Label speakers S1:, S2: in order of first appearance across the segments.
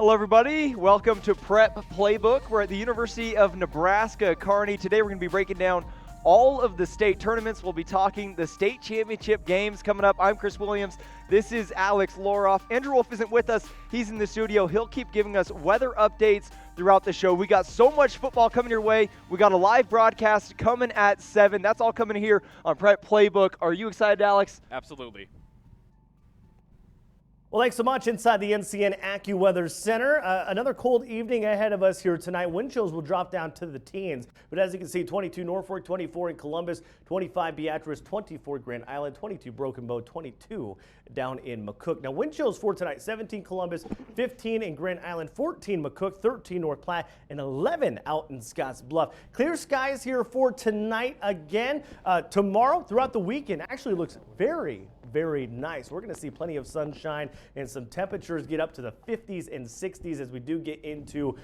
S1: Hello, everybody. Welcome to Prep Playbook. We're at the University of Nebraska, Kearney. Today, we're going to be breaking down all of the state tournaments. We'll be talking the state championship games coming up. I'm Chris Williams. This is Alex Loroff. Andrew Wolf isn't with us. He's in the studio. He'll keep giving us weather updates throughout the show. We got so much football coming your way. We got a live broadcast coming at 7. That's all coming here on Prep Playbook. Are you excited, Alex?
S2: Absolutely.
S3: Well, thanks so much inside the NCN AccuWeather Center. Another cold evening ahead of us here tonight. Wind chills will drop down to the teens. But as you can see, 22 Norfolk, 24 in Columbus, 25 Beatrice, 24 Grand Island, 22 Broken Bow, 22 down in McCook. Now, wind chills for tonight, 17 Columbus, 15 in Grand Island, 14 McCook, 13 North Platte, and 11 out in Scotts Bluff. Clear skies here for tonight again. Tomorrow, throughout the weekend, actually looks very nice. We're going to see plenty of sunshine and some temperatures get up to the 50s and 60s as we do get into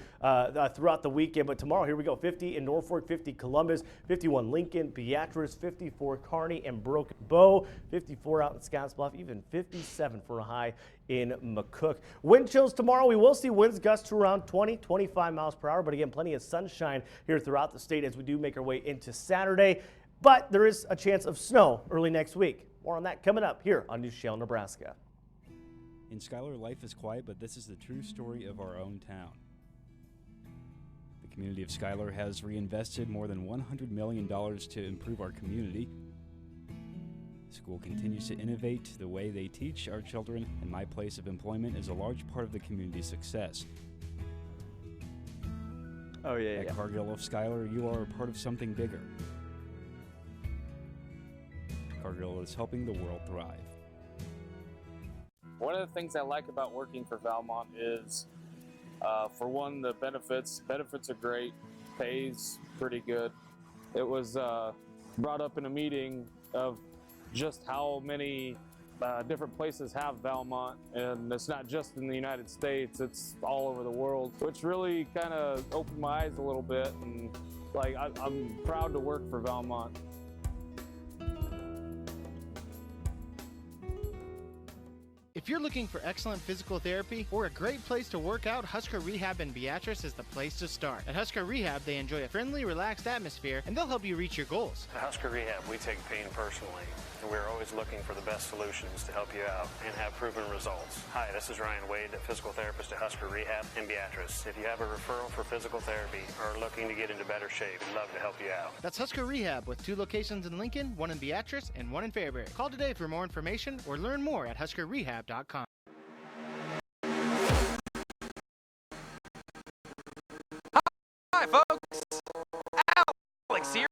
S3: throughout the weekend. But tomorrow, here we go, 50 in Norfolk, 50 Columbus, 51 Lincoln, Beatrice, 54 Kearney and Broken Bow, 54 out in Scotts Bluff, even 57 for a high in McCook. Wind chills tomorrow. We will see winds gusts to around 20, 25 miles per hour. But again, plenty of sunshine here throughout the state as we do make our way into Saturday. But there is a chance of snow early next week. More on that coming up here on News Channel Nebraska.
S4: In Schuyler, life is quiet, but this is the true story of our own town. The community of Schuyler has reinvested more than $100 million to improve our community. The school continues to innovate the way they teach our children, and my place of employment is a large part of the community's success.
S1: Oh, yeah.
S4: At Cargill of Schuyler, you are a part of something bigger. Cargill is helping the world thrive.
S5: One of the things I like about working for Valmont is, for one, the benefits. Benefits are great. Pay's pretty good. It was brought up in a meeting of just how many different places have Valmont, and it's not just in the United States, it's all over the world, which really kind of opened my eyes a little bit, and like I'm proud to work for Valmont.
S6: If you're looking for excellent physical therapy or a great place to work out, Husker Rehab in Beatrice is the place to start. At Husker Rehab, they enjoy a friendly, relaxed atmosphere, and they'll help you reach your goals.
S7: At Husker Rehab, we take pain personally, and we're always looking for the best solutions to help you out and have proven results. Hi, this is Ryan Wade, a physical therapist at Husker Rehab in Beatrice. If you have a referral for physical therapy or are looking to get into better shape, we'd love to help you out.
S6: That's Husker Rehab with 2 locations in Lincoln, 1 in Beatrice, and 1 in Fairbury. Call today for more information or learn more at huskerrehab.com.
S2: Hi, folks. Alex here.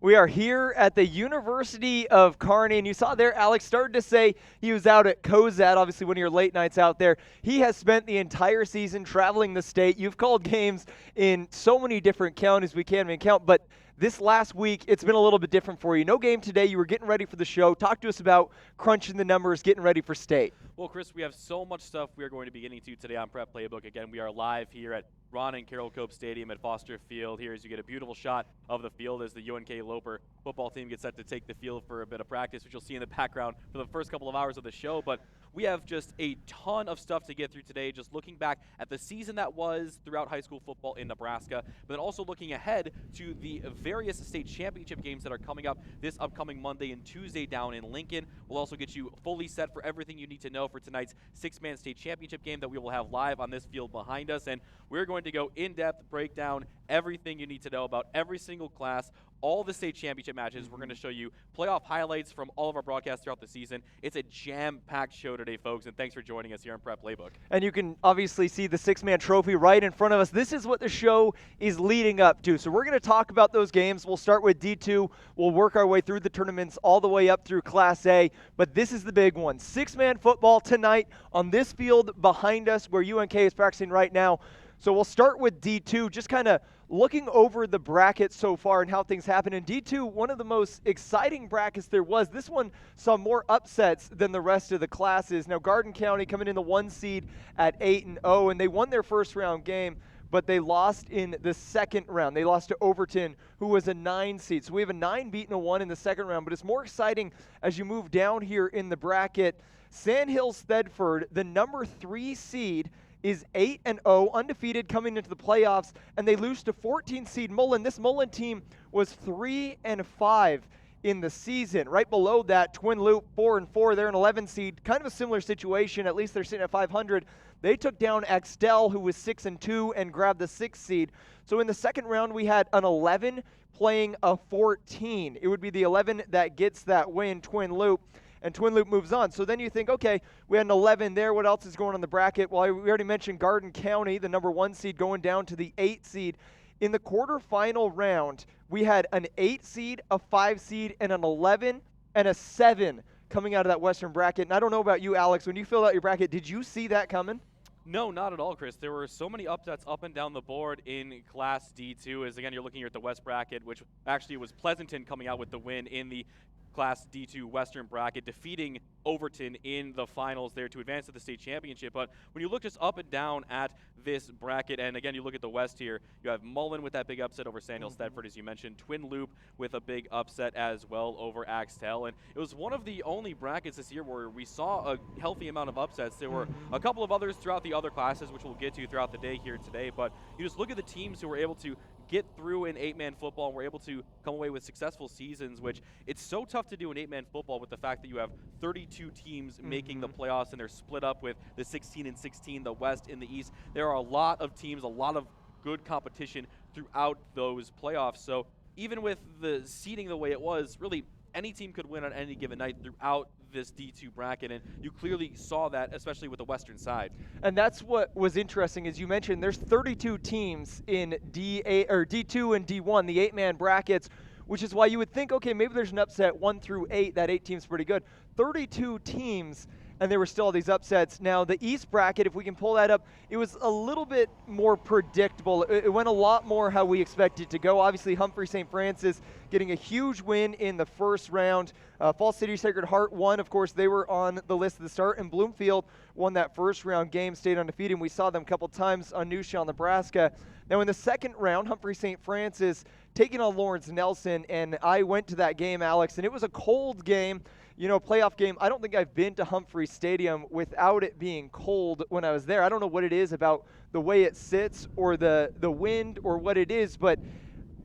S1: We are here at the University of Kearney, and you saw there Alex started to say he was out at Cozad, obviously one of your late nights out there. He has spent the entire season traveling the state. You've called games in so many different counties we can't even count, but this last week, it's been a little bit different for you. No game today. You were getting ready for the show. Talk to us about crunching the numbers, getting ready for state.
S2: Well, Chris, we have so much stuff we are going to be getting to today on Prep Playbook. Again, we are live here at Ron and Carol Cope Stadium at Foster Field. Here as you get a beautiful shot of the field as the UNK Loper football team gets set to take the field for a bit of practice, which you'll see in the background for the first couple of hours of the show. But we have just a ton of stuff to get through today, just looking back at the season that was throughout high school football in Nebraska, but then also looking ahead to the various state championship games that are coming up this upcoming Monday and Tuesday down in Lincoln. We'll also get you fully set for everything you need to know for tonight's 6-man state championship game that we will have live on this field behind us. And we're going to go in-depth, break down everything you need to know about every single class, all the state championship matches. We're going to show you playoff highlights from all of our broadcasts throughout the season. It's a jam-packed show today, folks, and thanks for joining us here on Prep Playbook.
S1: And you can obviously see the 6-man trophy right in front of us. This is what the show is leading up to. So we're going to talk about those games. We'll start with D2. We'll work our way through the tournaments all the way up through Class A. But this is the big one. 6-man football tonight on this field behind us where UNK is practicing right now. So we'll start with D2, just kind of looking over the bracket so far and how things happen. In D2, one of the most exciting brackets there was. This one saw more upsets than the rest of the classes. Now, Garden County coming in the 1 seed at 8-0, and they won their first round game. but they lost in the second round. They lost to Overton, who was a 9 seed. So we have a 9 beating a 1 in the second round, but it's more exciting as you move down here in the bracket. Sandhills Thedford, the number 3 seed, is 8-0, undefeated coming into the playoffs, and they lose to 14 seed Mullen. This Mullen team was 3-5 in the season. Right below that, Twin Loop 4-4. They're an 11 seed, kind of a similar situation. At least they're sitting at 500. They took down Axtell, who was 6-2, and grabbed the 6th seed. So in the second round, we had an 11 playing a 14. It would be the 11 that gets that win, Twin Loop, and Twin Loop moves on. So then you think, okay, we had an 11 there. What else is going on the bracket? Well, we already mentioned Garden County, the number 1 seed, going down to the 8 seed. In the quarterfinal round, we had an 8 seed, a 5 seed, and an 11 and a 7 coming out of that Western bracket. And I don't know about you, Alex. When you filled out your bracket, did you see that coming?
S2: No, not at all, Chris. There were so many upsets up and down the board in Class D2. As again, you're looking here at the West bracket, which actually was Pleasanton coming out with the win in the Class D2 Western bracket, defeating Overton in the finals there to advance to the state championship. But when you look just up and down at this bracket, and again, you look at the West here, you have Mullen with that big upset over Sandhills Thedford, as you mentioned, Twin Loop with a big upset as well over Axtell. And it was one of the only brackets this year where we saw a healthy amount of upsets. There were a couple of others throughout the other classes, which we'll get to throughout the day here today. But you just look at the teams who were able to get through in 8-man football and were able to come away with successful seasons, which it's so tough to do in 8-man football with the fact that you have 32 teams making the playoffs, and they're split up with the 16 and 16, the West and the East. There are a lot of teams, a lot of good competition throughout those playoffs. So even with the seeding the way it was, really any team could win on any given night throughout this D2 bracket, and you clearly saw that, especially with the Western side.
S1: And that's what was interesting, as you mentioned, there's 32 teams in D2 and D1, the 8-man brackets, which is why you would think, okay, maybe there's an upset 1 through 8, that 8 team's pretty good. 32 teams, and there were still all these upsets. Now, the East bracket, if we can pull that up, it was a little bit more predictable. It went a lot more how we expected it to go. Obviously, Humphrey St. Francis getting a huge win in the first round. Falls City Sacred Heart won. Of course, they were on the list at the start, and Bloomfield won that first round game, stayed undefeated, and we saw them a couple times on New Channel Nebraska. Now, in the second round, Humphrey St. Francis taking on Lawrence Nelson, and I went to that game, Alex, and it was a cold game. You know, playoff game. I don't think I've been to Humphrey Stadium without it being cold when I was there. I don't know what it is about the way it sits or the wind or what it is, but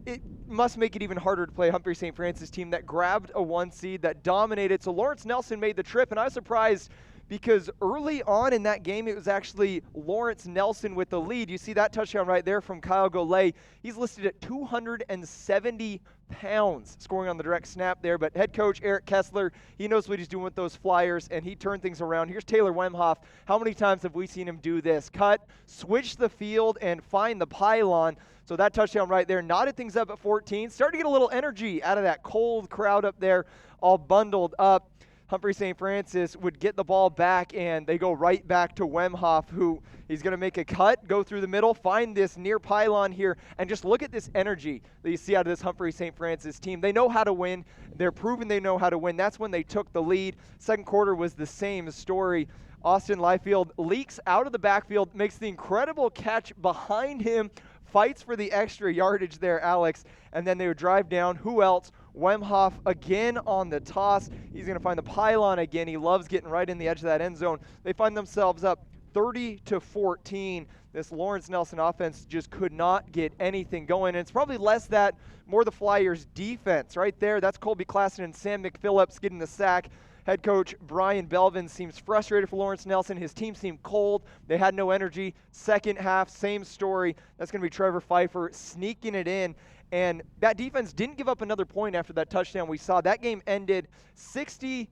S1: it must make it even harder to play a Humphrey St. Francis team that grabbed a 1 seed, that dominated. So Lawrence Nelson made the trip, and I was surprised because early on in that game, it was actually Lawrence Nelson with the lead. You see that touchdown right there from Kyle Golay. He's listed at 270 pounds scoring on the direct snap there, but head coach Eric Kessler, he knows what he's doing with those Flyers, and he turned things around. Here's Taylor Wemhoff. How many times have we seen him do this? Cut, switch the field, and find the pylon. So that touchdown right there knotted things up at 14. Started to get a little energy out of that cold crowd up there, all bundled up. Humphrey St. Francis would get the ball back, and they go right back to Wemhoff, who he's going to make a cut, go through the middle, find this near pylon here, and just look at this energy that you see out of this Humphrey St. Francis team. They know how to win. They're proving they know how to win. That's when they took the lead. Second quarter was the same story. Austin Liefeld leaks out of the backfield, makes the incredible catch behind him, fights for the extra yardage there, Alex, and then they would drive down. Who else? Wemhoff again on the toss. He's going to find the pylon again. He loves getting right in the edge of that end zone. They find themselves up 30-14. This Lawrence Nelson offense just could not get anything going. And it's probably less that, more the Flyers defense right there. That's Colby Klassen and Sam McPhillips getting the sack. Head coach Brian Belvin seems frustrated for Lawrence Nelson. His team seemed cold. They had no energy. Second half, same story. That's going to be Trevor Pfeiffer sneaking it in. And that defense didn't give up another point after that touchdown we saw. That game ended 60-14,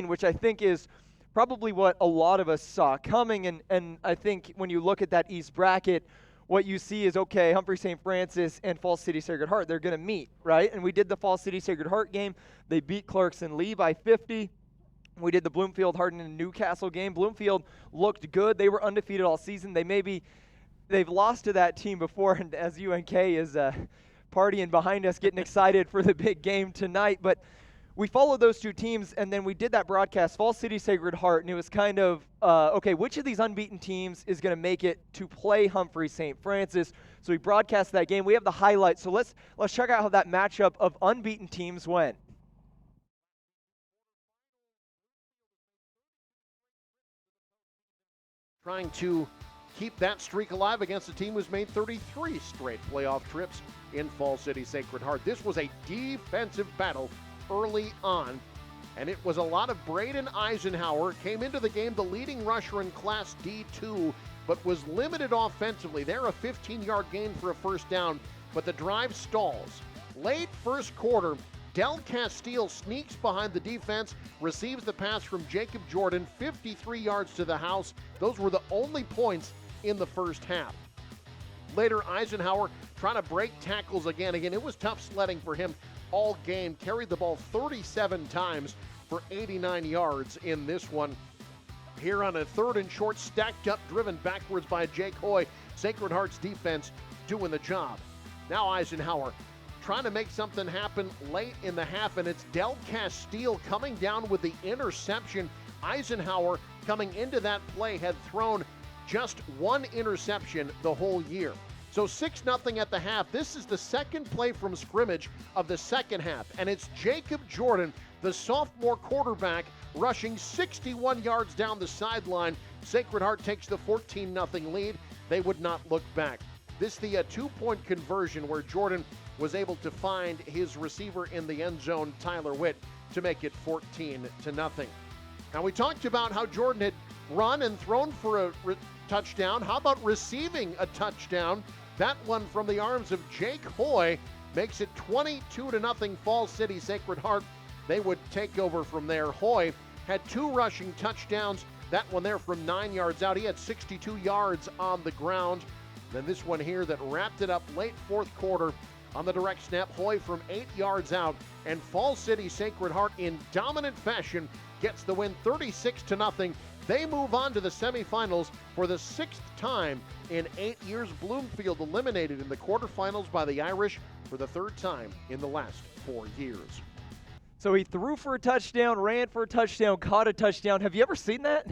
S1: which I think is probably what a lot of us saw coming. And I think when you look at that East bracket, what you see is, okay, Humphrey St. Francis and Falls City Sacred Heart, they're going to meet, right? And we did the Falls City Sacred Heart game. They beat Clarkson Lee by 50. We did the Bloomfield Hardin and Newcastle game. Bloomfield looked good. They were undefeated all season. They've lost to that team before, and as UNK is partying behind us, getting excited for the big game tonight. But we followed those two teams, and then we did that broadcast, Fall City Sacred Heart, and it was kind of, okay, which of these unbeaten teams is going to make it to play Humphrey St. Francis? So we broadcast that game. We have the highlights. So let's check out how that matchup of unbeaten teams went.
S8: Trying to keep that streak alive against a team who's made 33 straight playoff trips in Fall City Sacred Heart. This was a defensive battle early on, and it was a lot of Braden Eisenhower. Came into the game the leading rusher in Class D2, but was limited offensively. There, a 15-yard gain for a first down, but the drive stalls. Late first quarter, Del Castile sneaks behind the defense, receives the pass from Jacob Jordan, 53 yards to the house. Those were the only points in the first half. Later, Eisenhower trying to break tackles again. It was tough sledding for him all game. Carried the ball 37 times for 89 yards in this one. Here on a 3rd and short, stacked up, driven backwards by Jake Hoy. Sacred Heart's defense doing the job. Now Eisenhower trying to make something happen late in the half, and it's Del Castile coming down with the interception. Eisenhower, coming into that play, had thrown just one interception the whole year. So 6-0 at the half. This is the second play from scrimmage of the second half, and it's Jacob Jordan, the sophomore quarterback, rushing 61 yards down the sideline. Sacred Heart takes the 14-0 lead. They would not look back. This the 2-point conversion where Jordan was able to find his receiver in the end zone, Tyler Witt, to make it 14-0. Now, we talked about how Jordan had run and thrown for a touchdown. How about receiving a touchdown? That one from the arms of Jake Hoy makes it 22-0 Fall City Sacred Heart. They would take over from there. Hoy had 2 rushing touchdowns. That one there from 9 yards out. He had 62 yards on the ground. Then this one here that wrapped it up late fourth quarter on the direct snap. Hoy from 8 yards out, and Fall City Sacred Heart in dominant fashion gets the win 36-0. They move on to the semifinals for the 6th time in 8 years. Bloomfield eliminated in the quarterfinals by the Irish for the 3rd time in the last 4 years.
S1: So he threw for a touchdown, ran for a touchdown, caught a touchdown. Have you ever seen that?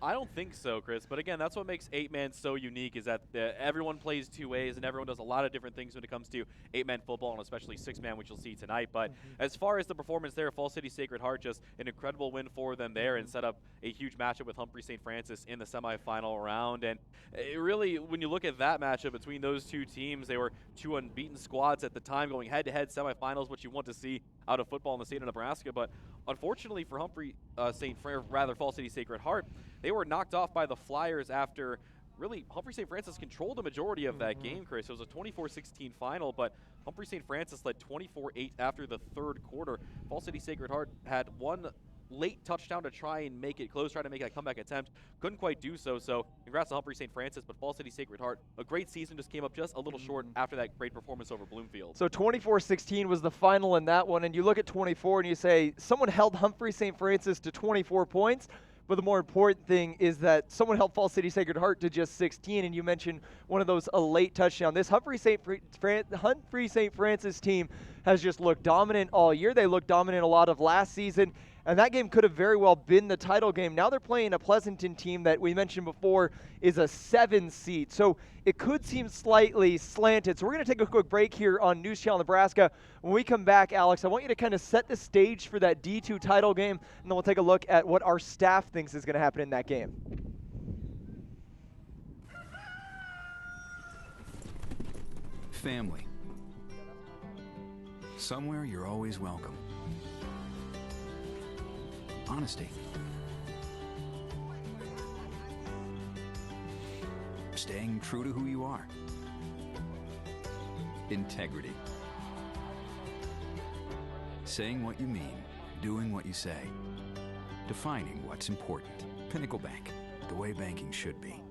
S2: I don't think so, Chris. But again, that's what makes 8-man so unique, is that everyone plays 2 ways and everyone does a lot of different things when it comes to 8-man football, and especially 6-man, which you'll see tonight. But as far as the performance there, Fall City Sacred Heart, just an incredible win for them there, and set up a huge matchup with Humphrey St. Francis in the semifinal round. And it really, when you look at that matchup between those two teams, they were 2 unbeaten squads at the time, going head-to-head semifinals, what you want to see out of football in the state of Nebraska. But unfortunately for Fall City Sacred Heart, they were knocked off by the Flyers after really Humphrey St. Francis controlled the majority of that game, Chris. It was a 24-16 final, but Humphrey St. Francis led 24-8 after the 3rd quarter. Fall City Sacred Heart had one late touchdown to try and make it close, try to make that comeback attempt. Couldn't quite do so, so congrats to Humphrey St. Francis, but Fall City Sacred Heart, a great season, just came up just a little short after that great performance over Bloomfield.
S1: So 24-16 was the final in that one, and you look at 24 and you say, someone held Humphrey St. Francis to 24 points, but the more important thing is that someone held Fall City Sacred Heart to just 16, and you mentioned one of those, a late touchdown. This Humphrey St. Francis team has just looked dominant all year. They looked dominant a lot of last season, and that game could have very well been the title game. Now they're playing a Pleasanton team that we mentioned before is a 7 seed. So it could seem slightly slanted. So we're going to take a quick break here on News Channel Nebraska. When we come back, Alex, I want you to kind of set the stage for that D2 title game, and then we'll take a look at what our staff thinks is going to happen in that game.
S9: Family. Somewhere you're always welcome. Honesty. Staying true to who you are. Integrity. Saying what you mean, doing what you say. Defining what's important. Pinnacle Bank, the way banking should be.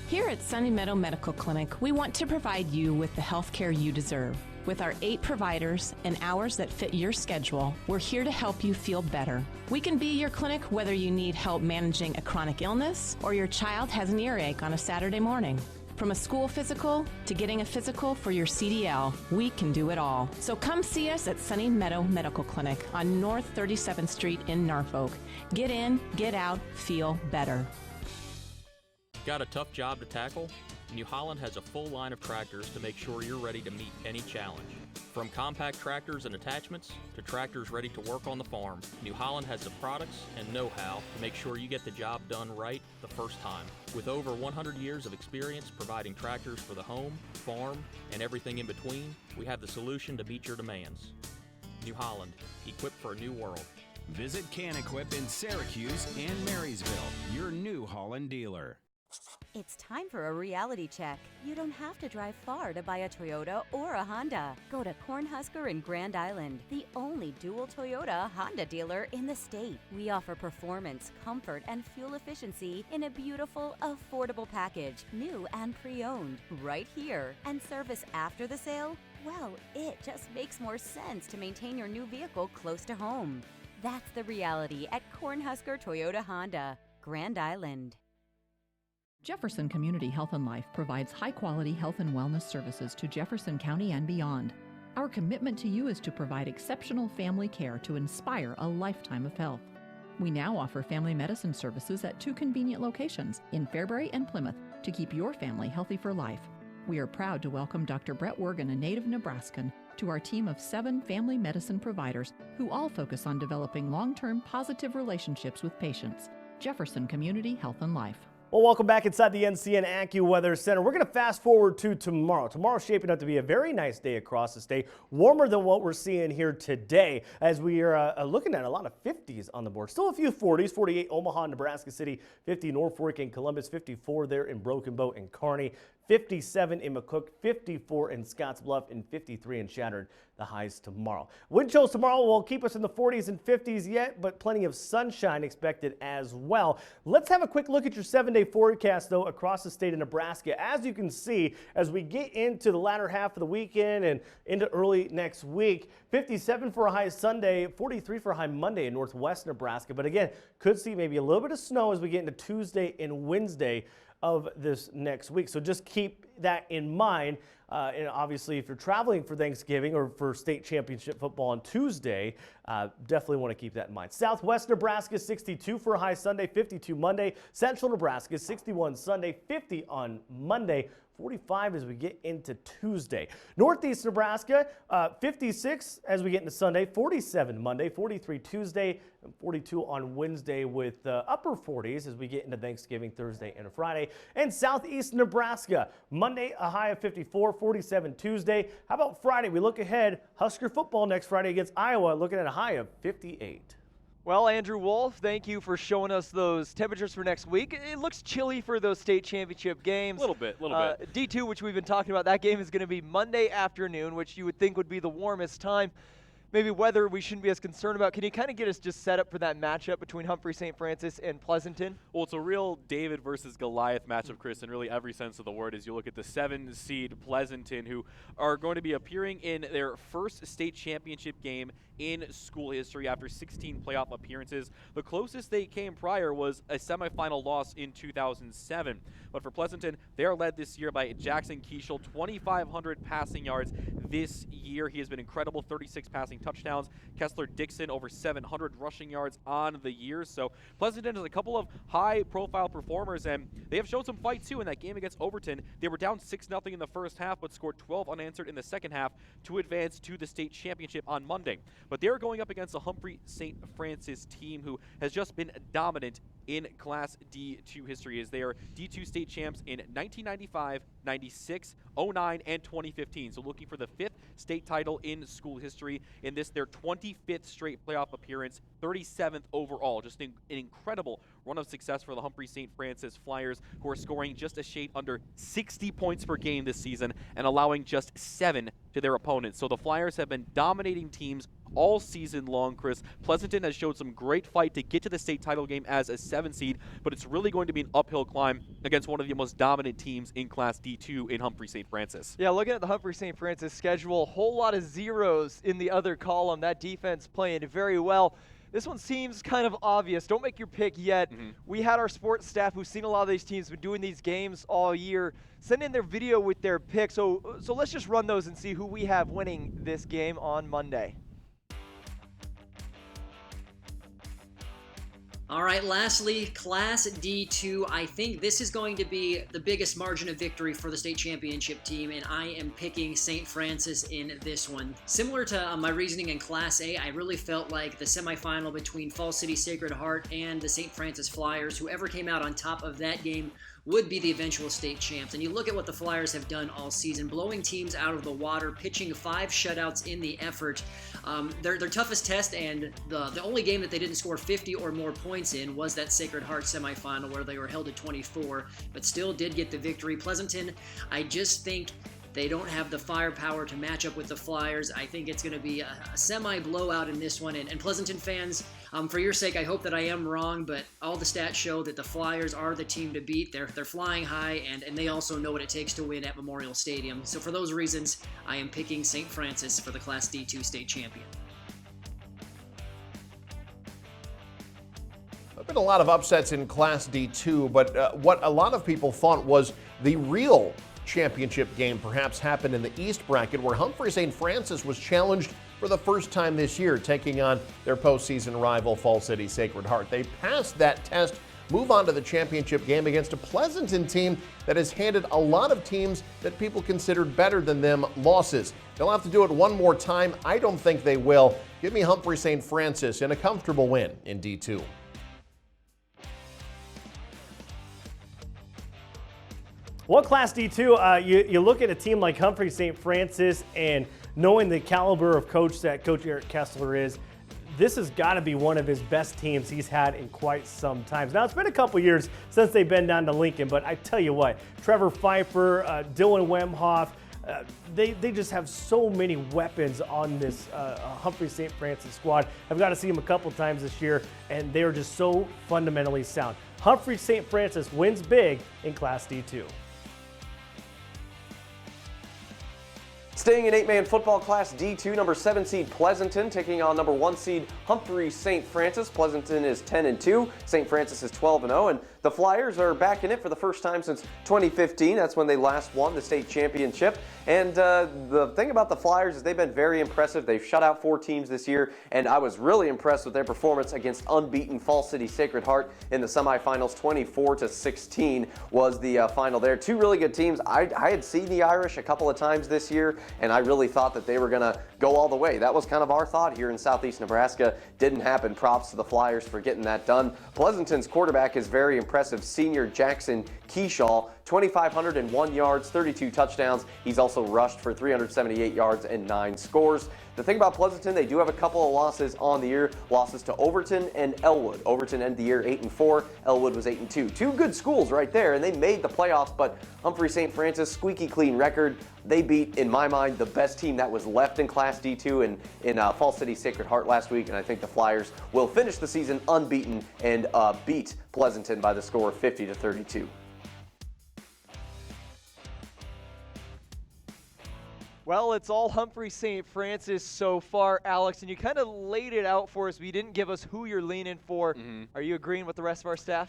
S10: Here at Sunny Meadow Medical Clinic, we want to provide you with the health care you deserve. With our 8 providers and hours that fit your schedule, we're here to help you feel better. We can be your clinic whether you need help managing a chronic illness or your child has an earache on a Saturday morning. From a school physical to getting a physical for your CDL, we can do it all. So come see us at Sunny Meadow Medical Clinic on North 37th Street in Norfolk. Get in, get out, feel better.
S11: Got a tough job to tackle? New Holland has a full line of tractors to make sure you're ready to meet any challenge. From compact tractors and attachments to tractors ready to work on the farm, New Holland has the products and know-how to make sure you get the job done right the first time. With over 100 years of experience providing tractors for the home, farm, and everything in between, we have the solution to meet your demands. New Holland, equipped for a new world.
S12: Visit Can Equip in Syracuse and Marysville, your New Holland dealer.
S13: It's time for a reality check. You don't have to drive far to buy a Toyota or a Honda. Go to Cornhusker in Grand Island, the only dual Toyota Honda dealer in the state. We offer performance, comfort, and fuel efficiency in a beautiful, affordable package, new and pre-owned, right here. And service after the sale? Well, it just makes more sense to maintain your new vehicle close to home. That's the reality at Cornhusker Toyota Honda, Grand Island.
S14: Jefferson Community Health and Life provides high-quality health and wellness services to Jefferson County and beyond. Our commitment to you is to provide exceptional family care to inspire a lifetime of health. We now offer family medicine services at 2 convenient locations in Fairbury and Plymouth to keep your family healthy for life. We are proud to welcome Dr. Brett Wergen, a native Nebraskan, to our team of 7 family medicine providers who all focus on developing long-term positive relationships with patients. Jefferson Community Health and Life.
S3: Well, welcome back inside the NCN AccuWeather Center. We're going to fast forward to tomorrow. Tomorrow's shaping up to be a very nice day across the state, warmer than what we're seeing here today, as we are looking at a lot of 50s on the board. Still a few 40s, 48 Omaha, Nebraska City, 50 Norfolk and Columbus, 54 there in Broken Bow and Kearney, 57 in McCook, 54 in Scottsbluff, and 53 in Chadron, the highs tomorrow. Wind chills tomorrow will keep us in the 40s and 50s yet, but plenty of sunshine expected as well. Let's have a quick look at your 7-day forecast, though, across the state of Nebraska. As you can see, as we get into the latter half of the weekend and into early next week, 57 for a high Sunday, 43 for a high Monday in northwest Nebraska. But again, could see maybe a little bit of snow as we get into Tuesday and Wednesday of this next week. So just keep that in mind. And obviously, if you're traveling for Thanksgiving or for state championship football on Tuesday, definitely want to keep that in mind. Southwest Nebraska, 62 for a high Sunday, 52 Monday. Central Nebraska, 61 Sunday, 50 on Monday. 45 as we get into Tuesday. Northeast Nebraska, 56 as we get into Sunday, 47 Monday, 43 Tuesday, and 42 on Wednesday, with upper 40s as we get into Thanksgiving Thursday and Friday. And Southeast Nebraska, Monday a high of 54, 47 Tuesday. How about Friday? We look ahead, Husker football next Friday against Iowa, looking at a high of 58.
S1: Well, Andrew Wolf, thank you for showing us those temperatures for next week. It looks chilly for those state championship games.
S2: A little bit.
S1: D2, which we've been talking about, that game is going to be Monday afternoon, which you would think would be the warmest time. Maybe weather we shouldn't be as concerned about. Can you kind of get us just set up for that matchup between Humphrey St. Francis and Pleasanton?
S2: Well, it's a real David versus Goliath matchup, Chris, in really every sense of the word. As you look at the 7-seed Pleasanton, who are going to be appearing in their first state championship game in school history after 16 playoff appearances. The closest they came prior was a semifinal loss in 2007. But for Pleasanton, they are led this year by Jackson Keishel, 2,500 passing yards this year. He has been incredible, 36 passing touchdowns. Kessler Dixon, over 700 rushing yards on the year. So Pleasanton has a couple of high-profile performers, and they have shown some fight, too, in that game against Overton. They were down 6-0 in the first half, but scored 12 unanswered in the second half to advance to the state championship on Monday. But they're going up against a Humphrey St. Francis team who has just been dominant in Class D2 history, as they are D2 state champs in 1995, 96, 09, and 2015. So looking for the 5th state title in school history in this, their 25th straight playoff appearance, 37th overall. Just an incredible run of success for the Humphrey St. Francis Flyers, who are scoring just a shade under 60 points per game this season and allowing just 7 to their opponents. So the Flyers have been dominating teams all season long, Chris. Pleasanton has showed some great fight to get to the state title game as a 7 seed, but it's really going to be an uphill climb against one of the most dominant teams in Class D2 in Humphrey St. Francis.
S1: Yeah, looking at the Humphrey St. Francis schedule, a whole lot of zeros in the other column. That defense playing very well. This one seems kind of obvious. Don't make your pick yet. We had our sports staff who's seen a lot of these teams, been doing these games all year, send in their video with their pick. So let's just run those and see who we have winning this game on Monday.
S15: All right, lastly, Class D2. I think this is going to be the biggest margin of victory for the state championship team, and I am picking St. Francis in this one. Similar to my reasoning in Class A, I really felt like the semifinal between Falls City Sacred Heart and the St. Francis Flyers, whoever came out on top of that game would be the eventual state champs. And you look at what the Flyers have done all season, blowing teams out of the water, pitching 5 shutouts in the effort. Their toughest test, and the only game that they didn't score 50 or more points in, was that Sacred Heart semifinal where they were held at 24, but still did get the victory. Pleasanton, I just think they don't have the firepower to match up with the Flyers. I think it's going to be a semi-blowout in this one. And Pleasanton fans, for your sake, I hope that I am wrong, but all the stats show that the Flyers are the team to beat. They're flying high, and they also know what it takes to win at Memorial Stadium. So for those reasons, I am picking St. Francis for the Class D2 state champion.
S8: There have been a lot of upsets in Class D2, but what a lot of people thought was the real championship game perhaps happened in the East bracket, where Humphrey St. Francis was challenged for the first time this year, taking on their postseason rival Falls City Sacred Heart. They passed that test, move on to the championship game against a Pleasanton team that has handed a lot of teams that people considered better than them losses. They'll have to do it one more time. I don't think they will. Give me Humphrey St. Francis in a comfortable win in D2.
S3: Well, Class D2, you look at a team like Humphrey St. Francis, and knowing the caliber of coach that Coach Eric Kessler is, this has got to be one of his best teams he's had in quite some time. Now, it's been a couple years since they've been down to Lincoln, but I tell you what, Trevor Pfeiffer, Dylan Wemhoff, they just have so many weapons on this Humphrey St. Francis squad. I've got to see them a couple times this year, and they are just so fundamentally sound. Humphrey St. Francis wins big in Class D2.
S16: Staying in 8-man football Class D2, number 7 seed Pleasanton taking on number 1 seed Humphrey St. Francis. Pleasanton is 10-2, St. Francis is 12-0, and the Flyers are back in it for the first time since 2015. That's when they last won the state championship. And the thing about the Flyers is they've been very impressive. They've shut out 4 teams this year, and I was really impressed with their performance against unbeaten Falls City Sacred Heart in the semifinals. 24-16 was the final there. 2 really good teams. I had seen the Irish a couple of times this year, and I really thought that they were going to go all the way. That was kind of our thought here in Southeast Nebraska. Didn't happen. Props to the Flyers for getting that done. Pleasanton's quarterback is very impressive. Senior Jackson Keyshaw, 2,501 yards, 32 touchdowns. He's also rushed for 378 yards and 9 scores. The thing about Pleasanton, they do have a couple of losses on the year, losses to Overton and Elwood. Overton ended the year 8-4, Elwood was 8-2. 2 good schools right there, and they made the playoffs, but Humphrey St. Francis, squeaky clean record. They beat, in my mind, the best team that was left in Class D2 in Falls City Sacred Heart last week, and I think the Flyers will finish the season unbeaten and beat Pleasanton by the score of 50-32.
S1: Well, it's all Humphrey St. Francis so far, Alex, and you kind of laid it out for us, but you didn't give us who you're leaning for. Are you agreeing with the rest of our staff?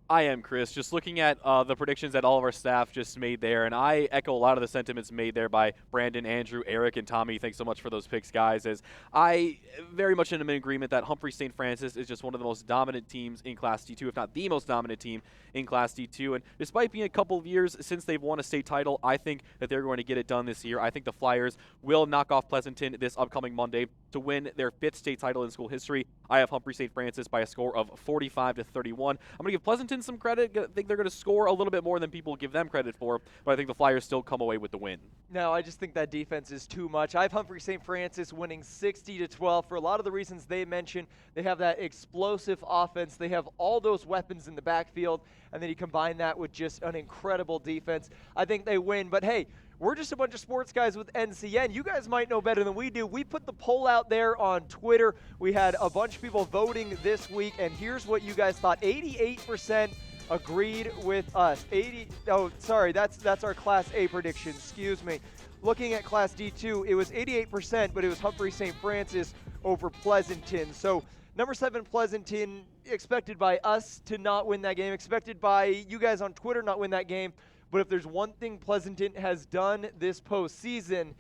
S2: I am, Chris. Just looking at the predictions that all of our staff just made there, and I echo a lot of the sentiments made there by Brandon, Andrew, Eric, and Tommy. Thanks so much for those picks, guys. As I very much am in agreement that Humphrey St. Francis is just one of the most dominant teams in Class D2, if not the most dominant team in Class D2. And despite being a couple of years since they've won a state title, I think that they're going to get it done this year. I think the Flyers will knock off Pleasanton this upcoming Monday to win their 5th state title in school history. I have Humphrey St. Francis by a score of 45-31. I'm going to give Pleasanton some credit. I think they're going to score a little bit more than people give them credit for, but I think the Flyers still come away with the win.
S1: No, I just think that defense is too much. I have Humphrey St. Francis winning 60-12 for a lot of the reasons they mentioned. They have that explosive offense. They have all those weapons in the backfield, and then you combine that with just an incredible defense. I think they win, but hey, we're just a bunch of sports guys with NCN. You guys might know better than we do. We put the poll out there on Twitter. We had a bunch of people voting this week, and here's what you guys thought. 88% agreed with us. That's our Class A prediction. Excuse me. Looking at Class D2, it was 88%, but it was Humphrey St. Francis over Pleasanton. So Number 7 Pleasanton, expected by us to not win that game, expected by you guys on Twitter not win that game. But if there's one thing Pleasanton has done this postseason,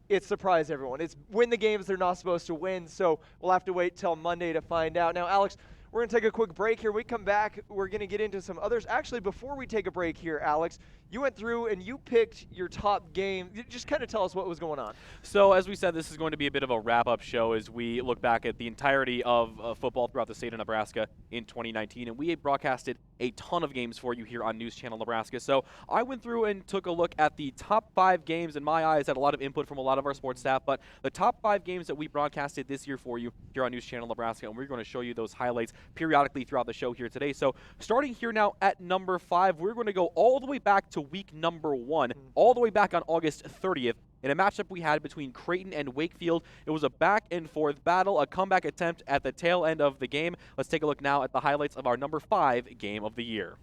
S1: it's surprise everyone. It's win the games they're not supposed to win. So we'll have to wait till Monday to find out. Now, Alex, we're going to take a quick break here. We come back, we're going to get into some others. Actually, before we take a break here, Alex, you went through and you picked your top game. Just kind of tell us what was going on.
S2: So, as we said, this is going to be a bit of a wrap-up show as we look back at the entirety of football throughout the state of Nebraska in 2019. And we broadcasted a ton of games for you here on News Channel Nebraska. So, I went through and took a look at the top 5 games. In my eyes, had a lot of input from a lot of our sports staff. But the top 5 games that we broadcasted this year for you here on News Channel Nebraska. And we're going to show you those highlights periodically throughout the show here today. So, starting here now at number 5, we're going to go all the way back to week number 1, all the way back on August 30th. In a matchup we had between Creighton and Wakefield, it was a back-and-forth battle, a comeback attempt at the tail end of the game. Let's take a look now at the highlights of our number 5 game of the year.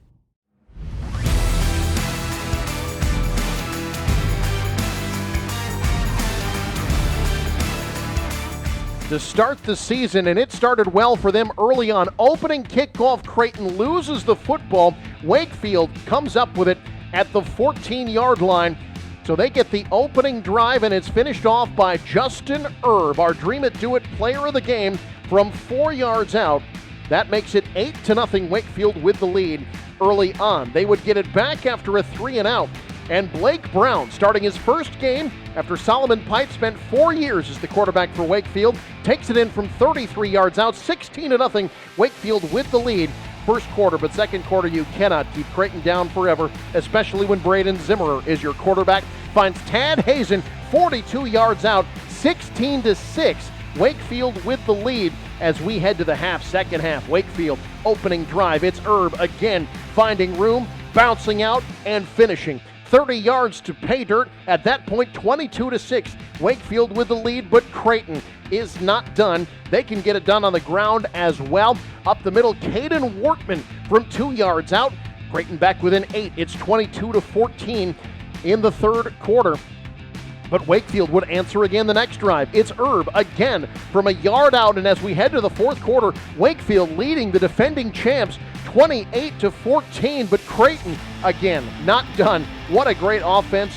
S8: To start the season, and it started well for them early on. Opening kickoff, Creighton loses the football. Wakefield comes up with it at the 14-yard line. So they get the opening drive, and it's finished off by Justin Erb, our Dream It Do It player of the game, from 4 yards out. That makes it 8-0 Wakefield with the lead early on. They would get it back after a 3-and-out. And Blake Brown, starting his first game after Solomon Pite spent 4 years as the quarterback for Wakefield, takes it in from 33 yards out, 16-0 Wakefield with the lead. First quarter, but second quarter you cannot keep Creighton down forever, especially when Braden Zimmerer is your quarterback. Finds Tad Hazen 42 yards out, 16-6. Wakefield with the lead as we head to the second half. Wakefield opening drive. It's Erb again finding room, bouncing out, and finishing. 30 yards to pay dirt. At that point, 22-6. Wakefield with the lead, but Creighton is not done. They can get it done on the ground as well. Up the middle, Caden Wortman from 2 yards out. Creighton back within 8. It's 22-14 in the third quarter. But Wakefield would answer again the next drive. It's Erb again from a yard out, and as we head to the fourth quarter, Wakefield leading the defending champs 28-14, but Creighton again not done. What a great offense.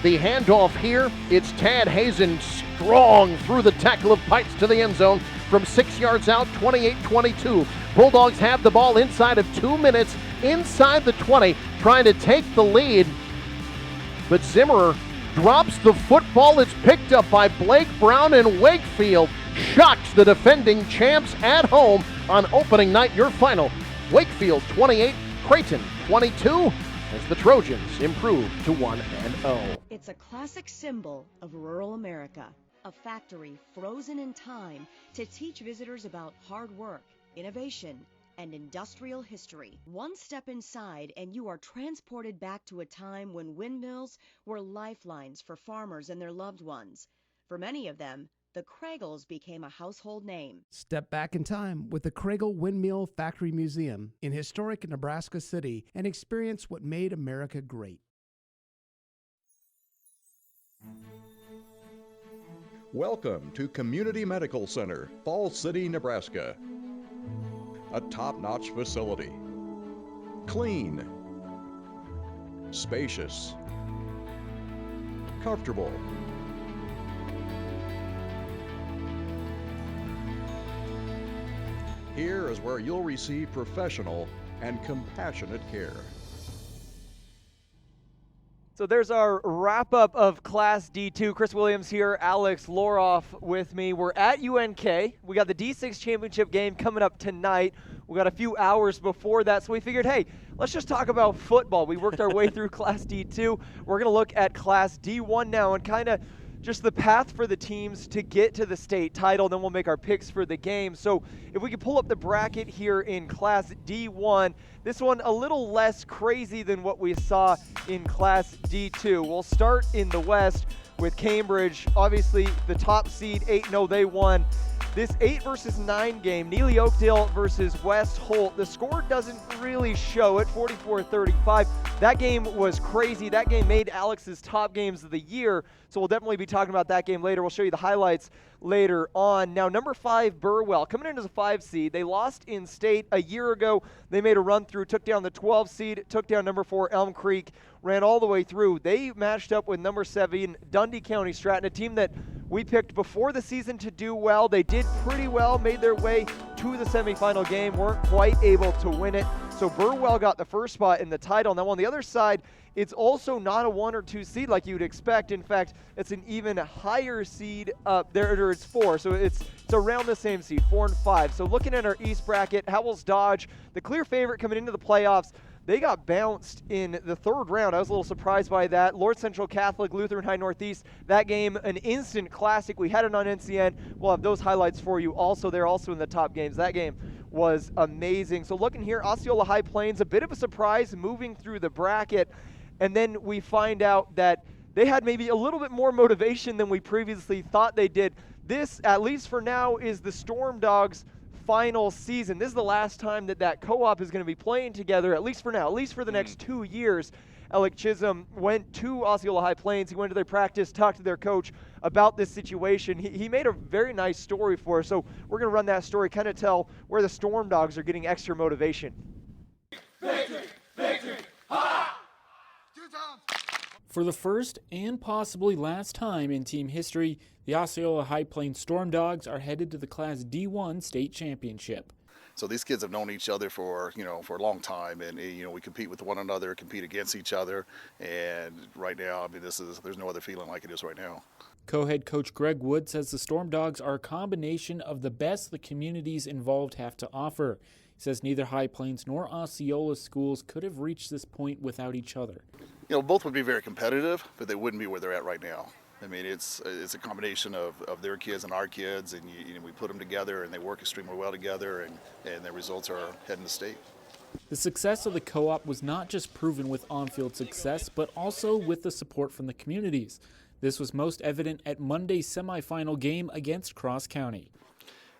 S8: The handoff here, it's Tad Hazen strong through the tackle of Pikes to the end zone from 6 yards out, 28-22. Bulldogs have the ball inside of 2 minutes, inside the 20, trying to take the lead. But Zimmerer drops the football. It's picked up by Blake Brown, and Wakefield shocks the defending champs at home on opening night. Your final, Wakefield 28, Creighton 22, as the Trojans improve to 1-0.
S17: It's a classic symbol of rural America, a factory frozen in time to teach visitors about hard work, innovation, and industrial history. One step inside and you are transported back to a time when windmills were lifelines for farmers and their loved ones. For many of them, the Kraggles became a household name.
S18: Step back in time with the Kragel Windmill Factory Museum in historic Nebraska City and experience what made America great.
S19: Welcome to Community Medical Center, Falls City, Nebraska. A top-notch facility. Clean. Spacious. Comfortable. Here is where you'll receive professional and compassionate care.
S1: So there's our wrap-up of Class D2. Chris Williams here, Alex Loroff with me. We're at UNK. We got the D6 championship game coming up tonight. We got a few hours before that, so we figured, hey, let's just talk about football. We worked our way through Class D2. We're going to look at Class D1 now and kind of just the path for the teams to get to the state title. Then we'll make our picks for the game. So if we could pull up the bracket here in Class D1, this one a little less crazy than what we saw in Class D2. We'll start in the West with Cambridge. Obviously, the top seed, 8-0, they won. This 8-9 game, Neely Oakdale versus West Holt. The score doesn't really show it, 44-35. That game was crazy. That game made Alex's top games of the year, so we'll definitely be talking about that game later. We'll show you the highlights later on. Now, number 5, Burwell, coming in as a 5 seed. They lost in state a year ago. They made a run through, took down the 12 seed, took down number 4, Elm Creek, ran all the way through. They matched up with number 7, Dundee County Stratton, a team that we picked before the season to do well. They did pretty well, made their way to the semifinal game, weren't quite able to win it. So Burwell got the first spot in the title. Now on the other side, it's also not a 1 or 2 seed like you'd expect. In fact, it's an even higher seed up there, or it's 4. So it's around the same seed, 4 and 5. So looking at our East bracket, Howells Dodge, the clear favorite coming into the playoffs, they got bounced in the 3rd round. I was a little surprised by that. Lord Central Catholic, Lutheran High Northeast, that game, an instant classic. We had it on NCN. We'll have those highlights for you also. They're also in the top games. That game was amazing. So looking here, Osceola High Plains, a bit of a surprise moving through the bracket. And then we find out that they had maybe a little bit more motivation than we previously thought they did. This, at least for now, is the Storm Dogs' final season. This is the last time that co-op is going to be playing together, at least for now, at least for the next 2 years. Alec Chisholm went to Osceola High Plains. He went to their practice, talked to their coach about this situation. He made a very nice story for us, so we're going to run that story, kind of tell where the Storm Dogs are getting extra motivation.
S20: Victory! Victory! Ha!
S21: For the first and possibly last time in team history, the Osceola High Plains Storm Dogs are headed to the Class D1 state championship.
S22: So these kids have known each other for a long time, and we compete with one another, compete against each other, and right now, I mean, there's no other feeling like it is right now.
S21: Co-head coach Greg Wood says the Storm Dogs are a combination of the best the communities involved have to offer. He says neither High Plains nor Osceola schools could have reached this point without each other.
S22: Both would be very competitive, but they wouldn't be where they're at right now. I mean, it's a combination of their kids and our kids, and we put them together, and they work extremely well together, and their results are heading to state.
S21: The success of the co-op was not just proven with on-field success, but also with the support from the communities. This was most evident at Monday's semifinal game against Cross County.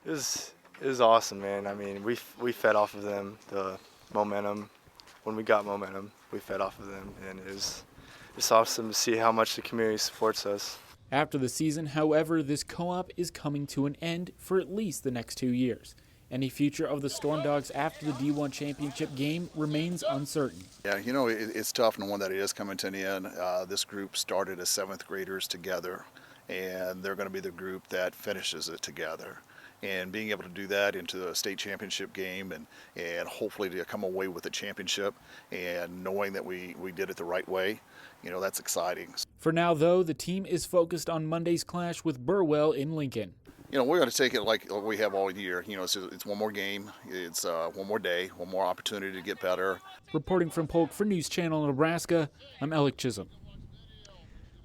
S23: It was awesome, man. I mean, we fed off of them, the momentum. When we got momentum, we fed off of them, and it's awesome to see how much the community supports us.
S21: After the season, however, this co-op is coming to an end for at least the next 2 years. Any future of the Storm Dogs after the D1 championship game remains uncertain.
S22: Yeah, it's tough, and one that it is coming to an end. This group started as 7th graders together, and they're going to be the group that finishes it together. And being able to do that into a state championship game and hopefully to come away with a championship and knowing that we did it the right way, that's exciting.
S21: For now, though, the team is focused on Monday's clash with Burwell in Lincoln.
S22: We're going to take it like we have all year. It's one more game, it's one more day, one more opportunity to get better.
S21: Reporting from Polk for News Channel Nebraska, I'm Alec Chisholm.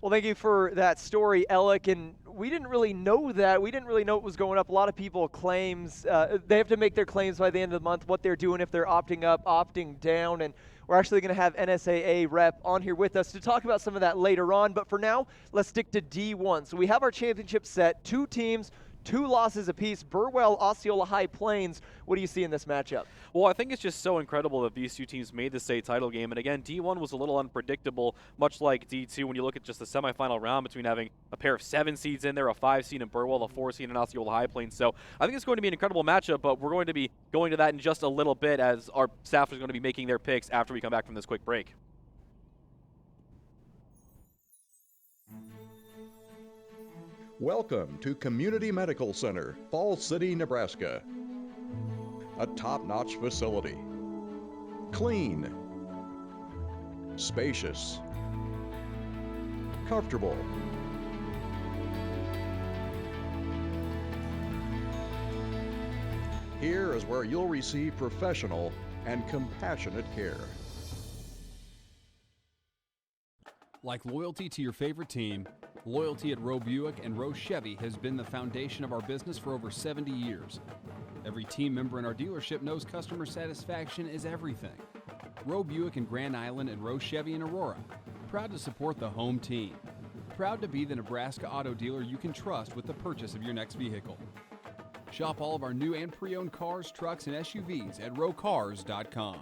S1: Well, thank you for that story, Alec. And we didn't really know that. We didn't really know what was going up. A lot of people claims they have to make their claims by the end of the month, what they're doing, if they're opting up, opting down. And we're actually going to have NSAA rep on here with us to talk about some of that later on. But for now, let's stick to D1. So we have our championship set, 2 teams, 2 losses apiece. Burwell, Osceola High Plains. What do you see in this matchup?
S2: Well, I think it's just so incredible that these 2 teams made the state title game. And again, D1 was a little unpredictable, much like D2 when you look at just the semifinal round between having a pair of 7 seeds in there, a 5 seed in Burwell, a 4 seed in Osceola High Plains. So I think it's going to be an incredible matchup, but we're going to be going to that in just a little bit as our staff is going to be making their picks after we come back from this quick break.
S19: Welcome to Community Medical Center, Falls City, Nebraska. A top-notch facility. Clean. Spacious. Comfortable. Here is where you'll receive professional and compassionate care.
S24: Like loyalty to your favorite team, loyalty at Roe Buick and Roe Chevy has been the foundation of our business for over 70 years. Every team member in our dealership knows customer satisfaction is everything. Roe Buick in Grand Island and Roe Chevy in Aurora, proud to support the home team. Proud to be the Nebraska auto dealer you can trust with the purchase of your next vehicle. Shop all of our new and pre-owned cars, trucks, and SUVs at rowcars.com.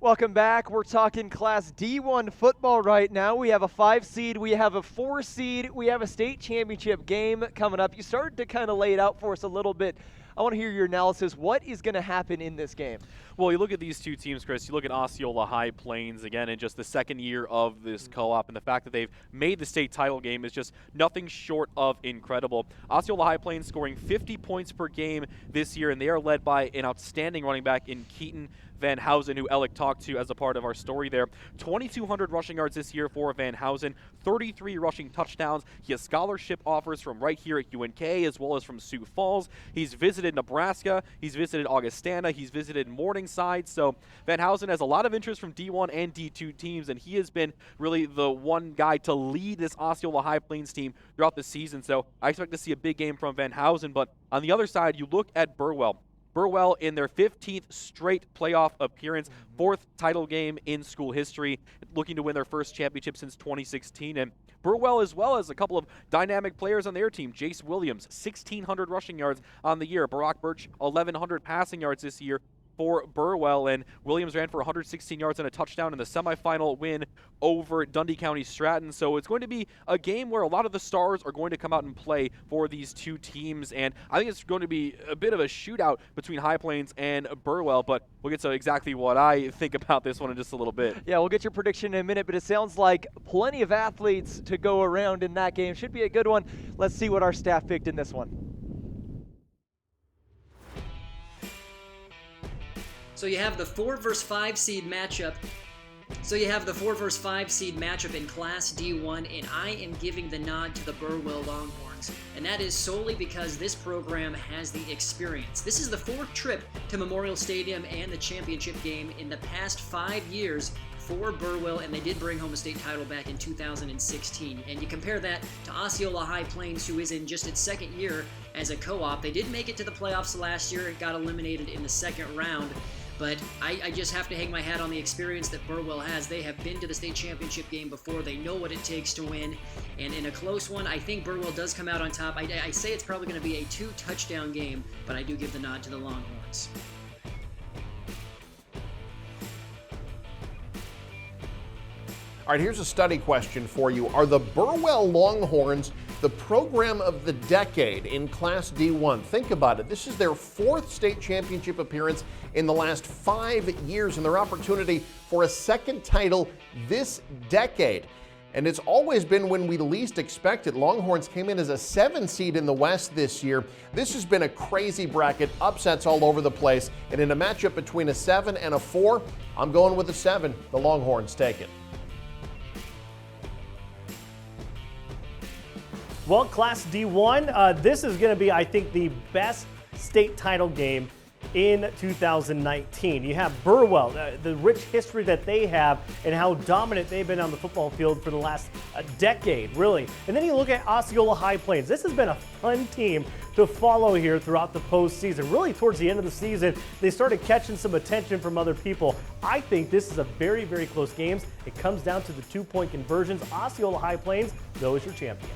S1: Welcome back. We're talking Class D1 football right now. We have a 5 seed, we have a 4 seed, we have a state championship game coming up. You started to kind of lay it out for us a little bit. I want to hear your analysis. What is going to happen in this game?
S2: Well, you look at these two teams, Chris. You look at Osceola High Plains, again, in just the second year of this co-op, and the fact that they've made the state title game is just nothing short of incredible. Osceola High Plains scoring 50 points per game this year, and they are led by an outstanding running back in Keaton Van Housen, who Alec talked to as a part of our story there. 2,200 rushing yards this year for Van Housen, 33 rushing touchdowns. He has scholarship offers from right here at UNK as well as from Sioux Falls. He's visited Nebraska. He's visited Augustana. He's visited Morningside. So Van Housen has a lot of interest from D1 and D2 teams, and he has been really the one guy to lead this Osceola High Plains team throughout the season. So I expect to see a big game from Van Housen. But on the other side, you look at Burwell. Burwell in their 15th straight playoff appearance, 4th title game in school history, looking to win their first championship since 2016. And Burwell, as well as a couple of dynamic players on their team. Jace Williams, 1,600 rushing yards on the year. Barack Birch, 1,100 passing yards this year for Burwell, and Williams ran for 116 yards and a touchdown in the semifinal win over Dundee County Stratton. So it's going to be a game where a lot of the stars are going to come out and play for these two teams, and I think it's going to be a bit of a shootout between High Plains and Burwell, but we'll get to exactly what I think about this one in just a little bit.
S1: Yeah, we'll get your prediction in a minute, but it sounds like plenty of athletes to go around in that game. Should be a good one. Let's see what our staff picked in this one.
S15: So you have the 4 versus 5 seed matchup. In Class D1, and I am giving the nod to the Burwell Longhorns. And that is solely because this program has the experience. This is the 4th trip to Memorial Stadium and the championship game in the past 5 years for Burwell, and they did bring home a state title back in 2016. And you compare that to Osceola High Plains, who is in just its 2nd year as a co-op. They did make it to the playoffs last year. It got eliminated in the 2nd round. But I just have to hang my hat on the experience that Burwell has. They have been to the state championship game before. They know what it takes to win. And in a close one, I think Burwell does come out on top. I say it's probably going to be a 2-touchdown game, but I do give the nod to the Longhorns.
S8: All right, here's a study question for you. Are the Burwell Longhorns the program of the decade in Class D1? Think about it. This is their 4th state championship appearance in the last 5 years, and their opportunity for a 2nd title this decade. And it's always been when we least expect it. Longhorns came in as a 7 seed in the West this year. This has been a crazy bracket, upsets all over the place. And in a matchup between a 7 and a 4, I'm going with a 7. The Longhorns take it.
S3: Well, Class D1, this is going to be, I think, the best state title game in 2019. You have Burwell, the rich history that they have and how dominant they've been on the football field for the last decade, really. And then you look at Osceola High Plains. This has been a fun team to follow here throughout the postseason. Really, towards the end of the season, they started catching some attention from other people. I think this is a very, very close game. It comes down to the 2-point conversions. Osceola High Plains, though, is your champion.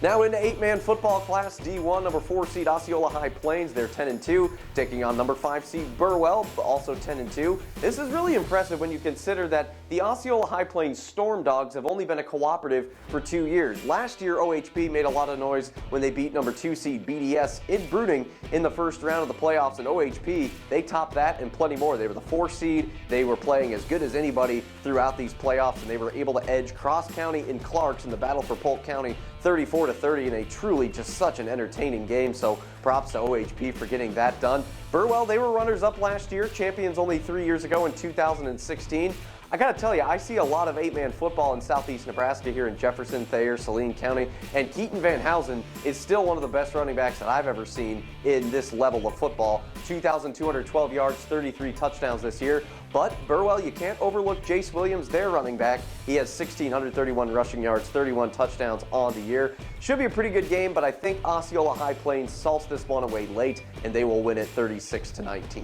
S16: Now into 8-man football Class D1, number 4 seed Osceola High Plains. They're 10-2, taking on number 5 seed Burwell, also 10-2. This is really impressive when you consider that the Osceola High Plains Storm Dogs have only been a cooperative for 2 years. Last year, OHP made a lot of noise when they beat number 2 seed BDS in Bruning in the first round of the playoffs, and OHP, they topped that and plenty more. They were the 4 seed. They were playing as good as anybody throughout these playoffs, and they were able to edge Cross County and Clarks in the battle for Polk County 34-30 in a truly just such an entertaining game. So props to OHP for getting that done. Burwell, they were runners-up last year, champions only 3 years ago in 2016. I gotta tell you, I see a lot of 8-man football in southeast Nebraska here in Jefferson, Thayer, Saline County, and Keaton Van Housen is still one of the best running backs that I've ever seen in this level of football. 2,212 yards, 33 touchdowns this year. But Burwell, you can't overlook Jace Williams, their running back. He has 1,631 rushing yards, 31 touchdowns on the year. Should be a pretty good game, but I think Osceola High Plains salts this one away late, and they will win it 36-19.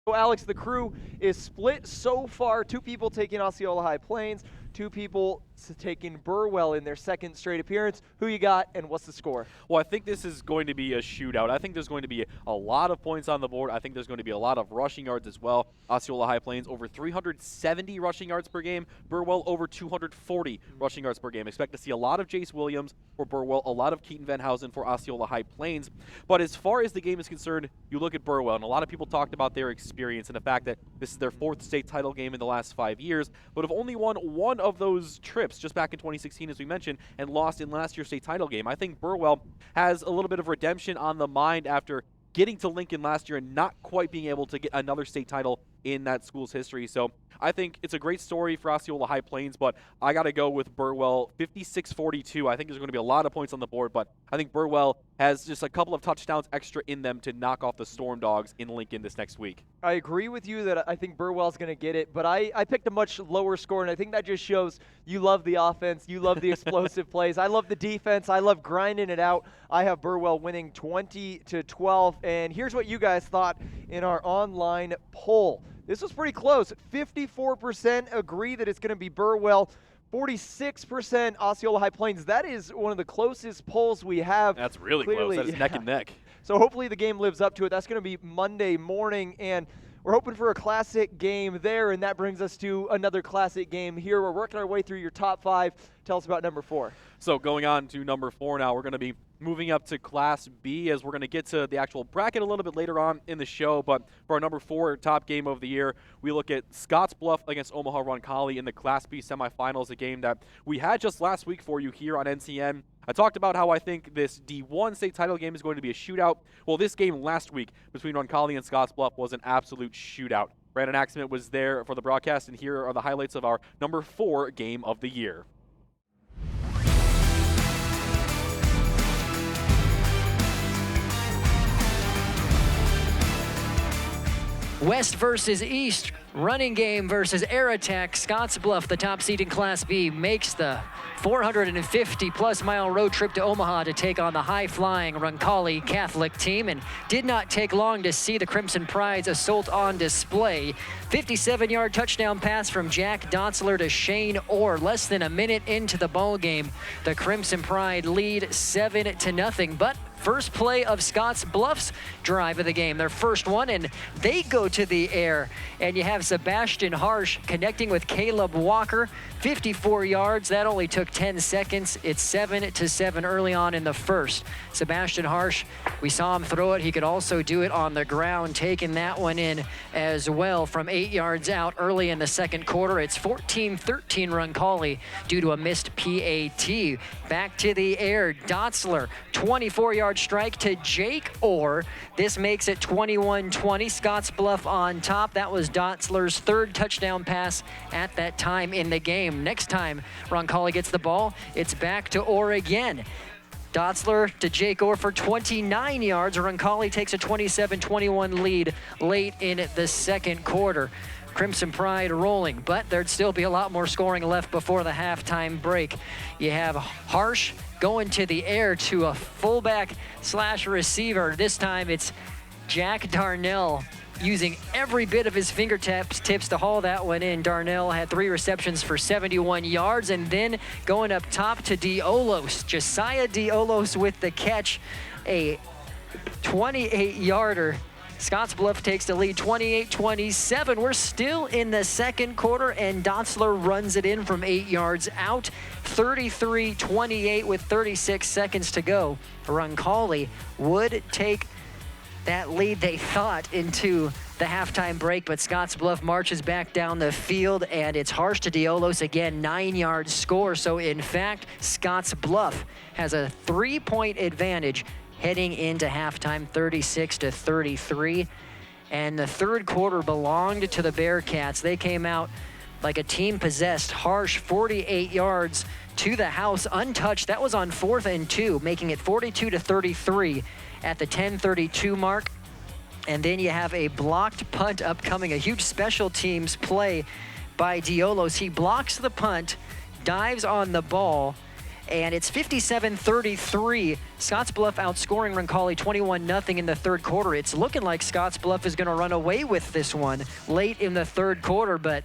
S1: So Alex, the crew is split so far. 2 people taking Osceola High Plains, 2 people taking Burwell in their second straight appearance. Who you got, and what's the score?
S2: Well, I think this is going to be a shootout. I think there's going to be a lot of points on the board. I think there's going to be a lot of rushing yards as well. Osceola High Plains over 370 rushing yards per game. Burwell over 240 rushing yards per game. Expect to see a lot of Jace Williams for Burwell, a lot of Keaton Van Housen for Osceola High Plains. But as far as the game is concerned, you look at Burwell, and a lot of people talked about their experience and the fact that this is their 4th state title game in the last 5 years, but have only won one of those trips just back in 2016, as we mentioned, and lost in last year's state title game. I think Burwell has a little bit of redemption on the mind after getting to Lincoln last year and not quite being able to get another state title in that school's history. So I think it's a great story for Osceola High Plains, but I got to go with Burwell 56-42. I think there's going to be a lot of points on the board, but I think Burwell has just a couple of touchdowns extra in them to knock off the Storm Dogs in Lincoln this next week.
S1: I agree with you that I think Burwell's going to get it, but I picked a much lower score, and I think that just shows you love the offense, you love the explosive plays. I love the defense. I love grinding it out. I have Burwell winning 20-12, and here's what you guys thought in our online poll. This was pretty close. 54% agree that it's going to be Burwell. 46% Osceola High Plains. That is one of the closest polls we have.
S2: That's really
S1: clearly
S2: close. That is neck and neck.
S1: So hopefully the game lives up to it. That's going to be Monday morning, and we're hoping for a classic game there, and that brings us to another classic game here. We're working our way through your top 5. Tell us about number 4.
S2: So going on to number 4 now, we're going to be moving up to Class B as we're going to get to the actual bracket a little bit later on in the show. But for our number 4 top game of the year, we look at Scottsbluff against Omaha Roncalli in the Class B semifinals, a game that we had just last week for you here on NCN. I talked about how I think this D1 state title game is going to be a shootout. Well, this game last week between Roncalli and Scottsbluff was an absolute shootout. Brandon Axman was there for the broadcast, and here are the highlights of our number 4 game of the year.
S4: West versus East, running game versus air attack. Scottsbluff, the top seed in Class B, makes the 450-plus mile road trip to Omaha to take on the high-flying Roncalli Catholic team, and did not take long to see the Crimson Pride's assault on display. 57-yard touchdown pass from Jack Dotzler to Shane Orr. Less than a minute into the ball game, the Crimson Pride lead 7-0, but first play of Scottsbluff's drive of the game, their first one, and they go to the air. And you have Sebastian Harsh connecting with Caleb Walker, 54 yards. That only took 10 seconds. It's 7-7 early on in the first. Sebastian Harsh, we saw him throw it. He could also do it on the ground, taking that one in as well from 8 yards out early in the second quarter. It's 14-13 Roncalli due to a missed PAT. Back to the air, Dotzler, 24-yard strike to Jake Orr. This makes it 21-20. Scottsbluff on top. That was Dotzler's 3rd touchdown pass at that time in the game. Next time Roncalli gets the ball, it's back to Orr again. Dotzler to Jake Orr for 29 yards. Roncalli takes a 27-21 lead late in the second quarter. Crimson Pride rolling, but there'd still be a lot more scoring left before the halftime break. You have Harsh going to the air to a fullback / receiver. This time it's Jack Darnell using every bit of his fingertips to haul that one in. Darnell had 3 receptions for 71 yards, and then going up top to Diolos. Josiah Diolos with the catch, a 28-yarder. Scottsbluff takes the lead 28-27. We're still in the second quarter, and Dotzler runs it in from 8 yards out. 33-28 with 36 seconds to go. Roncalli would take that lead, they thought, into the halftime break, but Scottsbluff marches back down the field, and it's Harsh to Diolos again, 9-yard score. So in fact, Scottsbluff has a 3-point advantage heading into halftime, 36-33. And the third quarter belonged to the Bearcats. They came out like a team possessed. Harsh, 48 yards to the house, untouched. That was on 4th and 2, making it 42-33 at the 10:32 mark. And then you have a blocked punt upcoming, a huge special teams play by Diolos. He blocks the punt, dives on the ball, and it's 57-33. Scottsbluff outscoring Roncalli 21-0 in the third quarter. It's looking like Scottsbluff is going to run away with this one late in the third quarter, but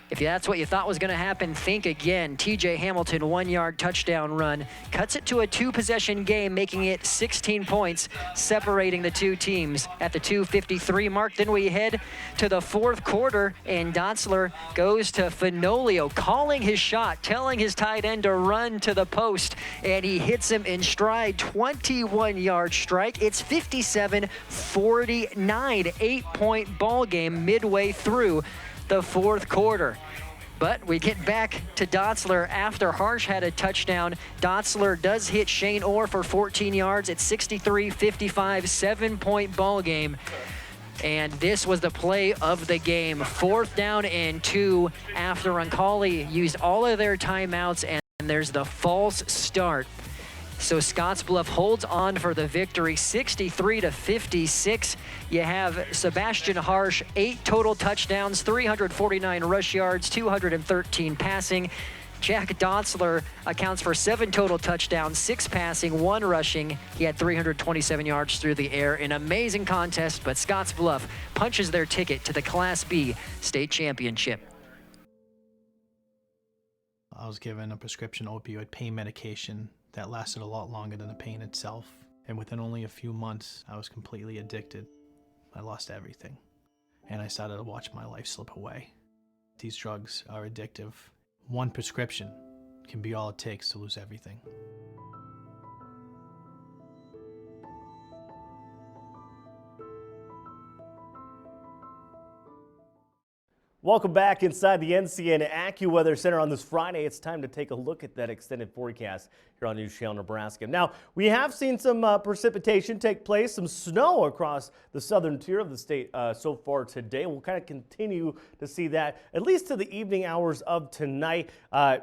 S4: if that's what you thought was going to happen, think again. TJ Hamilton, 1-yard touchdown run, cuts it to a 2-possession game, making it 16 points, separating the two teams at the 2:53 mark. Then we head to the fourth quarter, and Dotzler goes to Fenolio, calling his shot, telling his tight end to run to the post, and he hits him in stride, 21-yard strike. It's 57-49, 8-point ball game midway through the fourth quarter. But we get back to Dotzler after Harsh had a touchdown. Dotzler does hit Shane Orr for 14 yards. It's 63-55, 7-point ball game. And this was the play of the game. 4th down and 2 after Roncalli used all of their timeouts, and there's the false start. So Scottsbluff holds on for the victory, 63-56. You have Sebastian Harsh, 8 total touchdowns, 349 rush yards, 213 passing. Jack Dotzler accounts for 7 total touchdowns, 6 passing, 1 rushing. He had 327 yards through the air. An amazing contest, but Scottsbluff punches their ticket to the Class B state championship.
S5: I was given a prescription opioid pain medication that lasted a lot longer than the pain itself. And within only a few months, I was completely addicted. I lost everything. And I started to watch my life slip away. These drugs are addictive. One prescription can be all it takes to lose everything.
S3: Welcome back inside the NCN AccuWeather Center on this Friday. It's time to take a look at that extended forecast here on News Channel Nebraska. Now, we have seen some precipitation take place, some snow across the southern tier of the state so far today. We'll kind of continue to see that at least to the evening hours of tonight.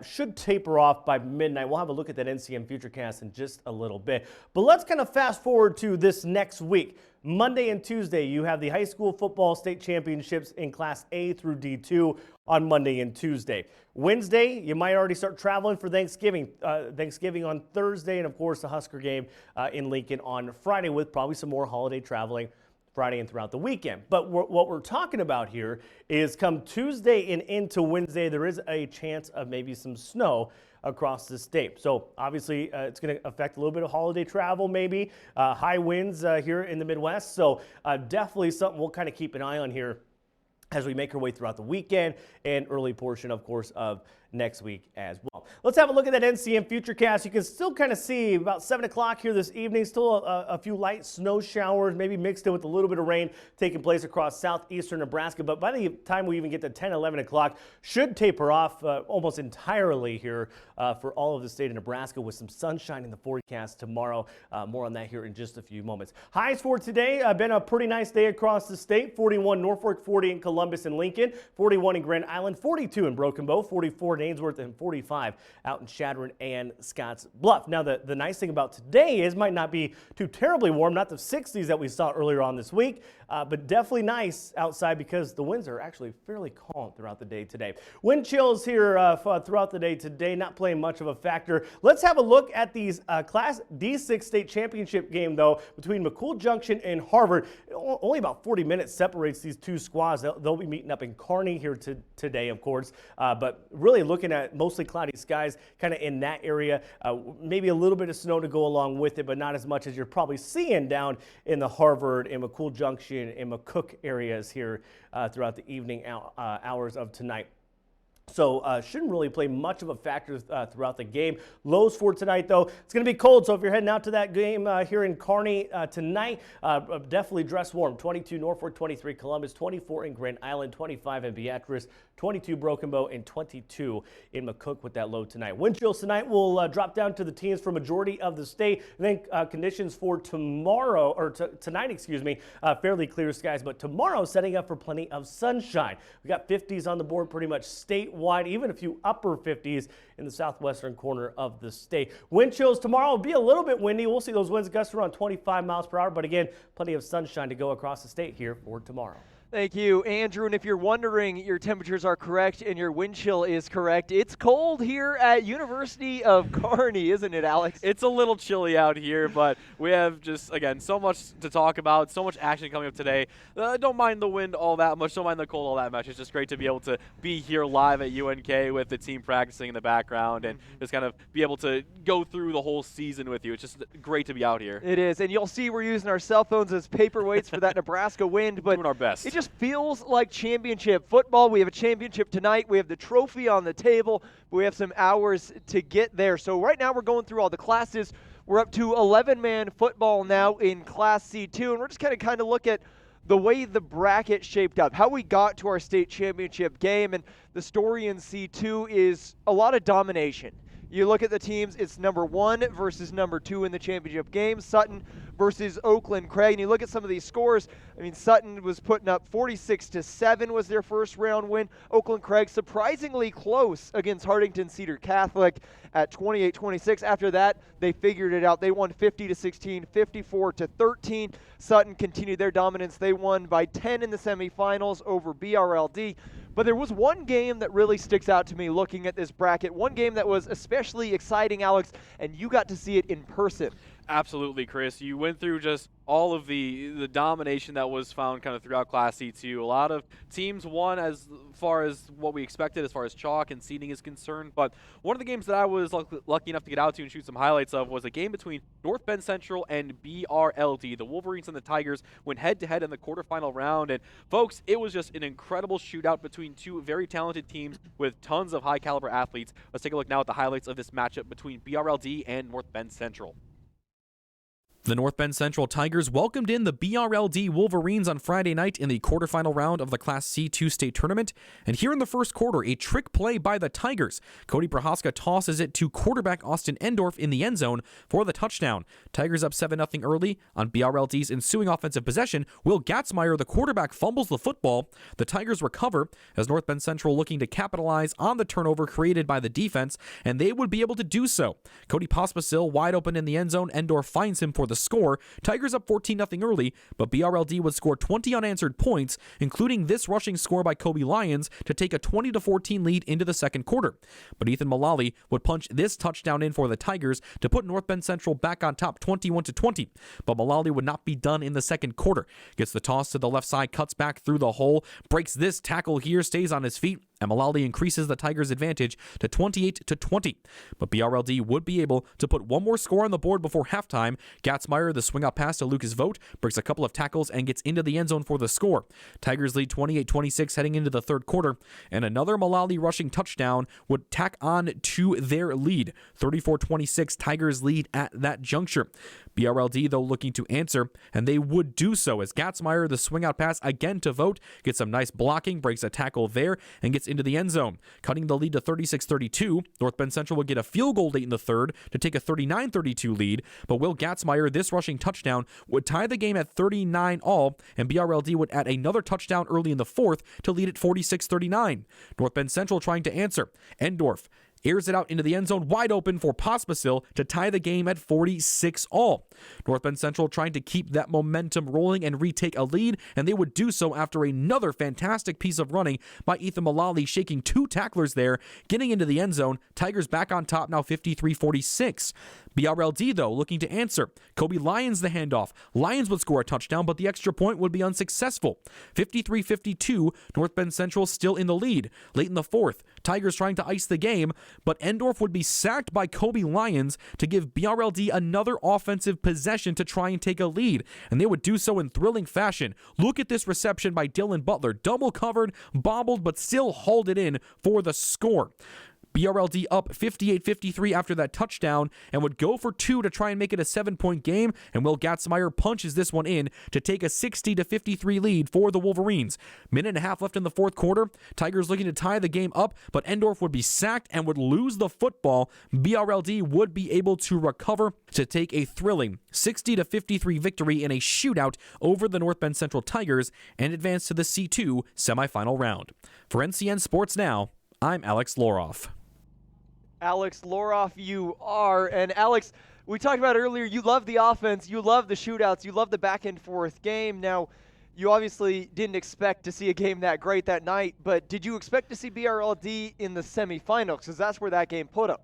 S3: Should taper off by midnight. We'll have a look at that NCN Futurecast in just a little bit. But let's kind of fast forward to this next week. Monday and Tuesday, you have the high school football state championships in Class A through D2 on Monday and Tuesday. Wednesday, you might already start traveling for Thanksgiving. Thanksgiving on Thursday, and of course the Husker game in Lincoln on Friday, with probably some more holiday traveling Friday and throughout the weekend. But what we're talking about here is come Tuesday and into Wednesday, there is a chance of maybe some snow across the state. So obviously it's going to affect a little bit of holiday travel, maybe high winds here in the Midwest. So definitely something we'll kind of keep an eye on here as we make our way throughout the weekend and early portion, of course, of next week as well. Let's have a look at that NCN Futurecast. You can still kind of see about 7 o'clock here this evening, still a few light snow showers, maybe mixed in with a little bit of rain taking place across southeastern Nebraska. But by the time we even get to 10, 11 o'clock, should taper off almost entirely here for all of the state of Nebraska, with some sunshine in the forecast tomorrow. More on that here in just a few moments. Highs for today, been a pretty nice day across the state. 41 Norfolk, 40 in Columbus and Lincoln, 41 in Grand Island, 42 in Broken Bow, 44 in Ainsworth, and 45 out in Chadron and Scotts Bluff. Now, the nice thing about today is might not be too terribly warm, not the 60s that we saw earlier on this week, but definitely nice outside because the winds are actually fairly calm throughout the day today. Wind chills here throughout the day today, not playing much of a factor. Let's have a look at these Class D6 state championship game, though, between McCool Junction and Harvard. Only about 40 minutes separates these two squads. They'll be meeting up in Kearney here today, of course, but really looking at mostly cloudy skies kind of in that area. Maybe a little bit of snow to go along with it, but not as much as you're probably seeing down in the Harvard and McCool Junction and McCook areas here throughout the evening hours of tonight. So shouldn't really play much of a factor throughout the game. Lows for tonight, though, it's going to be cold. So if you're heading out to that game here in Kearney tonight, definitely dress warm. 22 Norfolk, 23 Columbus, 24 in Grand Island, 25 in Beatrice, 22 Broken Bow, and 22 in McCook with that low tonight. Wind chills tonight will drop down to the teens for majority of the state. And then conditions for tomorrow, or tonight, excuse me, fairly clear skies. But tomorrow, setting up for plenty of sunshine. We got 50s on the board pretty much statewide, even a few upper 50s in the southwestern corner of the state. Wind chills tomorrow will be a little bit windy. We'll see those winds gust around 25 miles per hour. But again, plenty of sunshine to go across the state here for tomorrow.
S1: Thank you, Andrew. And if you're wondering, your temperatures are correct and your wind chill is correct. It's cold here at University of Kearney, isn't it, Alex?
S2: It's a little chilly out here, but we have just, again, so much to talk about, so much action coming up today. Don't mind the wind all that much, don't mind the cold all that much. It's just great to be able to be here live at UNK with the team practicing in the background and just kind of be able to go through the whole season with you. It's just great to be out here.
S1: It is, and you'll see we're using our cell phones as paperweights for that Nebraska wind, but
S2: doing our best.
S1: It just feels like championship football. We have a championship tonight. We have the trophy on the table, but we have some hours to get there. So right now we're going through all the classes. We're up to 11-man football now in Class C2, and we're just kind of look at the way the bracket shaped up, how we got to our state championship game, and the story in C2 is a lot of domination. You look at the teams, it's number 1 versus number 2 in the championship game, Sutton versus Oakland Craig. And you look at some of these scores, I mean, Sutton was putting up 46-7 was their first round win. Oakland Craig surprisingly close against Hardington Cedar Catholic at 28-26. After that, they figured it out. They won 50-16, 54-13. Sutton continued their dominance. They won by 10 in the semifinals over BRLD. But there was one game that really sticks out to me looking at this bracket, one game that was especially exciting, Alex, and you got to see it in person.
S2: Absolutely, Chris. You went through just all of the domination that was found kind of throughout Class C2. A lot of teams won as far as what we expected as far as chalk and seeding is concerned. But one of the games that I was lucky enough to get out to and shoot some highlights of was a game between North Bend Central and BRLD. The Wolverines and the Tigers went head-to-head in the quarterfinal round. And, folks, it was just an incredible shootout between two very talented teams with tons of high-caliber athletes. Let's take a look now at the highlights of this matchup between BRLD and North Bend Central. The North Bend Central Tigers welcomed in the BRLD Wolverines on Friday night in the quarterfinal round of the Class C2 state tournament. And here in the first quarter, a trick play by the Tigers. Cody Prohaska tosses it to quarterback Austin Endorf in the end zone for the touchdown. Tigers up 7-0 early. On BRLD's ensuing offensive possession, Will Gatzmeyer, the quarterback, fumbles the football. The Tigers recover as North Bend Central looking to capitalize on the turnover created by the defense, and they would be able to do so. Cody Pospisil wide open in the end zone. Endorf finds him for the score. Tigers up 14-0 early, but BRLD would score 20 unanswered points, including this rushing score by Kobe Lyons to take a 20-14 lead into the second quarter. But Ethan Mullally would punch this touchdown in for the Tigers to put North Bend Central back on top 21-20. But Mullally would not be done in the second quarter. Gets the toss to the left side, cuts back through the hole, breaks this tackle here, stays on his feet, and Mullally increases the Tigers' advantage to 28-20. But BRLD would be able to put one more score on the board before halftime. Gatzmeyer, the swing-out pass to Lucas Vogt, breaks a couple of tackles and gets into the end zone for the score. Tigers lead 28-26 heading into the third quarter, and another Mullally rushing touchdown would tack on to their lead. 34-26, Tigers lead at that juncture. BRLD, though, looking to answer, and they would do so as Gatzmeyer, the swing-out pass again to Vogt, gets some nice blocking, breaks a tackle there, and gets into the end zone. Cutting the lead to 36-32, North Bend Central would get a field goal late in the third to take a 39-32 lead, but Will Gatzmeyer, this rushing touchdown, would tie the game at 39-all, and BRLD would add another touchdown early in the fourth to lead at 46-39. North Bend Central trying to answer. Endorf airs it out into the end zone wide open for Pospisil to tie the game at 46-all. North Bend Central trying to keep that momentum rolling and retake a lead, and they would do so after another fantastic piece of running by Ethan Mullally, shaking two tacklers there, getting into the end zone. Tigers back on top now 53-46. BRLD, though, looking to answer. Kobe Lyons the handoff. Lyons would score a touchdown, but the extra point would be unsuccessful. 53-52, North Bend Central still in the lead. Late in the fourth, Tigers trying to ice the game, but Endorf would be sacked by Kobe Lyons to give BRLD another offensive possession to try and take a lead, and they would do so in thrilling fashion. Look at this reception by Dylan Butler. Double covered, bobbled, but still hauled it in for the score. BRLD up 58-53 after that touchdown and would go for two to try and make it a 7-point game, and Will Gatzmeyer punches this one in to take a 60-53 lead for the Wolverines. Minute and a half left in the fourth quarter. Tigers looking to tie the game up, but Endorf would be sacked and would lose the football. BRLD would be able to recover to take a thrilling 60-53 victory in a shootout over the North Bend Central Tigers and advance to the C2 semifinal round. For NCN Sports Now, I'm Alex Loroff.
S1: Alex Loroff, you are. And Alex, we talked about earlier, you love the offense, you love the shootouts, you love the back and forth game. Now, you obviously didn't expect to see a game that great that night, but did you expect to see BRLD in the semifinals? Because that's where that game put them.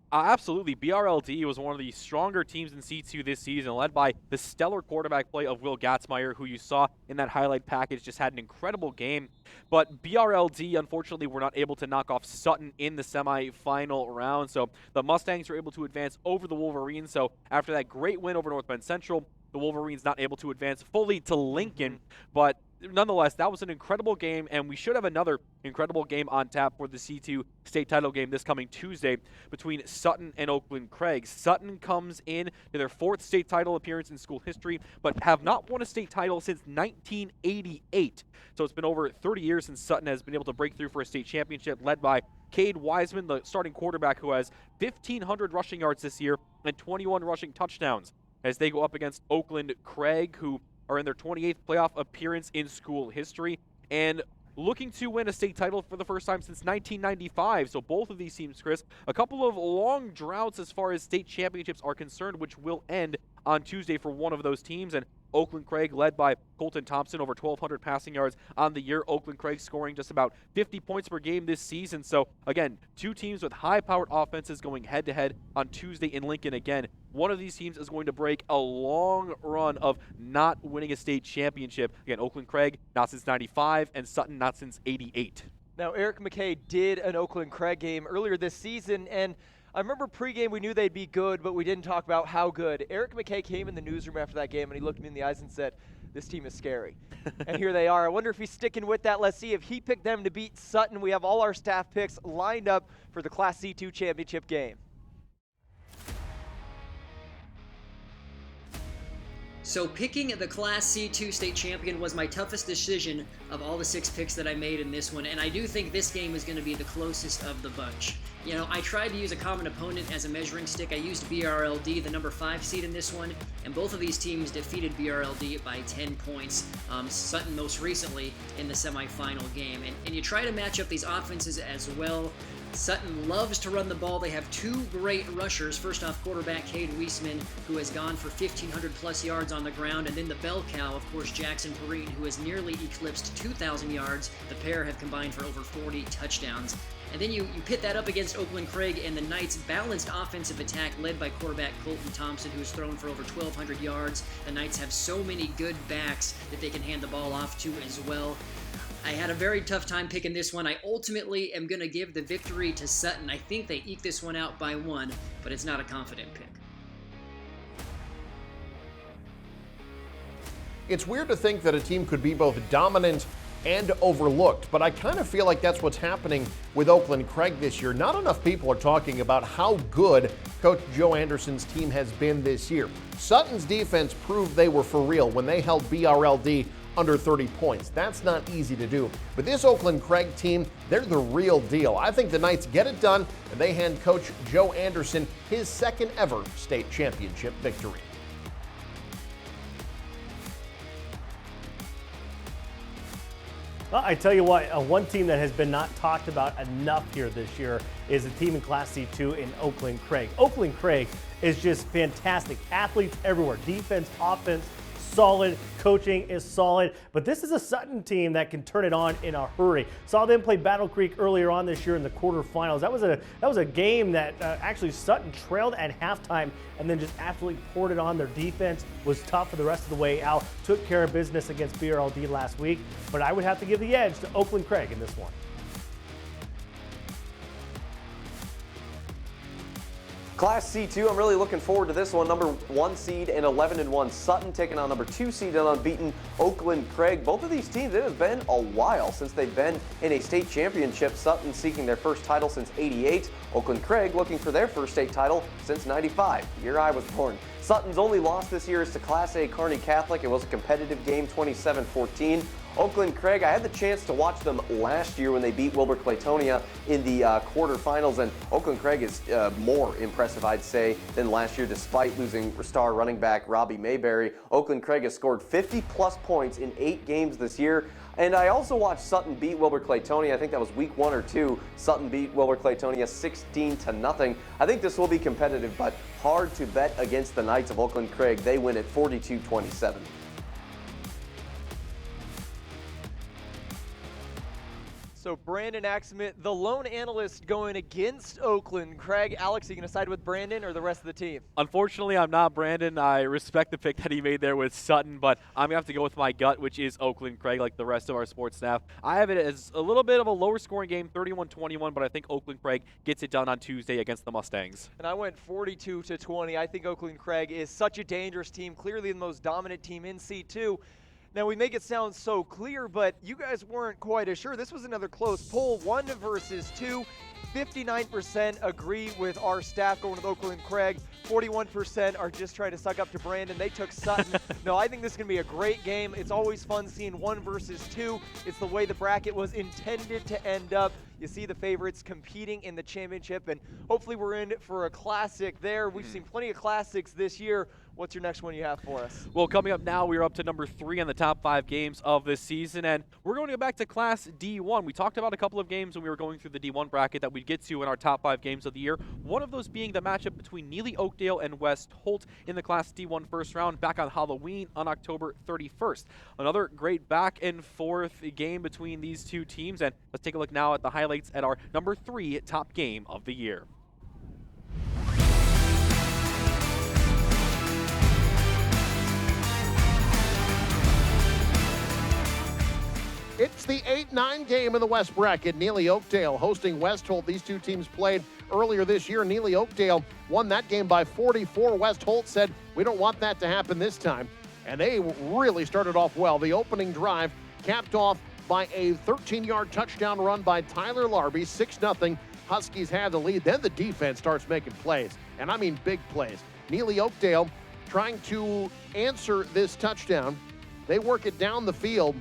S2: Absolutely. BRLD was one of the stronger teams in C2 this season, led by the stellar quarterback play of Will Gatzmeyer, who you saw in that highlight package, just had an incredible game. But BRLD, unfortunately, were not able to knock off Sutton in the semifinal round, so the Mustangs were able to advance over the Wolverines. So after that great win over North Bend Central, the Wolverines not able to advance fully to Lincoln, but nonetheless, that was an incredible game, and we should have another incredible game on tap for the C2 state title game this coming Tuesday between Sutton and Oakland Craig. Sutton comes in to their 4th state title appearance in school history, but have not won a state title since 1988. So it's been over 30 years since Sutton has been able to break through for a state championship, led by Cade Wiseman, the starting quarterback, who has 1,500 rushing yards this year and 21 rushing touchdowns, as they go up against Oakland Craig, who are in their 28th playoff appearance in school history and looking to win a state title for the first time since 1995. So both of these teams, Chris, a couple of long droughts as far as state championships are concerned, which will end on Tuesday for one of those teams. And Oakland Craig, led by Colton Thompson, over 1,200 passing yards on the year. Oakland Craig scoring just about 50 points per game this season. So, again, two teams with high-powered offenses going head-to-head on Tuesday in Lincoln again. One of these teams is going to break a long run of not winning a state championship. Again, Oakland Craig, not since 95, and Sutton, not since 88.
S1: Now, Eric McKay did an Oakland Craig game earlier this season, and I remember pregame we knew they'd be good, but we didn't talk about how good. Eric McKay came in the newsroom after that game, and he looked me in the eyes and said, "This team is scary." And here they are. I wonder if he's sticking with that. Let's see if he picked them to beat Sutton. We have all our staff picks lined up for the Class C2 championship game.
S15: So picking the Class C2 state champion was my toughest decision of all the 6 picks that I made in this one, and I do think this game is going to be the closest of the bunch. You know, I tried to use a common opponent as a measuring stick. I used BRLD, the number 5 seed in this one, and both of these teams defeated BRLD by 10 points. Sutton most recently in the semifinal game, and you try to match up these offenses as well. Sutton loves to run the ball. They have 2 great rushers. First off, quarterback Cade Wiesman, who has gone for 1,500 plus yards on the ground, and then the bell cow, of course, Jackson Perrine, who has nearly eclipsed 2,000 yards. The pair have combined for over 40 touchdowns. And then you pit that up against Oakland Craig and the Knights' balanced offensive attack led by quarterback Colton Thompson, who has thrown for over 1,200 yards. The Knights have so many good backs that they can hand the ball off to as well. I had a very tough time picking this one. I ultimately am going to give the victory to Sutton. I think they eke this one out by 1, but it's not a confident pick.
S8: It's weird to think that a team could be both dominant and overlooked, but I kind of feel like that's what's happening with Oakland Craig this year. Not enough people are talking about how good Coach Joe Anderson's team has been this year. Sutton's defense proved they were for real when they held BRLD under 30 points. That's not easy to do. But this Oakland Craig team, they're the real deal. I think the Knights get it done, and they hand Coach Joe Anderson his 2nd ever state championship victory.
S3: Well, I tell you what, one team that has been not talked about enough here this year is a team in Class C2 in Oakland Craig. Oakland Craig is just fantastic. Athletes everywhere. Defense, offense, solid. Coaching is solid. But this is a Sutton team that can turn it on in a hurry. Saw them play Battle Creek earlier on this year in the quarterfinals. That was a game that actually Sutton trailed at halftime and then just absolutely poured it on. Their defense was tough for the rest of the way out. Took care of business against BRLD last week. But I would have to give the edge to Oakland Craig in this one.
S16: Class C2, I'm really looking forward to this one. Number 1 seed and 11-1 Sutton taking on number 2 seed and unbeaten Oakland Craig. Both of these teams, it has been a while since they've been in a state championship. Sutton seeking their first title since '88. Oakland Craig looking for their first state title since '95, the year I was born. Sutton's only loss this year is to Class A Kearney Catholic. It was a competitive game, 27-14. Oakland Craig, I had the chance to watch them last year when they beat Wilber-Claytonia in the quarterfinals, and Oakland Craig is more impressive, I'd say, than last year, despite losing star running back Robbie Mayberry. Oakland Craig has scored 50-plus points in 8 games this year. And I also watched Sutton beat Wilber-Claytonia. I think that was week 1 or 2. Sutton beat Wilber-Claytonia 16-0. I think this will be competitive, but hard to bet against the Knights of Oakland Craig. They win at 42-27.
S1: So Brandon Axmit, the lone analyst, going against Oakland. Craig, Alex, are you going to side with Brandon or the rest of the team?
S2: Unfortunately, I'm not Brandon. I respect the pick that he made there with Sutton, but I'm going to have to go with my gut, which is Oakland, Craig, like the rest of our sports staff. I have it as a little bit of a lower scoring game, 31-21, but I think Oakland, Craig, gets it done on Tuesday against the Mustangs.
S1: And I went 42-20. I think Oakland, Craig, is such a dangerous team, clearly the most dominant team in C2. Now, we make it sound so clear, but you guys weren't quite as sure. This was another close poll, 1 versus 2. 59% agree with our staff going with Oakland, Craig. 41% are just trying to suck up to Brandon. They took Sutton. No, I think this is going to be a great game. It's always fun seeing 1 versus 2. It's the way the bracket was intended to end up. You see the favorites competing in the championship, and hopefully we're in for a classic there. We've seen plenty of classics this year. What's your next one you have for us?
S2: Well, coming up now, we're up to number 3 on the top 5 games of this season, and we're going to go back to Class D1. We talked about a couple of games when we were going through the D1 bracket that we'd get to in our top 5 games of the year. One of those being the matchup between Neely Oakdale and West Holt in the Class D1 first round back on Halloween on October 31st. Another great back and forth game between these two teams, and let's take a look now at the highlights at our number 3 top game of the year.
S8: It's the 8-9 game in the West bracket. Neely Oakdale hosting West Holt. These two teams played earlier this year. Neely Oakdale won that game by 44. West Holt said, we don't want that to happen this time. And they really started off well. The opening drive capped off by a 13-yard touchdown run by Tyler Larby, 6-0. Huskies had the lead. Then the defense starts making plays, and I mean big plays. Neely Oakdale trying to answer this touchdown. They work it down the field.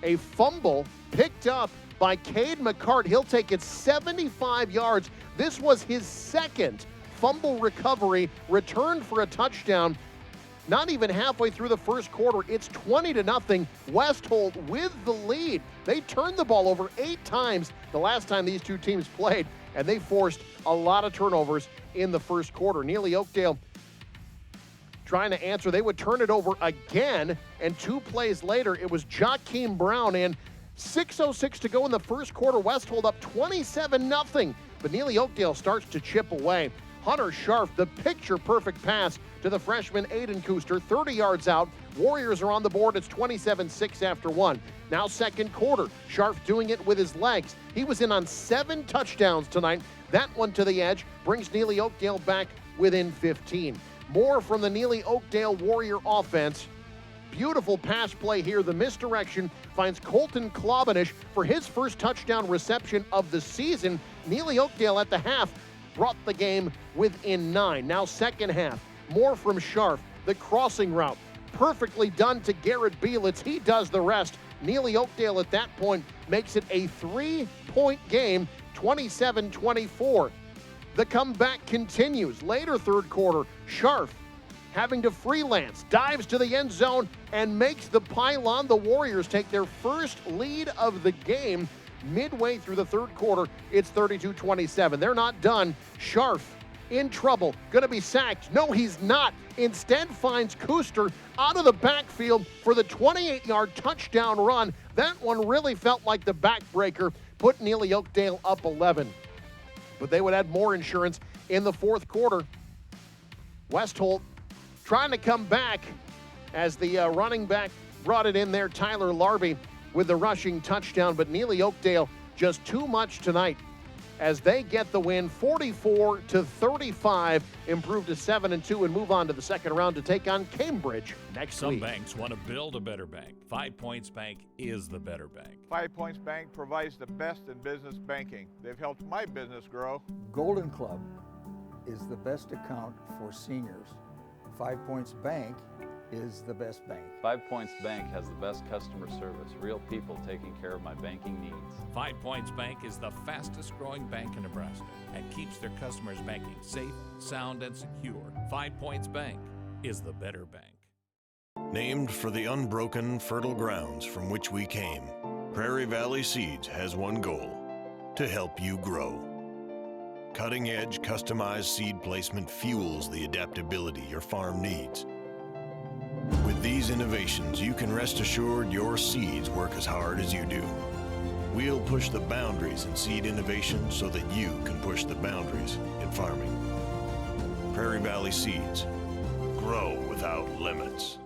S8: A fumble picked up by Cade McCart. He'll take it 75 yards. This was his second fumble recovery, returned for a touchdown. Not even halfway through the first quarter, it's 20-0. West Holt with the lead. They turned the ball over 8 times the last time these two teams played, and they forced a lot of turnovers in the first quarter. Neely Oakdale trying to answer. They would turn it over again, and 2 plays later, it was Jakeem Brown, and 6:06 to go in the first quarter. West Holt up 27-0, but Neely Oakdale starts to chip away. Hunter Scharf, the picture-perfect pass to the freshman Aiden Kuster, 30 yards out. Warriors are on the board. It's 27-6 after 1. Now second quarter, Scharf doing it with his legs. He was in on 7 touchdowns tonight. That one to the edge brings Neely Oakdale back within 15. More from the Neely Oakdale Warrior offense. Beautiful pass play here. The misdirection finds Colton Klobanish for his first touchdown reception of the season. Neely Oakdale at the half brought the game within 9. Now second half, more from Scharf. The crossing route, perfectly done to Garrett Bielitz. He does the rest. Neely Oakdale at that point makes it a 3-point game, 27-24. The comeback continues. Later third quarter, Scharf having to freelance, dives to the end zone and makes the pylon. The Warriors take their first lead of the game. Midway through the third quarter, it's 32-27. They're not done. Scharf in trouble, gonna be sacked. No, he's not. Instead finds Kuster out of the backfield for the 28-yard touchdown run. That one really felt like the backbreaker, put Neely Oakdale up 11. But they would add more insurance in the fourth quarter. West Holt trying to come back as the running back brought it in there, Tyler Larby, with the rushing touchdown, but Neely Oakdale just too much tonight as they get the win, 44-35, improve to 7-2 and move on to the second round to take on Cambridge next
S6: Some
S8: week.
S6: banks want to build a better bank. 5 Points Bank is the better bank.
S7: 5 Points Bank provides the best in business banking. They've helped my business grow.
S9: Golden Club is the best account for seniors. 5 Points Bank is the best bank.
S10: 5 Points Bank has the best customer service, real people taking care of my banking needs.
S6: 5 Points Bank is the fastest growing bank in Nebraska and keeps their customers banking safe, sound, and secure. 5 Points Bank is the better bank.
S25: Named for the unbroken, fertile grounds from which we came, Prairie Valley Seeds has one goal: to help you grow. Cutting-edge, customized seed placement fuels the adaptability your farm needs. With these innovations, you can rest assured your seeds work as hard as you do. We'll push the boundaries in seed innovation so that you can push the boundaries in farming. Prairie Valley Seeds. Grow without limits.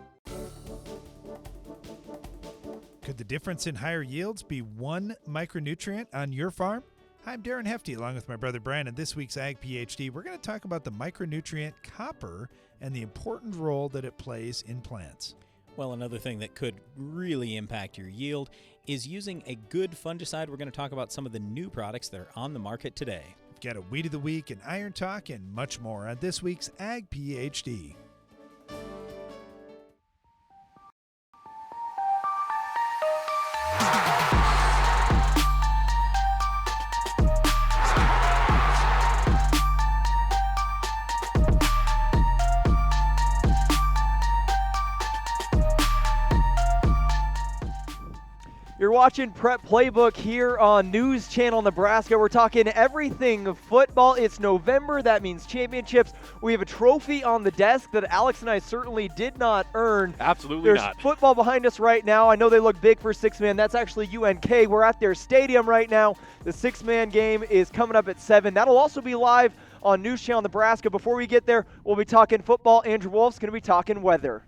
S11: Could the difference in higher yields be one micronutrient on your farm? Hi, I'm Darren Hefty, along with my brother Brian, and this week's Ag PhD, we're going to talk about the micronutrient copper and the important role that it plays in plants.
S12: Well, another thing that could really impact your yield is using a good fungicide. We're going to talk about some of the new products that are on the market today.
S11: We've got a Weed of the Week, an Iron Talk, and much more on this week's Ag PhD.
S1: You're watching Prep Playbook here on News Channel Nebraska. We're talking everything football. It's November. That means championships. We have a trophy on the desk that Alex and I certainly did not earn.
S2: Absolutely not.
S1: There's football behind us right now. I know they look big for six-man. That's actually UNK. We're at their stadium right now. The six-man game is coming up at 7. That'll also be live on News Channel Nebraska. Before we get there, we'll be talking football. Andrew Wolf's going to be talking weather.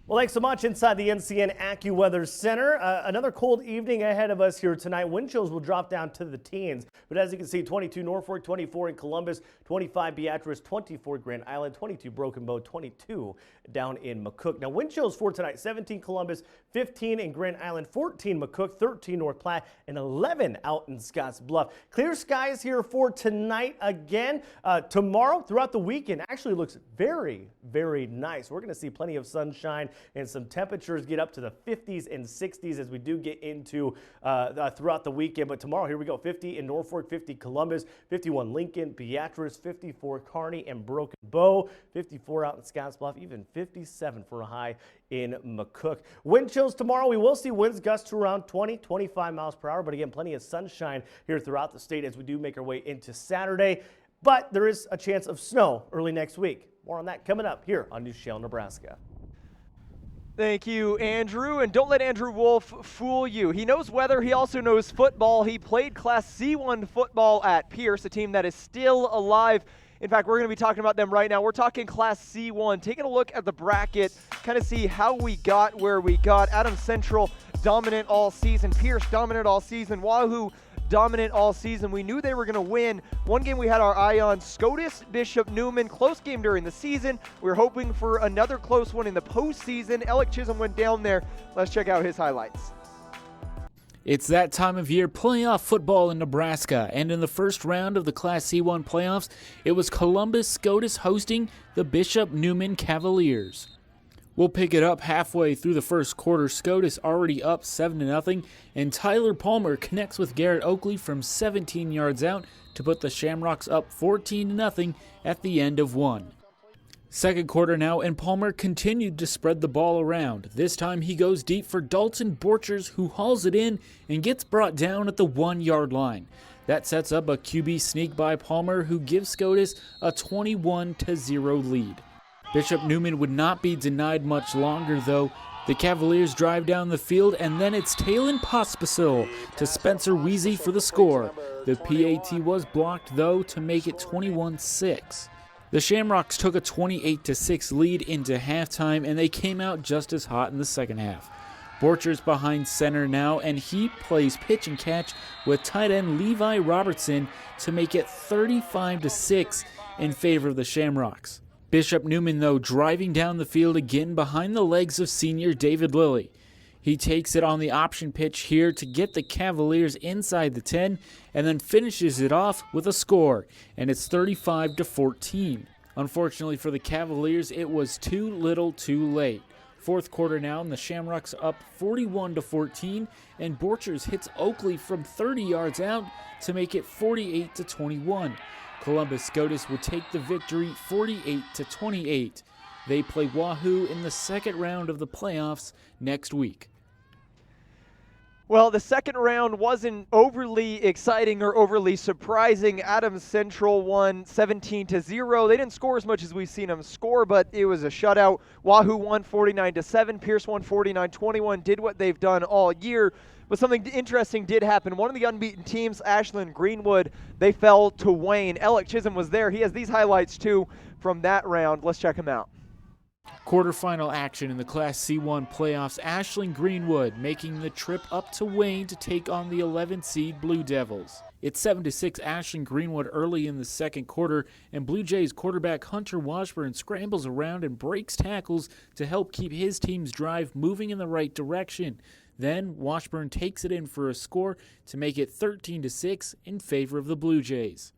S3: Well, thanks so much inside the NCN AccuWeather Center. Another cold evening ahead of us here tonight. Wind chills will drop down to the teens. But as you can see, 22 Norfolk, 24 in Columbus, 25 Beatrice, 24 Grand Island, 22 Broken Bow, 22 down in McCook. Now, wind chills for tonight, 17 Columbus, 15 in Grand Island, 14 McCook, 13 North Platte, and 11 out in Scotts Bluff. Clear skies here for tonight again. Tomorrow, throughout the weekend, actually looks very, very nice. We're going to see plenty of sunshine and some temperatures get up to the 50s and 60s as we do get into throughout the weekend. But tomorrow, here we go, 50 in Norfolk, 50 Columbus, 51 Lincoln, Beatrice, 54 Kearney and Broken Bow, 54 out in Scotts Bluff, even 57 for a high in McCook. Wind chills tomorrow. We will see winds gust to around 20, 25 miles per hour. But again, plenty of sunshine here throughout the state as we do make our way into Saturday. But there is a chance of snow early next week. More on that coming up here on News Channel Nebraska.
S1: Thank you, Andrew. And don't let Andrew Wolf fool you. He knows weather. He also knows football. He played Class C1 football at Pierce, a team that is still alive. In fact, we're going to be talking about them right now. We're talking Class C1, taking a look at the bracket, kind of see how we got where we got. Adams Central dominant all season. Pierce dominant all season. Wahoo dominant all season. We knew they were going to win. One game we had our eye on, SCOTUS, Bishop Neumann, close game during the season. We were hoping for another close one in the postseason. Alec Chisholm went down there. Let's check out his highlights.
S21: It's that time of year, playoff football in Nebraska, and in the first round of the Class C1 playoffs, it was Columbus SCOTUS hosting the Bishop Neumann Cavaliers. We'll pick it up halfway through the first quarter. SCOTUS already up 7-0, and Tyler Palmer connects with Garrett Oakley from 17 yards out to put the Shamrocks up 14-0 at the end of one. Second quarter now, and Palmer continued to spread the ball around. This time he goes deep for Dalton Borchers, who hauls it in and gets brought down at the 1-yard line. That sets up a QB sneak by Palmer, who gives SCOTUS a 21-0 lead. Bishop Neumann would not be denied much longer, though. The Cavaliers drive down the field, and then it's Talon Pospisil to Spencer Weezy for the score. The PAT was blocked, though, to make it 21-6. The Shamrocks took a 28-6 lead into halftime, and they came out just as hot in the second half. Borchers behind center now, and he plays pitch and catch with tight end Levi Robertson to make it 35-6 in favor of the Shamrocks. Bishop Neumann, though, driving down the field again behind the legs of senior David Lilly. He takes it on the option pitch here to get the Cavaliers inside the 10 and then finishes it off with a score, and it's 35-14. Unfortunately for the Cavaliers, it was too little too late. Fourth quarter now, and the Shamrocks up 41-14, and Borchers hits Oakley from 30 yards out to make it 48-21. Columbus SCOTUS would take the victory 48-28. They play Wahoo in the second round of the playoffs next week.
S1: Well, the second round wasn't overly exciting or overly surprising. Adams Central won 17-0. They didn't score as much as we've seen them score, but it was a shutout. Wahoo won 49-7. Pierce won 49-21. Did what they've done all year. But something interesting did happen. One of the unbeaten teams, Ashland Greenwood, they fell to Wayne. Alec Chisholm was there. He has these highlights, too, from that round. Let's check him out.
S21: Quarterfinal action in the Class C1 playoffs. Ashland Greenwood making the trip up to Wayne to take on the 11th seed Blue Devils. It's 7-6 Ashland Greenwood early in the second quarter, and Blue Jays quarterback Hunter Washburn scrambles around and breaks tackles to help keep his team's drive moving in the right direction. Then Washburn takes it in for a score to make it 13-6 in favor of the Blue Jays.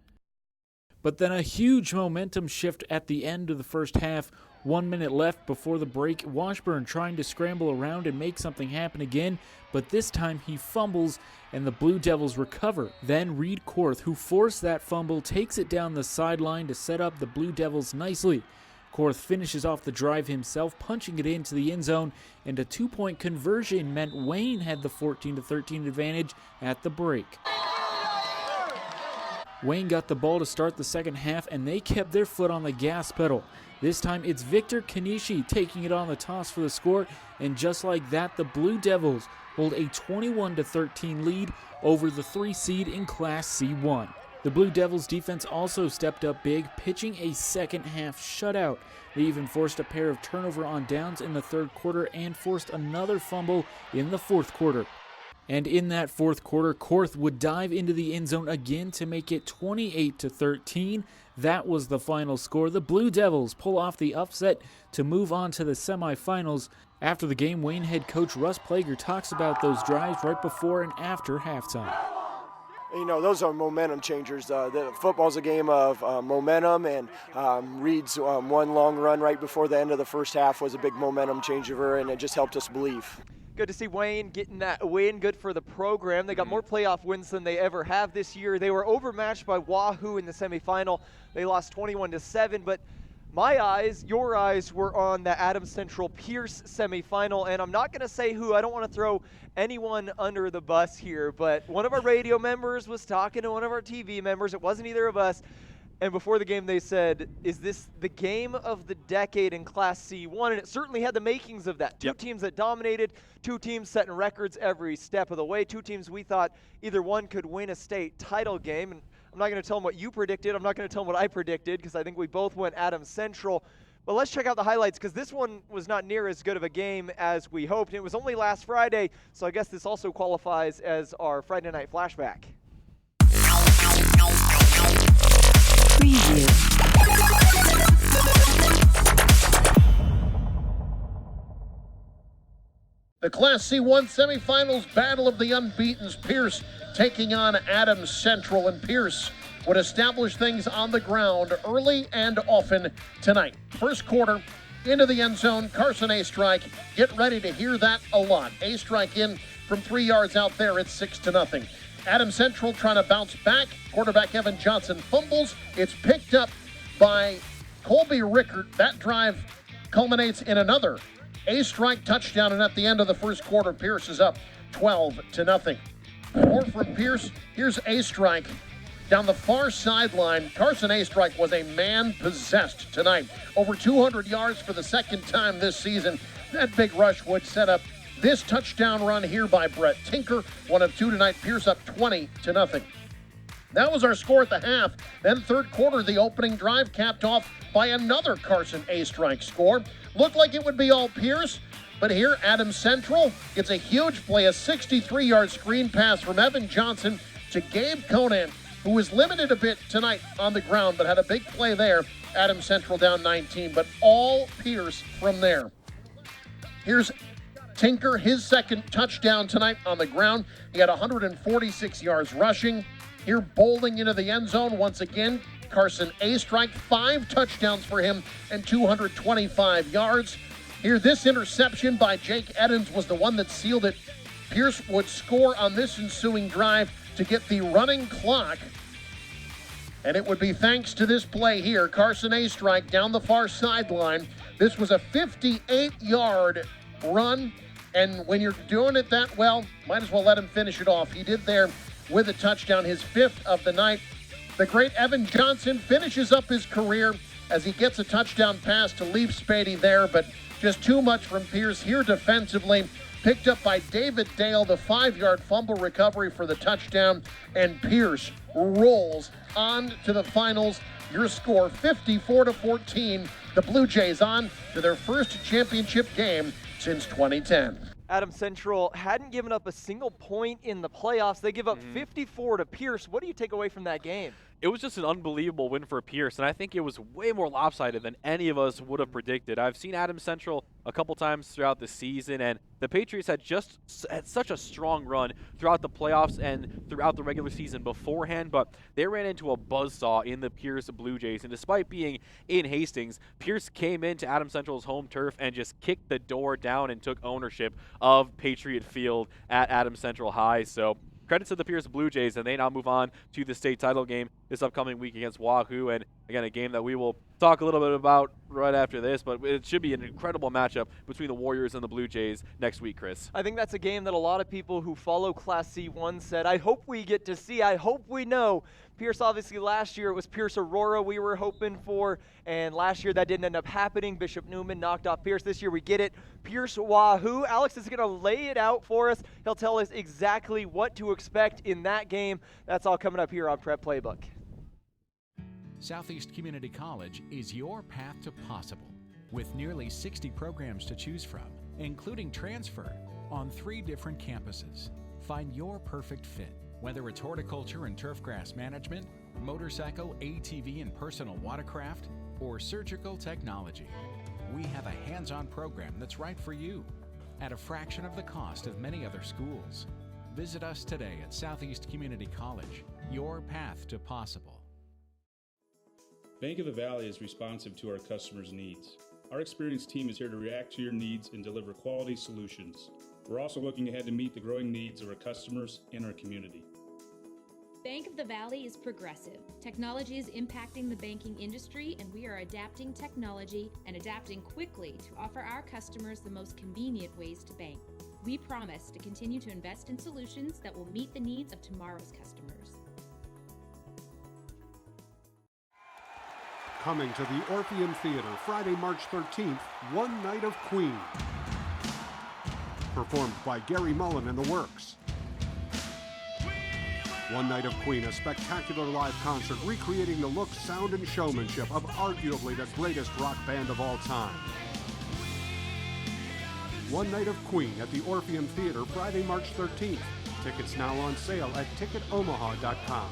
S21: But then a huge momentum shift at the end of the first half. 1 minute left before the break. Washburn trying to scramble around and make something happen again, but this time he fumbles and the Blue Devils recover. Then Reed Korth, who forced that fumble, takes it down the sideline to set up the Blue Devils nicely. Korth finishes off the drive himself, punching it into the end zone, and a 2-point conversion meant Wayne had the 14-13 advantage at the break. Wayne got the ball to start the second half, and they kept their foot on the gas pedal. This time it's Victor Kanishi taking it on the toss for the score, and just like that, the Blue Devils hold a 21-13 lead over the 3 seed in Class C1. The Blue Devils defense also stepped up big, pitching a second half shutout. They even forced a pair of turnover on downs in the third quarter and forced another fumble in the fourth quarter. And in that fourth quarter, Korth would dive into the end zone again to make it 28-13. That was the final score. The Blue Devils pull off the upset to move on to the semifinals. After the game, Wayne head coach Russ Plager talks about those drives right before and after halftime.
S13: You know, those are momentum changers. The football's a game of momentum, and Reed's one long run right before the end of the first half was a big momentum changer, and it just helped us believe.
S1: Good to see Wayne getting that win. Good for the program. They got more playoff wins than they ever have this year. They were overmatched by Wahoo in the semifinal. They lost 21-7, but my eyes, your eyes, were on the Adams Central Pierce semifinal, and I'm not going to say who. I don't want to throw anyone under the bus here, but one of our radio members was talking to one of our TV members. It wasn't either of us. And before the game, they said, is this the game of the decade in Class C1? And it certainly had the makings of that. Two teams that dominated, 2 teams setting records every step of the way, 2 teams we thought either one could win a state title game. And I'm not going to tell them what you predicted. I'm not going to tell them what I predicted because I think we both went Adams Central. But let's check out the highlights because this one was not near as good of a game as we hoped. It was only last Friday, so I guess this also qualifies as our Friday night flashback.
S8: The Class C1 semifinals battle of the unbeatens. Pierce taking on Adams Central, and Pierce would establish things on the ground early and often tonight. First quarter, into the end zone, Carson A-Strike. Get ready to hear that a lot. A-Strike in from 3 yards out there. It's 6-0. Adams Central trying to bounce back. Quarterback Evan Johnson fumbles. It's picked up by Colby Rickert. That drive culminates in another A-Strike touchdown, and at the end of the first quarter, Pierce is up 12-0. More from Pierce. Here's A-Strike down the far sideline. Carson A-Strike was a man-possessed tonight. Over 200 yards for the second time this season. That big rush would set up this touchdown run here by Brett Tinker. 1 of 2 tonight. Pierce up 20-0. That was our score at the half. Then third quarter, the opening drive capped off by another Carson A-Strike score. Looked like it would be all Pierce, but here Adams Central gets a huge play, a 63-yard screen pass from Evan Johnson to Gabe Conan, who was limited a bit tonight on the ground, but had a big play there. Adams Central down 19, but all Pierce from there. Here's Tinker, his second touchdown tonight on the ground. He had 146 yards rushing. Here bowling into the end zone once again, Carson A-Strike, 5 touchdowns for him and 225 yards. Here, this interception by Jake Edens was the one that sealed it. Pierce would score on this ensuing drive to get the running clock. And it would be thanks to this play here. Carson A-Strike down the far sideline. This was a 58-yard run. And when you're doing it that well, might as well let him finish it off. He did there with a touchdown, his 5th of the night. The great Evan Johnson finishes up his career as he gets a touchdown pass to leave Spady there, but just too much from Pierce here defensively. Picked up by David Dale, the 5-yard fumble recovery for the touchdown, and Pierce rolls on to the finals. Your score 54-14. The Blue Jays on to their first championship game since 2010.
S1: Adams Central hadn't given up a single point in the playoffs. They give up 54 to Pierce. What do you take away from that game?
S2: It was just an unbelievable win for Pierce, and I think it was way more lopsided than any of us would have predicted. I've seen Adams Central a couple times throughout the season, and the Patriots had such a strong run throughout the playoffs and throughout the regular season beforehand, but they ran into a buzzsaw in the Pierce Blue Jays, and despite being in Hastings, Pierce came into Adams Central's home turf and just kicked the door down and took ownership of Patriot Field at Adams Central High. So credit to the Pierce Blue Jays, and they now move on to the state title game this upcoming week against Wahoo. And again, a game that we will talk a little bit about right after this, but it should be an incredible matchup between the Warriors and the Blue Jays next week, Chris.
S1: I think that's a game that a lot of people who follow Class C1 said, I hope we get to see, I hope we know. Pierce, obviously, last year it was Pierce Aurora we were hoping for, and last year that didn't end up happening. Bishop Newman knocked off Pierce. This year we get it. Pierce Wahoo. Alex is going to lay it out for us. He'll tell us exactly what to expect in that game. That's all coming up here on Prep Playbook.
S14: Southeast Community College is your path to possible, with nearly 60 programs to choose from, including transfer on 3 different campuses. Find your perfect fit, whether it's horticulture and turfgrass management, motorcycle, ATV and personal watercraft, or surgical technology. We have a hands-on program that's right for you at a fraction of the cost of many other schools. Visit us today at Southeast Community College, your path to possible.
S17: Bank of the Valley is responsive to our customers' needs. Our experienced team is here to react to your needs and deliver quality solutions. We're also looking ahead to meet the growing needs of our customers and our community.
S18: Bank of the Valley is progressive. Technology is impacting the banking industry, and we are adapting technology and adapting quickly to offer our customers the most convenient ways to bank. We promise to continue to invest in solutions that will meet the needs of tomorrow's customers.
S20: Coming to the Orpheum Theater Friday, March 13th, One Night of Queen. Performed by Gary Mullen and the Works. One Night of Queen, a spectacular live concert recreating the look, sound, and showmanship of arguably the greatest rock band of all time. One Night of Queen at the Orpheum Theater Friday, March 13th. Tickets now on sale at ticketomaha.com.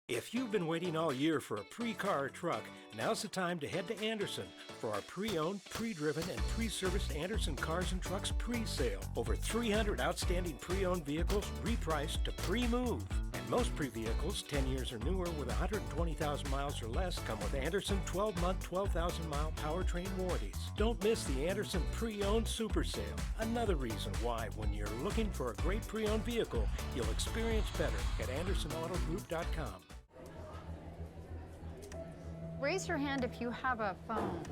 S23: If you've been waiting all year for a pre-car or truck, now's the time to head to Anderson for our pre-owned, pre-driven, and pre-serviced Anderson Cars and Trucks pre-sale. Over 300 outstanding pre-owned vehicles repriced to pre-move. And most pre-vehicles, 10 years or newer with 120,000 miles or less, come with Anderson 12-month, 12,000-mile powertrain warranties. Don't miss the Anderson Pre-Owned Super Sale. Another reason why, when you're looking for a great pre-owned vehicle, you'll experience better at AndersonAutoGroup.com.
S26: Raise your hand if you have a phone.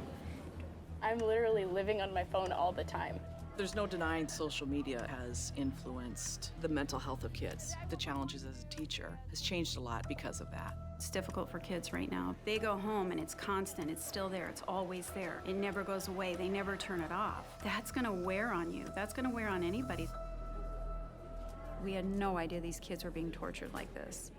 S27: I'm literally living on my phone all the time.
S28: There's no denying social media has influenced the mental health of kids. The challenges as a teacher has changed a lot because of that.
S26: It's difficult for kids right now. They go home and it's constant, it's still there, it's always there. It never goes away, they never turn it off. That's gonna wear on you. That's gonna wear on anybody. We had no idea these kids were being tortured like this.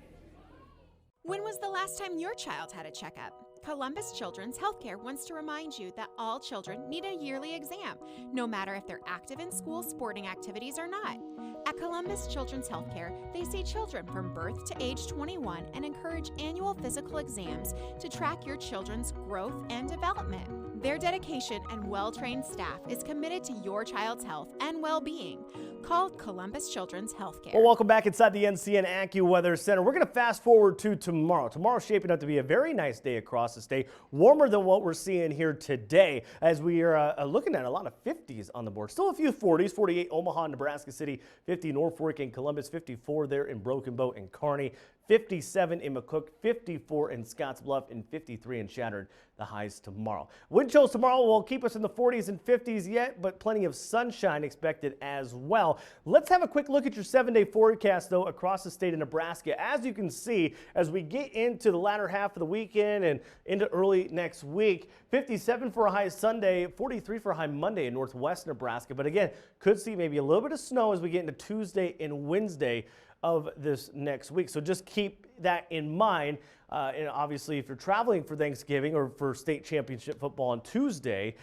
S29: When was the last time your child had a checkup? Columbus Children's Healthcare wants to remind you that all children need a yearly exam, no matter if they're active in school sporting activities or not. At Columbus Children's Healthcare, they see children from birth to age 21 and encourage annual physical exams to track your children's growth and development. Their dedication and well-trained staff is committed to your child's health and well-being. Call Columbus Children's Healthcare.
S3: Well, welcome back inside the NCN AccuWeather Center. We're going to fast forward to tomorrow. Tomorrow's shaping up to be a very nice day across the state, warmer than what we're seeing here today, as we are looking at a lot of 50s on the board. Still a few 40s, 48 Omaha, Nebraska City, 50 Norfolk and Columbus, 54 there in Broken Bow and Kearney, 57 in McCook, 54 in Scottsbluff, and 53 in Shattered, the highs tomorrow. Wind chills tomorrow will keep us in the 40s and 50s yet, but plenty of sunshine expected as well. Let's have a quick look at your 7-day forecast, though, across the state of Nebraska. As you can see, as we get into the latter half of the weekend and into early next week, 57 for a high Sunday, 43 for a high Monday in northwest Nebraska. But again, could see maybe a little bit of snow as we get into Tuesday and Wednesday of this next week. So just keep that in mind. And obviously, if you're traveling for Thanksgiving or for state championship football on Tuesday,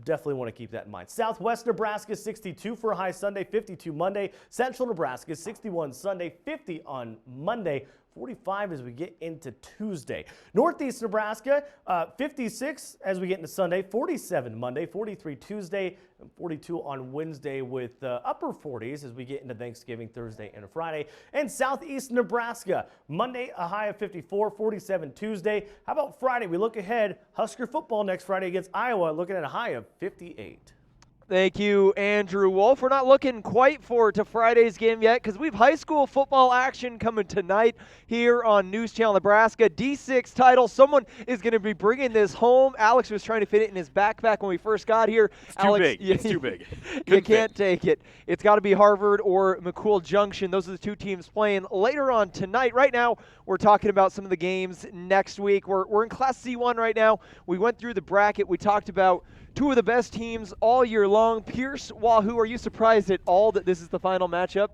S3: definitely want to keep that in mind. Southwest Nebraska, 62 for a high Sunday, 52 Monday. Central Nebraska, 61 Sunday, 50 on Monday. 45 as we get into Tuesday. Northeast Nebraska, 56 as we get into Sunday, 47 Monday, 43 Tuesday, and 42 on Wednesday, with upper 40s as we get into Thanksgiving Thursday and Friday. And Southeast Nebraska, Monday a high of 54, 47 Tuesday. How about Friday? We look ahead, Husker football next Friday against Iowa, looking at a high of 58.
S1: Thank you, Andrew Wolf. We're not looking quite forward to Friday's game yet because we have high school football action coming tonight here on News Channel Nebraska. D6 title. Someone is going to be bringing this home. Alex was trying to fit it in his backpack when we first got here.
S2: It's
S1: Alex,
S2: too big. It's too big.
S1: You can't take it. It's got to be Harvard or McCool Junction. Those are the two teams playing later on tonight. Right now, we're talking about some of the games next week. We're in Class C1 right now. We went through the bracket. We talked about two of the best teams all year long. Pierce, Wahoo, are you surprised at all that this is the final matchup?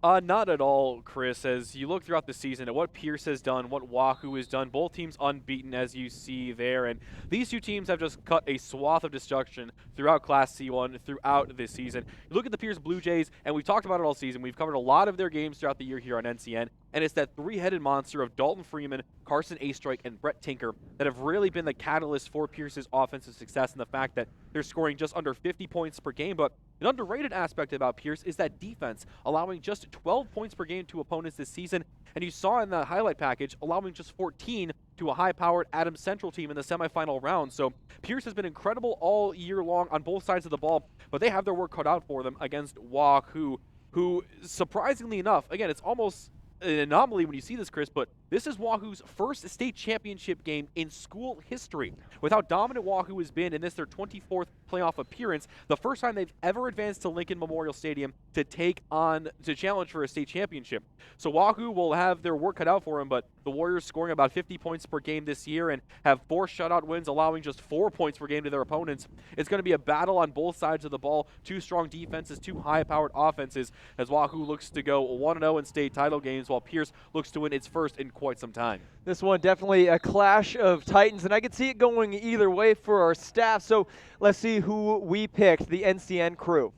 S2: Not at all, Chris. As you look throughout the season at what Pierce has done, what Wahoo has done, both teams unbeaten as you see there. And these two teams have just cut a swath of destruction throughout Class C1 throughout this season. You look at the Pierce Blue Jays, and we've talked about it all season. We've covered a lot of their games throughout the year here on NCN. And it's that three-headed monster of Dalton Freeman, Carson Astrike, and Brett Tinker that have really been the catalyst for Pierce's offensive success, and the fact that they're scoring just under 50 points per game. But an underrated aspect about Pierce is that defense, allowing just 12 points per game to opponents this season. And you saw in the highlight package, allowing just 14 to a high-powered Adams Central team in the semifinal round. So Pierce has been incredible all year long on both sides of the ball, but they have their work cut out for them against Wahoo, who surprisingly enough, again, it's almost an anomaly when you see this, Chris, but this is Wahoo's first state championship game in school history. With how dominant Wahoo has been in this, their 24th playoff appearance, the first time they've ever advanced to Lincoln Memorial Stadium to challenge for a state championship. So Wahoo will have their work cut out for them, but the Warriors scoring about 50 points per game this year and have 4 shutout wins, allowing just 4 points per game to their opponents. It's going to be a battle on both sides of the ball. Two strong defenses, two high-powered offenses, as Wahoo looks to go 1-0 in state title games, while Pierce looks to win its first in quite some time.
S1: This one definitely a clash of titans, and I could see it going either way for our staff. So let's see who we picked, the NCN crew.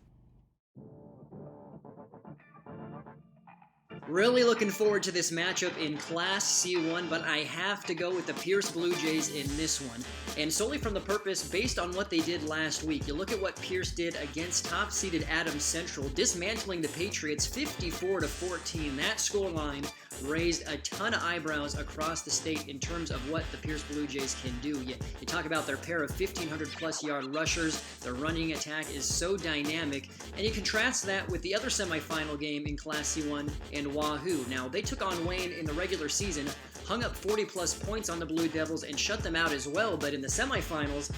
S4: Really looking forward to this matchup in Class C1, but I have to go with the Pierce Blue Jays in this one. And solely from the purpose based on what they did last week. You look at what Pierce did against top-seeded Adams Central, dismantling the Patriots 54-14. That scoreline raised a ton of eyebrows across the state in terms of what the Pierce Blue Jays can do. You talk about their pair of 1,500-plus yard rushers. Their running attack is so dynamic. And you contrast that with the other semifinal game in Class C1 and Wahoo. Now, they took on Wayne in the regular season, hung up 40-plus points on the Blue Devils, and shut them out as well. But in the semifinals,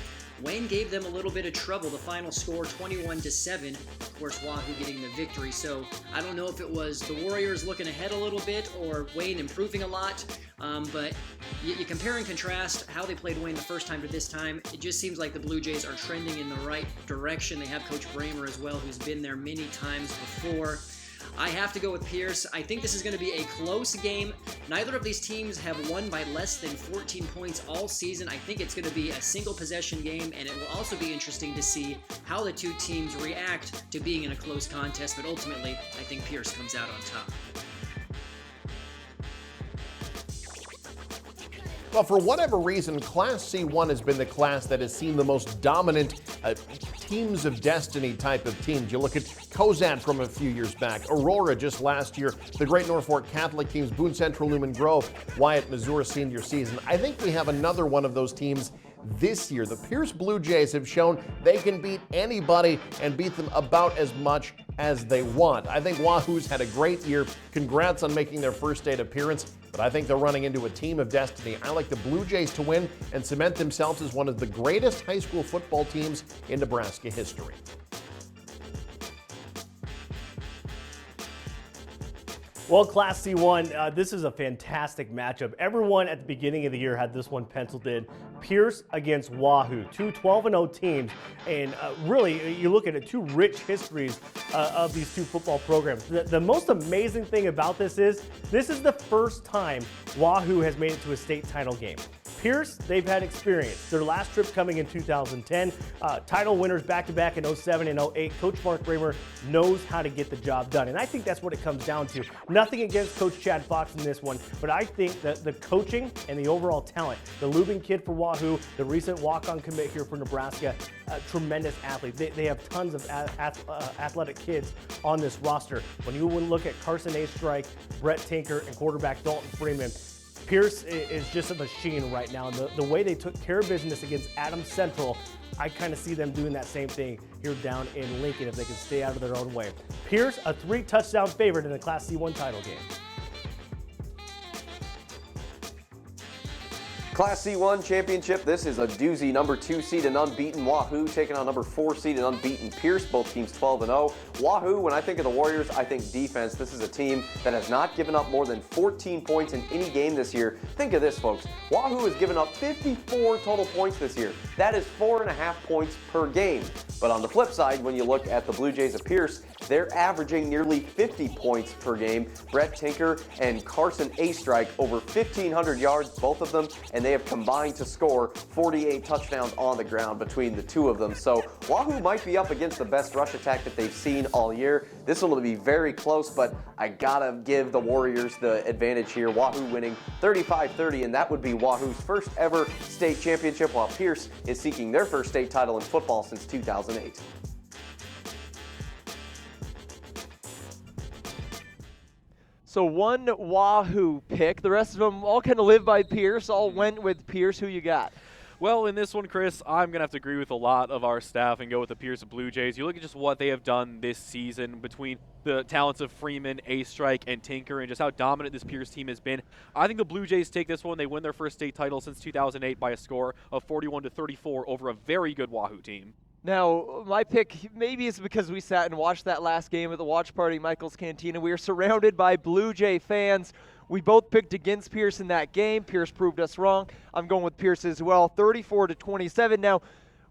S4: Wayne gave them a little bit of trouble. The final score, 21-7. Of course, Wahoo getting the victory. So I don't know if it was the Warriors looking ahead a little bit or Wayne improving a lot. But you compare and contrast how they played Wayne the first time to this time. It just seems like the Blue Jays are trending in the right direction. They have Coach Bramer as well, who's been there many times before. I have to go with Pierce. I think this is going to be a close game. Neither of these teams have won by less than 14 points all season. I think it's going to be a single possession game, and it will also be interesting to see how the two teams react to being in a close contest. But ultimately, I think Pierce comes out on top.
S8: Well, for whatever reason, Class C1 has been the class that has seen the most dominant teams of destiny type of teams. You look at Cozad from a few years back, Aurora just last year, the Great Norfolk Catholic teams, Boone Central, Newman Grove, Wyatt, Missouri senior season. I think we have another one of those teams this year. The Pierce Blue Jays have shown they can beat anybody and beat them about as much as they want. I think Wahoo's had a great year. Congrats on making their first state appearance. but I think they're running into a team of destiny. I like the Blue Jays to win and cement themselves as one of the greatest high school football teams in Nebraska history.
S3: Well, Class C1, this is a fantastic matchup. Everyone at the beginning of the year had this one penciled in. Pierce against Wahoo, two 12-0 teams. And really, you look at it, two rich histories of these two football programs. The most amazing thing about this is the first time Wahoo has made it to a state title game. Pierce, they've had experience. Their last trip coming in 2010. Title winners back-to-back in 07 and 08. Coach Mark Bramer knows how to get the job done. And I think that's what it comes down to. Nothing against Coach Chad Fox in this one, but I think that the coaching and the overall talent, the Lubin kid for Wahoo, the recent walk-on commit here for Nebraska, tremendous athlete. They have tons of athletic kids on this roster. When you look at Carson A. Strike, Brett Tinker, and quarterback Dalton Freeman, Pierce is just a machine right now. And the way they took care of business against Adams Central, I kind of see them doing that same thing here down in Lincoln if they can stay out of their own way. Pierce, a 3-touchdown favorite in the Class C1 title game.
S5: Class C1 championship, this is a doozy. Number 2 seed and unbeaten Wahoo taking on number 4 seed and unbeaten Pierce, both teams 12-0. Wahoo, when I think of the Warriors, I think defense. This is a team that has not given up more than 14 points in any game this year. Think of this, folks. Wahoo has given up 54 total points this year. That is 4.5 points per game. But on the flip side, when you look at the Blue Jays of Pierce, they're averaging nearly 50 points per game. Brett Tinker and Carson A. Strike over 1,500 yards, both of them, and they have combined to score 48 touchdowns on the ground between the two of them. So Wahoo might be up against the best rush attack that they've seen all year. This one will be very close, but I gotta give the Warriors the advantage here. Wahoo winning 35-30, and that would be Wahoo's first ever state championship, while Pierce is seeking their first state title in football since 2008.
S1: So one Wahoo pick. The rest of them all kind of live by Pierce, all went with Pierce. Who you got?
S2: Well, in this one, Chris, I'm going to have to agree with a lot of our staff and go with the Pierce Blue Jays. You look at just what they have done this season between the talents of Freeman, A-Strike, and Tinker, and just how dominant this Pierce team has been. I think the Blue Jays take this one. They win their first state title since 2008 by a score of 41-34 over a very good Wahoo team.
S1: Now, my pick maybe is because we sat and watched that last game at the watch party, Michael's Cantina. We are surrounded by Blue Jay fans. We both picked against Pierce in that game. Pierce proved us wrong. I'm going with Pierce as well, 34-27. Now,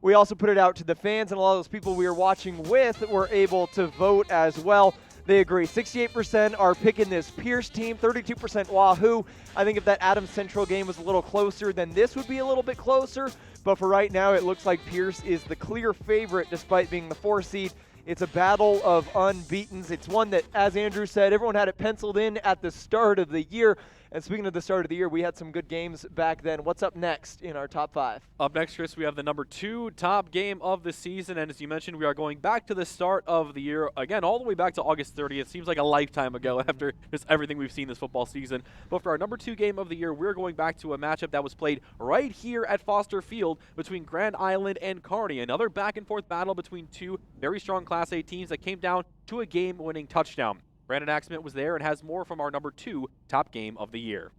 S1: we also put it out to the fans, and a lot of those people we were watching with were able to vote as well. They agree. 68% are picking this Pierce team, 32% Wahoo. I think if that Adams Central game was a little closer, then this would be a little bit closer. But for right now, it looks like Pierce is the clear favorite despite being the 4 seed. It's a battle of unbeatens. It's one that, as Andrew said, everyone had it penciled in at the start of the year. And speaking of the start of the year, we had some good games back then. What's up next in our top 5?
S2: Up next, Chris, we have the number 2 top game of the season. And as you mentioned, we are going back to the start of the year. Again, all the way back to August 30th. Seems like a lifetime ago after just everything we've seen this football season. But for our number 2 game of the year, we're going back to a matchup that was played right here at Foster Field between Grand Island and Kearney. Another back-and-forth battle between two very strong Class A teams that came down to a game-winning touchdown. Brandon Axman was there and has more from our number 2 top game of the year.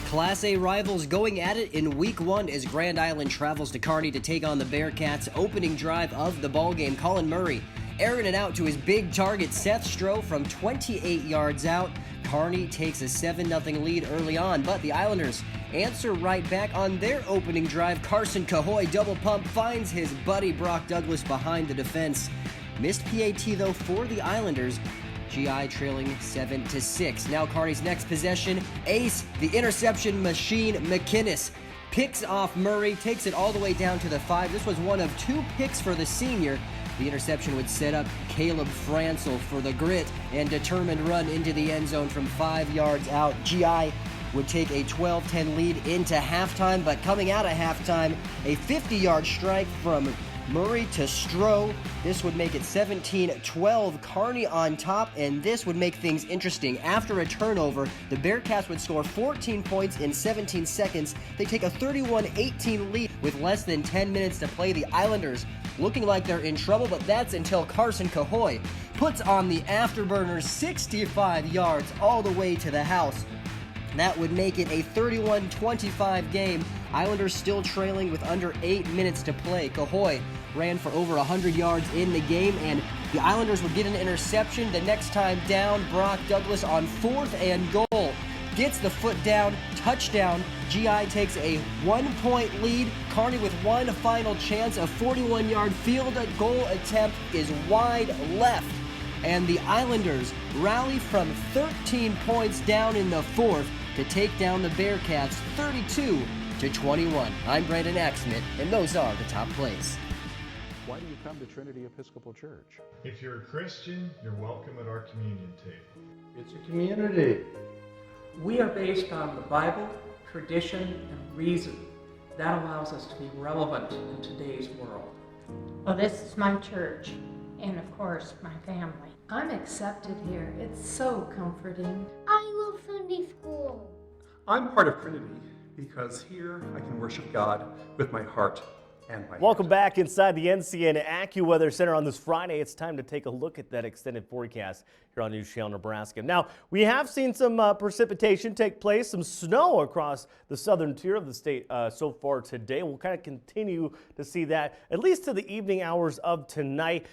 S4: Class A rivals going at it in Week 1 as Grand Island travels to Kearney to take on the Bearcats. Opening drive of the ballgame, Colin Murray airing it out to his big target, Seth Stroh, from 28 yards out. Kearney takes a 7-0 lead early on, but the Islanders answer right back on their opening drive. Carson Cahoy double pump finds his buddy Brock Douglas behind the defense. Missed PAT though for the Islanders. GI trailing 7-6. Now Kearney's next possession. Ace, the interception machine, McInnes picks off Murray, takes it all the way down to the 5. This was one of 2 picks for the senior. The interception would set up Caleb Francel for the grit and determined run into the end zone from 5 yards out. GI would take a 12-10 lead into halftime, but coming out of halftime, a 50-yard strike from Murray to Stroh. This would make it 17-12, Kearney on top, and this would make things interesting. After a turnover, the Bearcats would score 14 points in 17 seconds. They take a 31-18 lead with less than 10 minutes to play. The Islanders
S6: looking like they're in trouble, but that's until Carson Cahoy puts on the afterburners 65 yards all the way to the house. That would make it a 31-25 game. Islanders still trailing with under 8 minutes to play. Cahoy ran for over 100 yards in the game, and the Islanders would get an interception. The next time down, Brock Douglas on 4th and goal gets the foot down, touchdown. GI takes a 1-point lead. Kearney with one final chance. A 41-yard field goal attempt is wide left. And the Islanders rally from 13 points down in the 4th to take down the Bearcats 32-21. I'm Brandon Axmit, and those are the top plays.
S7: Why do you come to Trinity Episcopal Church?
S9: If you're a Christian, you're welcome at our communion table.
S10: It's a community. We are based on the Bible, tradition, and reason. That allows us to be relevant in today's world.
S15: Well, this is my church, and of course, my family.
S16: I'm accepted here. It's so comforting.
S19: I love Sunday school.
S10: I'm part of Trinity because here I can worship God with my heart and my
S3: Welcome back inside the NCN AccuWeather Center on this Friday. It's time to take a look at that extended forecast here on News Channel Nebraska. Now, we have seen some precipitation take place, some snow across the southern tier of the state so far today. We'll kind of continue to see that at least to the evening hours of tonight.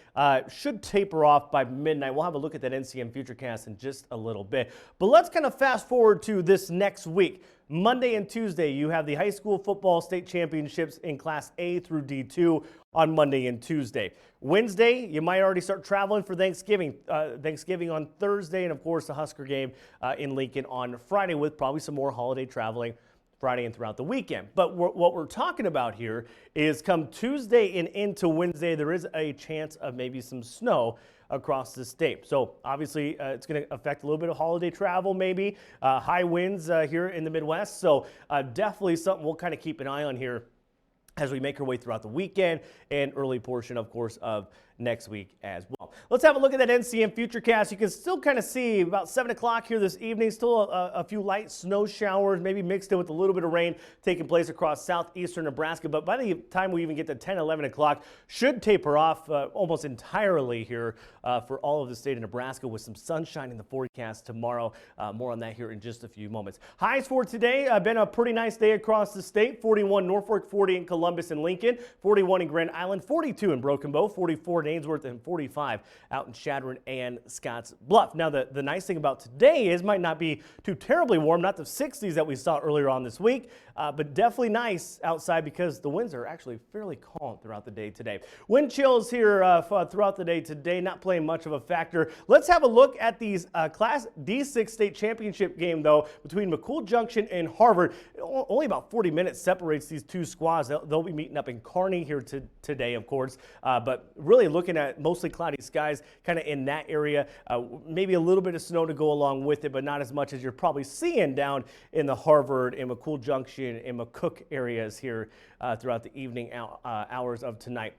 S3: Should taper off by midnight. We'll have a look at that NCN Futurecast in just a little bit. But let's kind of fast forward to this next week. Monday and Tuesday, you have the high school football state championships in Class A through D2 on Monday and Tuesday. Wednesday, you might already start traveling for Thanksgiving. Thanksgiving on Thursday, and of course the Husker game in Lincoln on Friday, with probably some more holiday traveling Friday and throughout the weekend. But what we're talking about here is come Tuesday and into Wednesday, there is a chance of maybe some snow across the state. So obviously it's going to affect a little bit of holiday travel, maybe high winds here in the Midwest. So definitely something we'll kind of keep an eye on here as we make our way throughout the weekend and early portion, of course, of next week as well. Let's have a look at that NCN Futurecast. You can still kind of see about 7 o'clock here this evening, still a few light snow showers, maybe mixed in with a little bit of rain taking place across southeastern Nebraska. But by the time we even get to 10, 11 o'clock, should taper off almost entirely here for all of the state of Nebraska, with some sunshine in the forecast tomorrow. More on that here in just a few moments. Highs for today, been a pretty nice day across the state. 41 Norfolk, 40 in Columbus and Lincoln, 41 in Grand Island, 42 in Broken Bow, 44 in Ainsworth, and 45 out in Chadron and Scotts Bluff. Now, the nice thing about today is might not be too terribly warm, not the 60s that we saw earlier on this week, but definitely nice outside because the winds are actually fairly calm throughout the day today. Wind chills here throughout the day today, not playing much of a factor. Let's have a look at these Class D6 state championship game, though, between McCool Junction and Harvard. Only about 40 minutes separates these two squads. They'll be meeting up in Kearney here today, of course, but really looking at mostly cloudy skies kind of in that area. Maybe a little bit of snow to go along with it, but not as much as you're probably seeing down in the Harvard and McCool Junction and McCook areas here throughout the evening hours of tonight.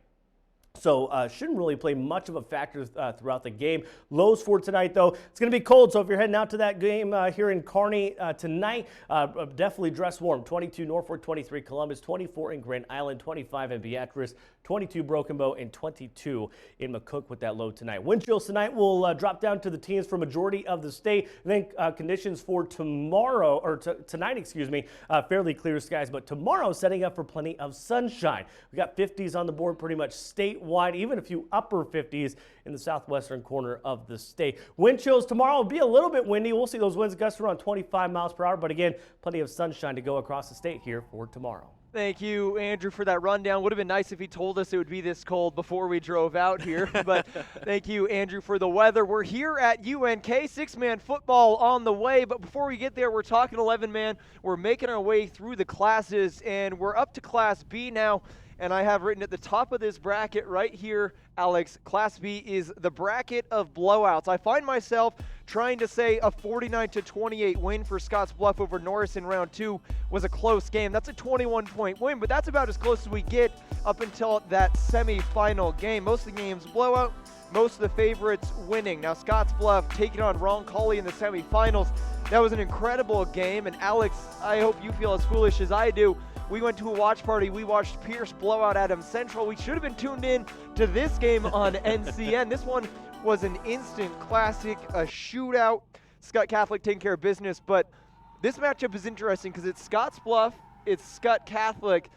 S3: So shouldn't really play much of a factor throughout the game. Lows for tonight, though, it's going to be cold. So if you're heading out to that game here in Kearney tonight, definitely dress warm. 22 Norfolk, 23 Columbus, 24 in Grand Island, 25 in Beatrice, 22 Broken Bow, and 22 in McCook with that low tonight. Wind chills tonight will drop down to the teens for majority of the state. And then conditions for tomorrow, or tonight, excuse me, fairly clear skies. But tomorrow, setting up for plenty of sunshine. We got 50s on the board pretty much statewide, even a few upper 50s in the southwestern corner of the state. Wind chills tomorrow will be a little bit windy. We'll see those winds gust around 25 miles per hour. But again, plenty of sunshine to go across the state here for tomorrow.
S1: Thank you, Andrew, for that rundown. Would have been nice if he told us it would be this cold before we drove out here. But thank you, Andrew, for the weather. We're here at UNK, six-man football on the way. But before we get there, we're talking 11-man. We're making our way through the classes, and we're up to Class B now. And I have written at the top of this bracket right here, Alex, Class B is the bracket of blowouts. I find myself trying to say a 49-28 win for Scotts Bluff over Norris in round 2 was a close game. That's a 21-point win, but that's about as close as we get up until that semifinal game. Most of the games blowout, most of the favorites winning. Now, Scottsbluff taking on Roncalli in the semifinals. That was an incredible game, and Alex, I hope you feel as foolish as I do. We went to a watch party. We watched Pierce blow out Adams Central. We should have been tuned in to this game on NCN. This one was an instant classic, a shootout. Scott Catholic taking care of business, but this matchup is interesting because it's Scottsbluff, it's Scott Catholic.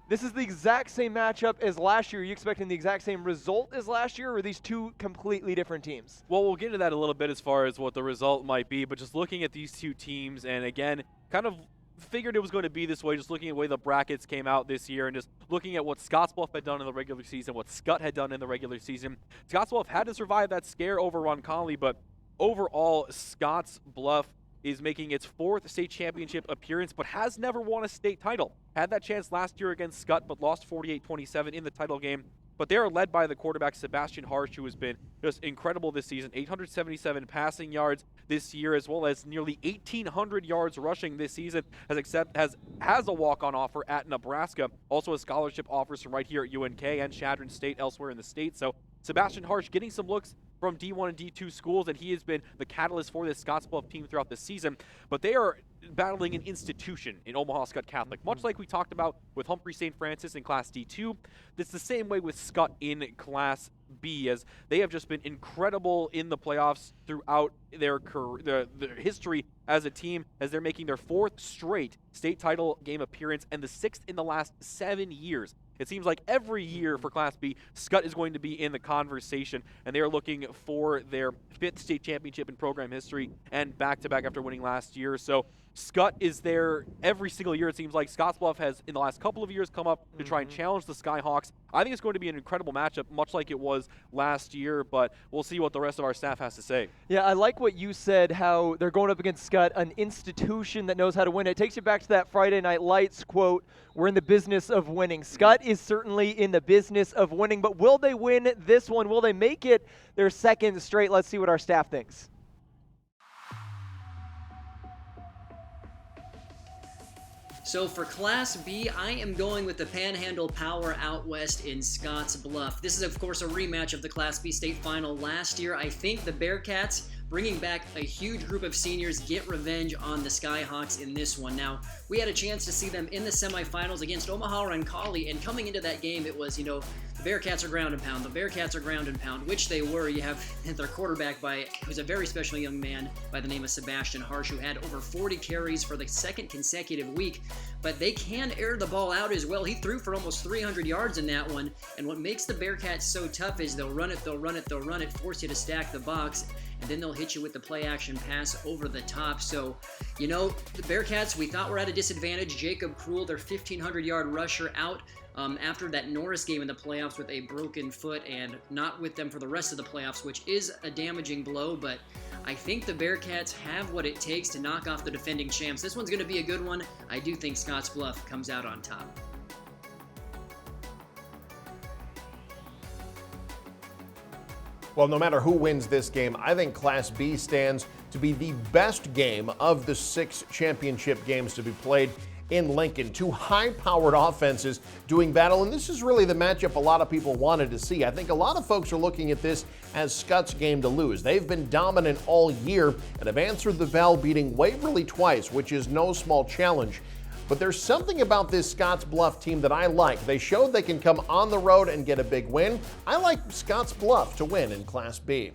S1: This is the exact same matchup as last year. Are you expecting the exact same result as last year, or are these two completely different teams?
S2: Well, we'll get into that a little bit as far as what the result might be, but just looking at these two teams, and again, kind of figured it was going to be this way, just looking at the way the brackets came out this year and just looking at what Scottsbluff had done in the regular season, what Scott had done in the regular season. Scottsbluff had to survive that scare over Roncalli, but overall, Scottsbluff is making its 4th state championship appearance, but has never won a state title. Had that chance last year against Scott, but lost 48-27 in the title game. But they are led by the quarterback, Sebastian Harsh, who has been just incredible this season. 877 passing yards this year, as well as nearly 1,800 yards rushing this season, has a walk-on offer at Nebraska. Also a scholarship offers from right here at UNK and Chadron State elsewhere in the state. So Sebastian Harsh getting some looks from D1 and D2 schools, and he has been the catalyst for this Scottsbluff team throughout the season. But they are battling an institution in Omaha Scott Catholic, much like we talked about with Humphrey St. Francis in Class D2. It's the same way with Scott in Class B, as they have just been incredible in the playoffs throughout their history as a team, as they're making their 4th straight state title game appearance and the 6th in the last 7 years. It seems like every year for Class B, Scott is going to be in the conversation, and they are looking for their 5th state championship in program history and back-to-back after winning last year. So Scott is there every single year, it seems like. Scottsbluff has, in the last couple of years, come up to try and challenge the Skyhawks. I think it's going to be an incredible matchup, much like it was last year, but we'll see what the rest of our staff has to say.
S1: Yeah, I like what you said, how they're going up against Scott, an institution that knows how to win. It takes you back to that Friday Night Lights quote, "We're in the business of winning." Scott is certainly in the business of winning, but will they win this one? Will they make it their 2nd straight? Let's see what our staff thinks.
S4: So for Class B, I am going with the Panhandle Power out west in Scottsbluff. This is, of course, a rematch of the Class B state final last year. I think the Bearcats, bringing back a huge group of seniors, get revenge on the Skyhawks in this one. Now, we had a chance to see them in the semifinals against Omaha Roncalli, and coming into that game, it was, the Bearcats are ground and pound. The Bearcats are ground and pound, which they were. You have their quarterback, who's a very special young man by the name of Sebastian Harsh, who had over 40 carries for the 2nd consecutive week. But they can air the ball out as well. He threw for almost 300 yards in that one. And what makes the Bearcats so tough is they'll run it, force you to stack the box, and then they'll hit you with the play-action pass over the top. So, the Bearcats, we thought were at a disadvantage. Jacob Krull, their 1,500-yard rusher, out after that Norris game in the playoffs with a broken foot, and not with them for the rest of the playoffs, which is a damaging blow, but I think the Bearcats have what it takes to knock off the defending champs. This one's going to be a good one. I do think Scottsbluff comes out on top.
S8: Well, no matter who wins this game, I think Class B stands to be the best game of the 6 championship games to be played in Lincoln. 2 high-powered offenses doing battle, and this is really the matchup a lot of people wanted to see. I think a lot of folks are looking at this as Scott's game to lose. They've been dominant all year and have answered the bell, beating Waverly twice, which is no small challenge. But there's something about this Scottsbluff team that I like. They showed they can come on the road and get a big win. I like Scottsbluff to win in Class B.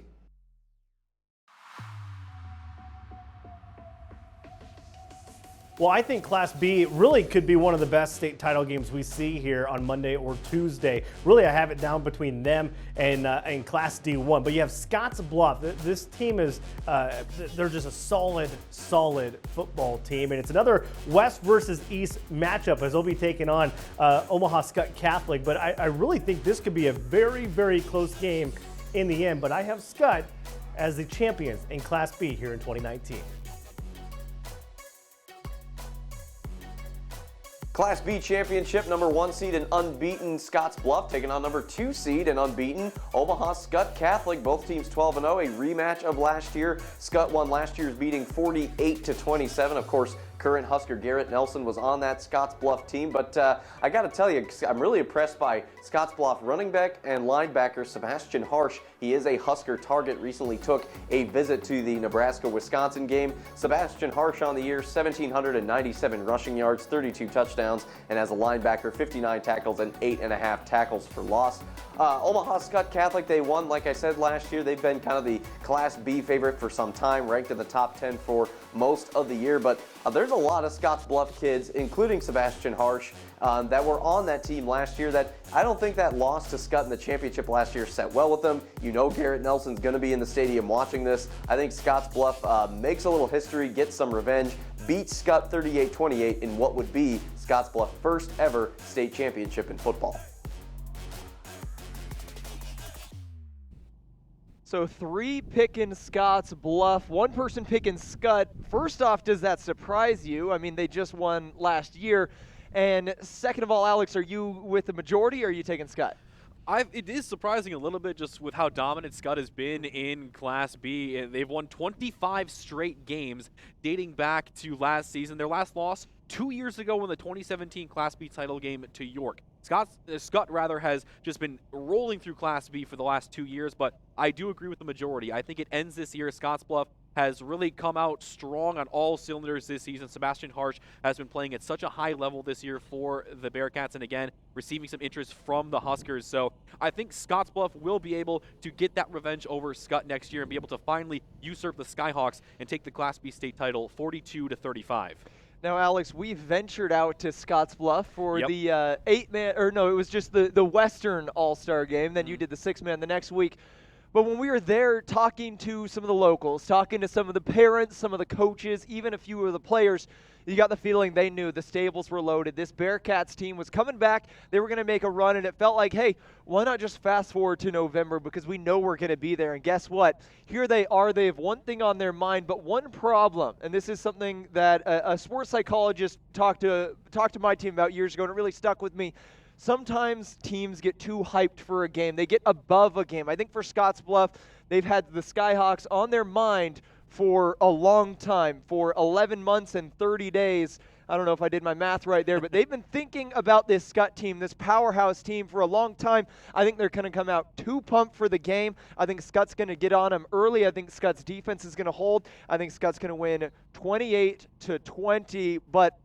S3: Well, I think Class B really could be one of the best state title games we see here on Monday or Tuesday. Really, I have it down between them and Class D1. But you have Scottsbluff. This team is, they're just a solid football team. And it's another West versus East matchup as they'll be taking on Omaha Scott Catholic. But I really think this could be a very, very close game in the end. But I have Scott as the champions in Class B here in 2019.
S5: Class B championship, number 1 seed and unbeaten Scottsbluff taking on number 2 seed and unbeaten Omaha Scott Catholic. Both teams 12-0, a rematch of last year. Scott won last year's beating 48-27. Of course, Current Husker Garrett Nelson was on that Scottsbluff team, but I got to tell you, I'm really impressed by Scottsbluff running back and linebacker Sebastian Harsh. He is a Husker target, recently took a visit to the Nebraska-Wisconsin game. Sebastian Harsh on the year, 1,797 rushing yards, 32 touchdowns, and as a linebacker, 59 tackles and 8.5 tackles for loss. Omaha Scott Catholic, they won, like I said, last year. They've been kind of the Class B favorite for some time, ranked in the top 10 for most of the year, but there's a lot of Scottsbluff kids, including Sebastian Harsh, that were on that team last year that I don't think that loss to Scott in the championship last year set well with them. You know Garrett Nelson's going to be in the stadium watching this. I think Scottsbluff makes a little history, gets some revenge, beats Scott 38-28 in what would be Scottsbluff's first ever state championship in football.
S1: So 3 picking Scottsbluff, 1 person picking Scott. First off, does that surprise you? I mean, they just won last year. And second of all, Alex, are you with the majority or are you taking Scott?
S2: It is surprising a little bit just with how dominant Scott has been in Class B. They've won 25 straight games dating back to last season. Their last loss 2 years ago in the 2017 Class B title game to York. Scott has just been rolling through Class B for the last 2 years, but I do agree with the majority. I think it ends this year. Scottsbluff has really come out strong on all cylinders this season. Sebastian Harsh has been playing at such a high level this year for the Bearcats, and again, receiving some interest from the Huskers. So I think Scottsbluff will be able to get that revenge over Scott next year and be able to finally usurp the Skyhawks and take the Class B state title 42-35.
S1: Now, Alex, we ventured out to Scottsbluff for the 8-man, or no, it was just the Western All-Star game. Then you did the 6-man the next week. But when we were there talking to some of the locals, talking to some of the parents, some of the coaches, even a few of the players, you got the feeling they knew the stables were loaded. This Bearcats team was coming back. They were going to make a run, and it felt like, hey, why not just fast forward to November because we know we're going to be there. And guess what? Here they are. They have one thing on their mind, but one problem, and this is something that a sports psychologist talked to my team about years ago, and it really stuck with me. Sometimes teams get too hyped for a game. They get above a game. I think for Scottsbluff, they've had the Skyhawks on their mind for a long time, for 11 months and 30 days. I don't know if I did my math right there, but they've been thinking about this Scott team, this powerhouse team for a long time. I think they're going to come out too pumped for the game. I think Scott's going to get on them early. I think Scott's defense is going to hold. I think Scott's going to win 28-20, but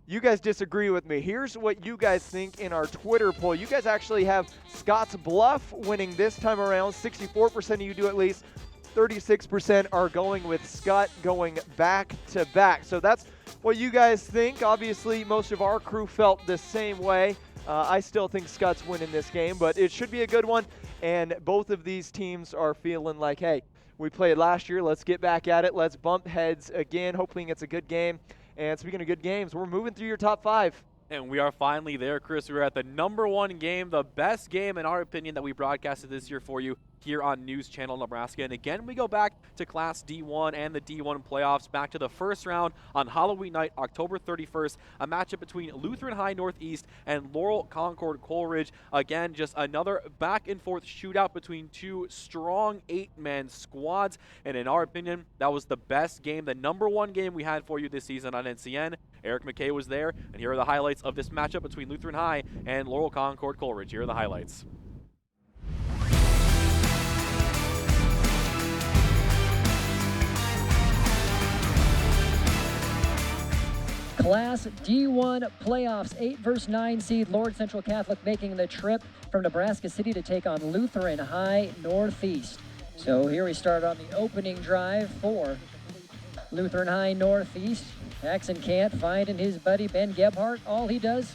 S1: you guys disagree with me. Here's what you guys think in our Twitter poll. You guys actually have Scottsbluff winning this time around. 64% of you do at least. 36% are going with Scott going back to back. So that's what you guys think. Obviously, most of our crew felt the same way. I still think Scott's winning this game, but it should be a good one. And both of these teams are feeling like, hey, we played last year. Let's get back at it. Let's bump heads again. Hoping it's a good game. And speaking of good games, we're moving through your top 5.
S2: And we are finally there, Chris. We're at the #1 game, the best game, in our opinion, that we broadcasted this year for you here on News Channel Nebraska. And again, we go back to Class D1 and the D1 playoffs, back to the first round on Halloween night, October 31st, a matchup between Lutheran High Northeast and Laurel Concord Coleridge. Again, just another back-and-forth shootout between two strong 8-man squads. And in our opinion, that was the best game, the #1 game we had for you this season on NCN. Eric McKay was there, and here are the highlights of this matchup between Lutheran High and Laurel Concord Coleridge. Here are the highlights.
S11: Class D1 playoffs, 8 versus 9 seed Lord Central Catholic making the trip from Nebraska City to take on Lutheran High Northeast. So here we start on the opening drive for Lutheran High Northeast. Jackson can't find his buddy Ben Gebhardt. All he does,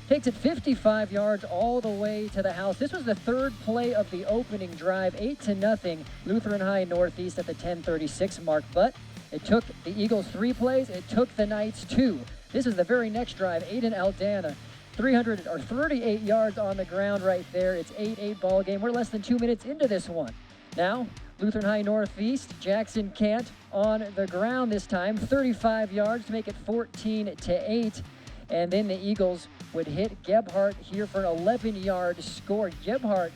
S11: takes it 55 yards all the way to the house. This was the third play of the opening drive, 8-0 Lutheran High Northeast at the 10:36 mark, but it took the Eagles 3 plays. It took the Knights 2. This is the very next drive. Aiden Aldana, 38 yards on the ground right there. It's 8-8 ball game. We're less than 2 minutes into this one. Now, Lutheran High Northeast, Jackson Cant on the ground this time, 35 yards to make it 14-8. And then the Eagles would hit Gebhardt here for an 11-yard score. Gebhardt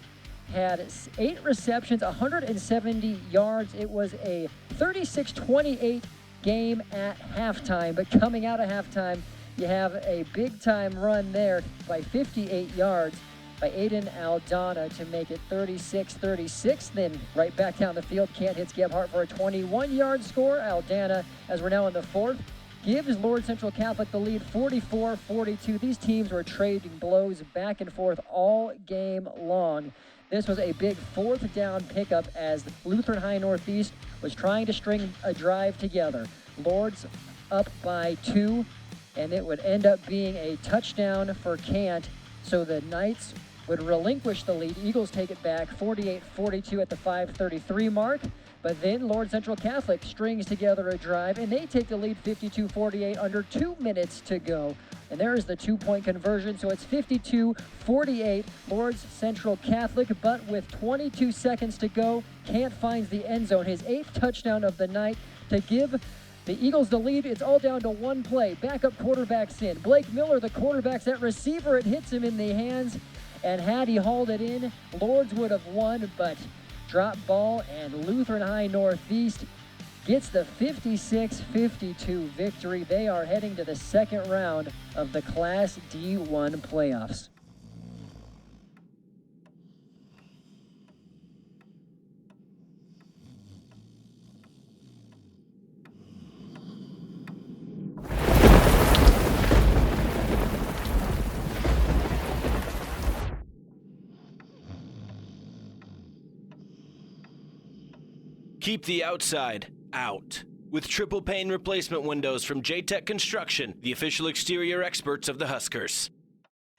S11: had 8 receptions, 170 yards. It was a 36-28 game at halftime. But coming out of halftime, you have a big-time run there by 58 yards by Aiden Aldana to make it 36-36. Then right back down the field, Kent hits Gebhardt for a 21-yard score. Aldana, as we're now in the fourth, gives Lord Central Catholic the lead 44-42. These teams were trading blows back and forth all game long. This was a big fourth down pickup as Lutheran High Northeast was trying to string a drive together. Lord's up by 2, and it would end up being a touchdown for Kent. So the Knights would relinquish the lead. Eagles take it back 48-42 at the 5:33 mark. But then Lord Central Catholic strings together a drive, and they take the lead 52-48 under 2 minutes to go. And there is the 2-point conversion, so it's 52-48 Lord's Central Catholic. But with 22 seconds to go, Kent finds the end zone, his 8th touchdown of the night to give the Eagles the lead. It's all down to one play. Backup quarterback's in. Blake Miller, the quarterback's at receiver. It hits him in the hands, and had he hauled it in, Lords would have won, but drop ball, and Lutheran High Northeast gets the 56-52 victory. They are heading to the second round of the Class D1 playoffs.
S12: Keep the outside out with triple pane replacement windows from J-Tech Construction, the official exterior experts of the Huskers.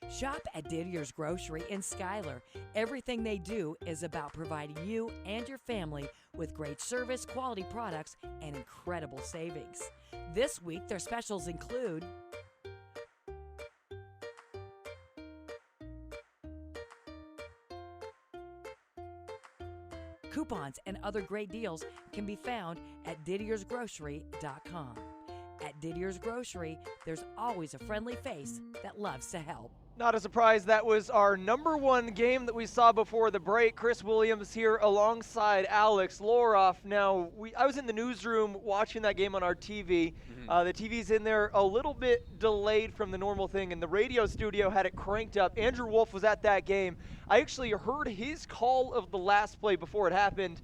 S13: Shop at Didier's Grocery in Schuyler. Everything they do is about providing you and your family with great service, quality products, and incredible savings. This week, their specials include coupons and other great deals can be found at didiersgrocery.com. At Didier's Grocery, there's always a friendly face that loves to help.
S1: Not a surprise, that was our number one game that we saw before the break. Chris Williams here alongside Alex Loroff. Now, I was in the newsroom watching that game on our TV. The TV's in there a little bit delayed from the normal thing, and the radio studio had it cranked up. Andrew Wolf was at that game. I actually heard his call of the last play before it happened,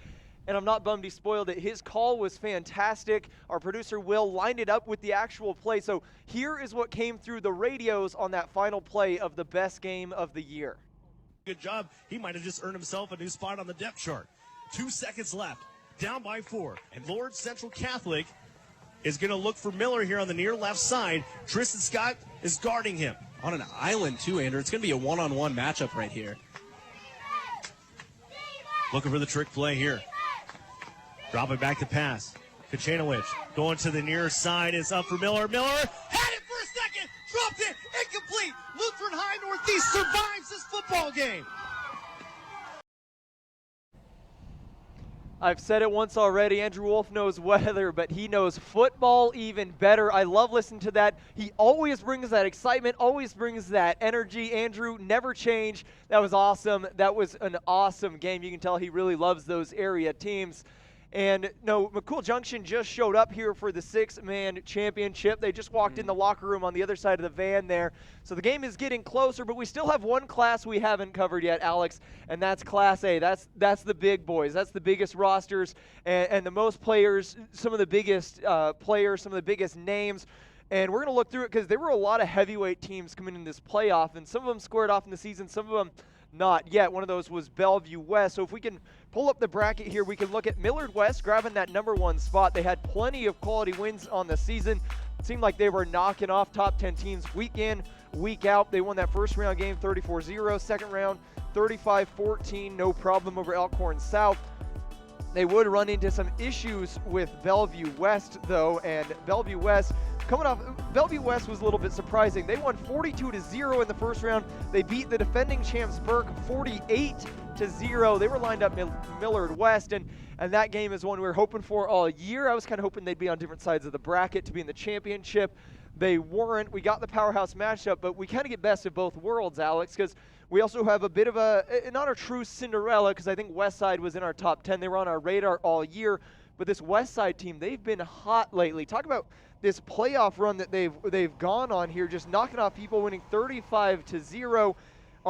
S1: and I'm not bummed he spoiled it. His call was fantastic. Our producer, Will, lined it up with the actual play. So here is what came through the radios on that final play of the best game of the year.
S14: Good job. He might have just earned himself a new spot on the depth chart. 2 seconds left. Down by 4. And Lord Central Catholic is going to look for Miller here on the near left side. Tristan Scott is guarding him.
S17: On an island, too, Andrew. It's going to be a one-on-one matchup right here.
S14: Looking for the trick play here. Dropping back to pass. Kachanowicz going to the near side. It's up for Miller. Miller had it for a second. Dropped it. Incomplete. Lutheran High Northeast survives this football game.
S1: I've said it once already. Andrew Wolf knows weather, but he knows football even better. I love listening to that. He always brings that excitement, always brings that energy. Andrew, never change. That was awesome. That was an awesome game. You can tell he really loves those area teams. And no, McCool Junction just showed up here for the 6-man championship. They just walked in the locker room on the other side of the van there. So the game is getting closer, but we still have one class we haven't covered yet, Alex, and that's Class A. That's the big boys. That's the biggest rosters and the most players, some of the biggest players, some of the biggest names. And we're going to look through it because there were a lot of heavyweight teams coming in this playoff, and some of them squared off in the season, some of them not yet. One of those was Bellevue West. So if we can pull up the bracket here, we can look at Millard West grabbing that #1 spot. They had plenty of quality wins on the season. It seemed like they were knocking off top 10 teams week in, week out. They won that first round game 34-0, second round 35-14, no problem over Elkhorn South. They would run into some issues with Bellevue West, though, and Bellevue West Bellevue West was a little bit surprising. They won 42-0 in the first round. They beat the defending champs Burke 48-0. They were lined up Millard West, and that game is one we were hoping for all year. I was kind of hoping they'd be on different sides of the bracket to be in the championship. They weren't. We got the powerhouse matchup, but we kind of get best of both worlds, Alex, because we also have a bit of not a true Cinderella, because I think Westside was in our top 10. They were on our radar all year, But this West Side team, they've been hot lately. Talk about this playoff run that they've gone on here, just knocking off people, winning 35-0.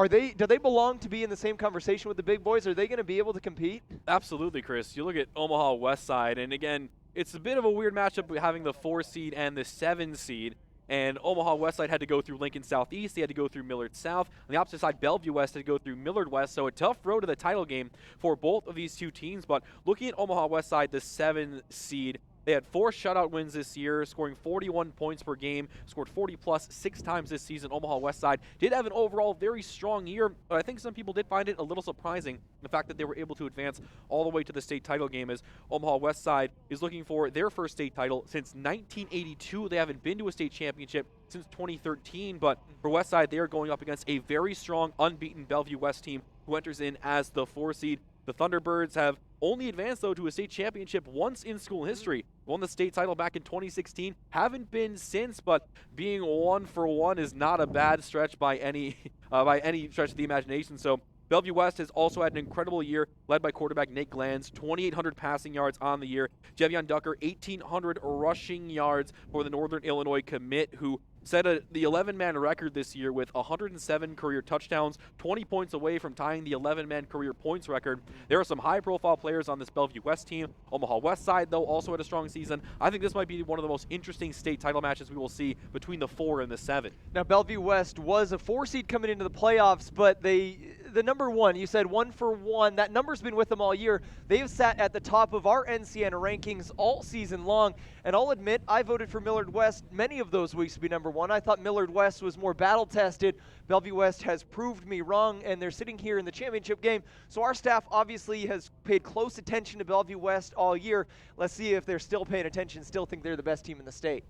S1: Do they belong to be in the same conversation with the big boys? Are they going to be able to compete?
S2: Absolutely, Chris. You look at Omaha West Side, and again, it's a bit of a weird matchup having the 4 seed and the 7 seed. And Omaha West Side had to go through Lincoln Southeast. They had to go through Millard South. On the opposite side, Bellevue West had to go through Millard West. So a tough road to the title game for both of these two teams. But looking at Omaha West Side, the 7 seed, they had 4 shutout wins this year, scoring 41 points per game, scored 40-plus 6 times this season. Omaha West Side did have an overall very strong year, but I think some people did find it a little surprising, the fact that they were able to advance all the way to the state title game, as Omaha West Side is looking for their first state title since 1982. They haven't been to a state championship since 2013, but for West Side, they are going up against a very strong, unbeaten Bellevue West team who enters in as the 4 seed. The Thunderbirds have only advanced, though, to a state championship once in school history. Won the state title back in 2016. Haven't been since, but being 1-for-1 is not a bad stretch by any stretch of the imagination. So Bellevue West has also had an incredible year, led by quarterback Nate Glanz, 2,800 passing yards on the year. Jevion Ducker, 1,800 rushing yards for the Northern Illinois commit, who set the 11-man record this year with 107 career touchdowns, 20 points away from tying the 11-man career points record. There are some high-profile players on this Bellevue West team. Omaha West Side, though, also had a strong season. I think this might be one of the most interesting state title matches we will see between the 4 and the 7.
S1: Now, Bellevue West was a 4 seed coming into the playoffs, but the number 1, you said 1-for-1, that number's been with them all year. They've sat at the top of our NCN rankings all season long, and I'll admit I voted for Millard West many of those weeks to be number 1. I thought Millard West was more battle-tested. Bellevue West has proved me wrong, and they're sitting here in the championship game. So our staff obviously has paid close attention to Bellevue West all year. Let's see if they're still paying attention, still think they're the best team in the state.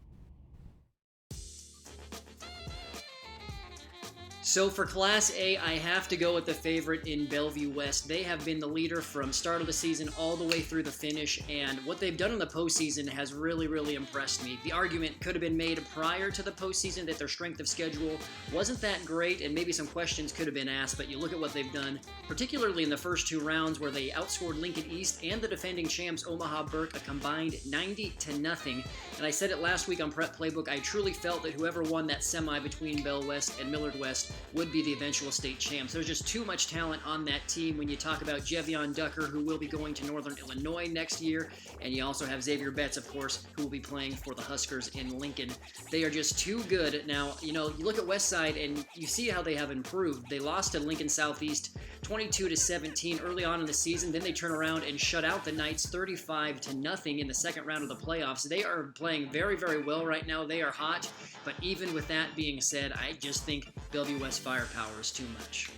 S4: So for Class A, I have to go with the favorite in Bellevue West. They have been the leader from start of the season all the way through the finish, and what they've done in the postseason has really, really impressed me. The argument could have been made prior to the postseason that their strength of schedule wasn't that great, and maybe some questions could have been asked, but you look at what they've done, particularly in the first 2 rounds where they outscored Lincoln East and the defending champs Omaha Burke a combined 90-0. And I said it last week on Prep Playbook, I truly felt that whoever won that semi between Bell West and Millard West would be the eventual state champs. There's just too much talent on that team when you talk about Jevion Ducker, who will be going to Northern Illinois next year, and you also have Xavier Betts, of course, who will be playing for the Huskers in Lincoln. They are just too good. Now, you look at West Side and you see how they have improved. They lost to Lincoln Southeast 22-17 early on in the season. Then they turn around and shut out the Knights 35-0 in the second round of the playoffs. They are playing very, very well right now. They are hot. But even with that being said, I just think Bellevue West firepower is too much.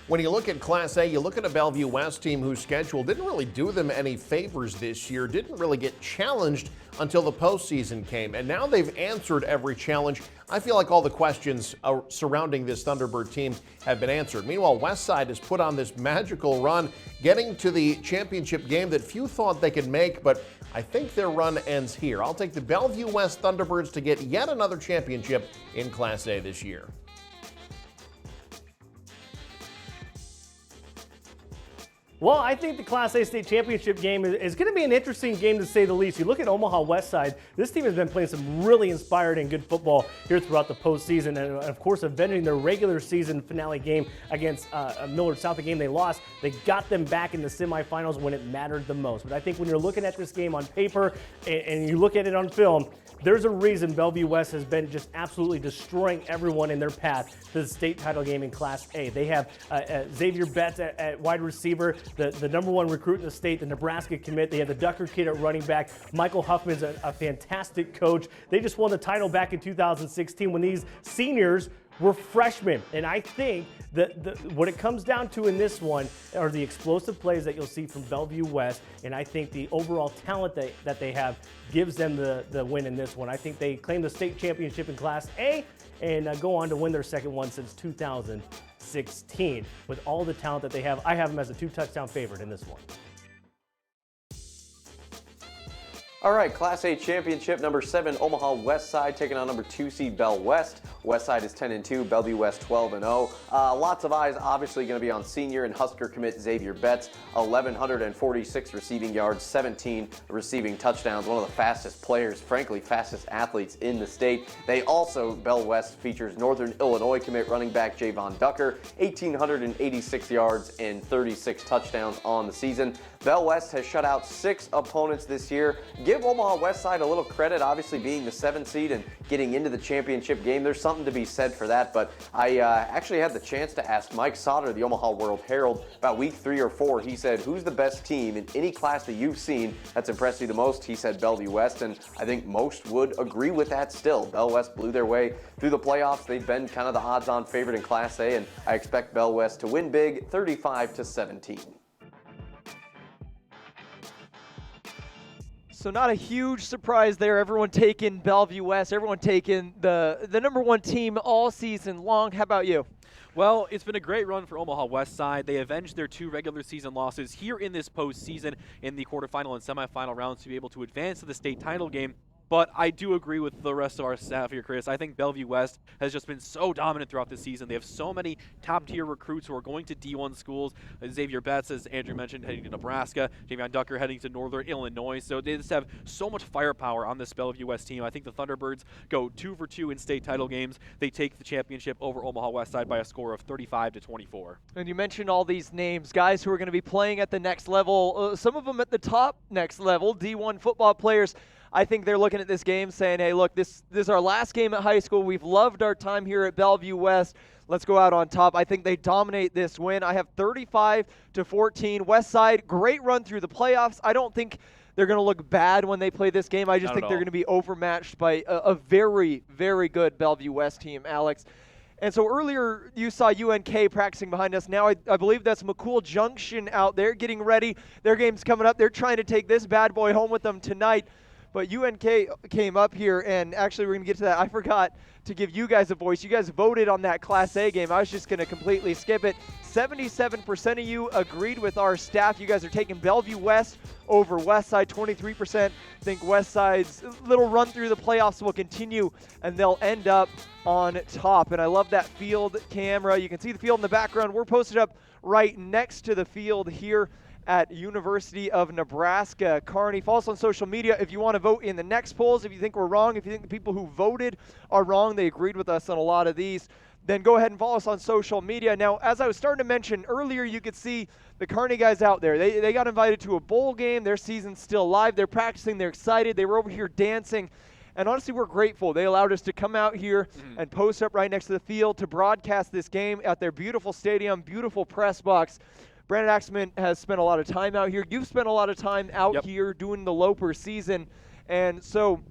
S8: When you look at Class A, you look at a Bellevue West team whose schedule didn't really do them any favors this year, didn't really get challenged until the postseason came, and now they've answered every challenge. I feel like all the questions surrounding this Thunderbird team have been answered. Meanwhile, West Side has put on this magical run, getting to the championship game that few thought they could make, but I think their run ends here. I'll take the Bellevue West Thunderbirds to get yet another championship in Class A this year.
S3: Well, I think the Class A state championship game is going to be an interesting game to say the least. You look at Omaha West Side, this team has been playing some really inspired and good football here throughout the postseason, and of course avenging their regular season finale game against Millard South, the game they lost. They got them back in the semifinals when it mattered the most. But I think when you're looking at this game on paper and you look at it on film, there's a reason Bellevue West has been just absolutely destroying everyone in their path to the state title game in Class A. They have Xavier Betts at wide receiver, the number 1 recruit in the state, the Nebraska commit. They have the Ducker kid at running back. Michael Huffman's a fantastic coach. They just won the title back in 2016 when these seniors were freshmen. And I think that what it comes down to in this one are the explosive plays that you'll see from Bellevue West, and I think the overall talent that they have gives them the win in this one. I think they claim the state championship in Class A and go on to win their second one since 2016. With all the talent that they have, I have them as a 2-touchdown favorite in this one.
S5: All right, Class A championship, number 7, Omaha West Side taking on number 2 seed Bell West. West Side is 10-2, Bellevue West 12-0. Lots of eyes obviously going to be on senior and Husker commit Xavier Betts. 1,146 receiving yards, 17 receiving touchdowns. One of the fastest players, frankly, fastest athletes in the state. They also, Bell West features Northern Illinois commit running back Javon Ducker, 1,886 yards and 36 touchdowns on the season. Bell West has shut out 6 opponents this year. Give Omaha West Side a little credit, obviously being the 7th seed and getting into the championship game. There's something to be said for that, but I actually had the chance to ask Mike Sauter, the Omaha World Herald, about week 3 or 4. He said, who's the best team in any class that you've seen that's impressed you the most? He said Bellevue West, and I think most would agree with that still. Bell West blew their way through the playoffs. They've been kind of the odds-on favorite in Class A, and I expect Bell West to win big, 35-17.
S1: So not a huge surprise there. Everyone taking Bellevue West. Everyone taking the number 1 team all season long. How about you?
S2: Well, it's been a great run for Omaha West Side. They avenged their 2 regular season losses here in this postseason in the quarterfinal and semifinal rounds to be able to advance to the state title game. But I do agree with the rest of our staff here, Chris. I think Bellevue West has just been so dominant throughout the season. They have so many top-tier recruits who are going to D1 schools. Xavier Betts, as Andrew mentioned, heading to Nebraska. Javon Ducker heading to Northern Illinois. So they just have so much firepower on this Bellevue West team. I think the Thunderbirds go 2 for 2 in state title games. They take the championship over Omaha West Side by a score of 35-24.
S1: And you mentioned all these names, guys who are going to be playing at the next level, some of them at the top next level, D1 football players. I think they're looking at this game saying, hey, look, this is our last game at high school. We've loved our time here at Bellevue West. Let's go out on top. I think they dominate this win. I have 35-14. West Side, great run through the playoffs. I don't think they're going to look bad when they play this game. I just think they're going to be overmatched by a very, very good Bellevue West team, Alex. And so earlier you saw UNK practicing behind us. Now I believe that's McCool Junction out there getting ready. Their game's coming up. They're trying to take this bad boy home with them tonight. But UNK came up here, and actually we're going to get to that. I forgot to give you guys a voice. You guys voted on that Class A game. I was just going to completely skip it. 77% of you agreed with our staff. You guys are taking Bellevue West over West Side. 23% think West Side's little run through the playoffs will continue, and they'll end up on top. And I love that field camera. You can see the field in the background. We're posted up right next to the field here at University of Nebraska. Kearney, follow us on social media if you want to vote in the next polls. If you think we're wrong, if you think the people who voted are wrong, they agreed with us on a lot of these, then go ahead and follow us on social media. Now, as I was starting to mention earlier, you could see the Kearney guys out there. They got invited to a bowl game. Their season's still live. They're practicing. They're excited. They were over here dancing. And honestly, we're grateful. They allowed us to come out here and post up right next to the field to broadcast this game at their beautiful stadium, beautiful press box. Brandon Axman has spent a lot of time out here. You've spent a lot of time out here doing the Loper season. And so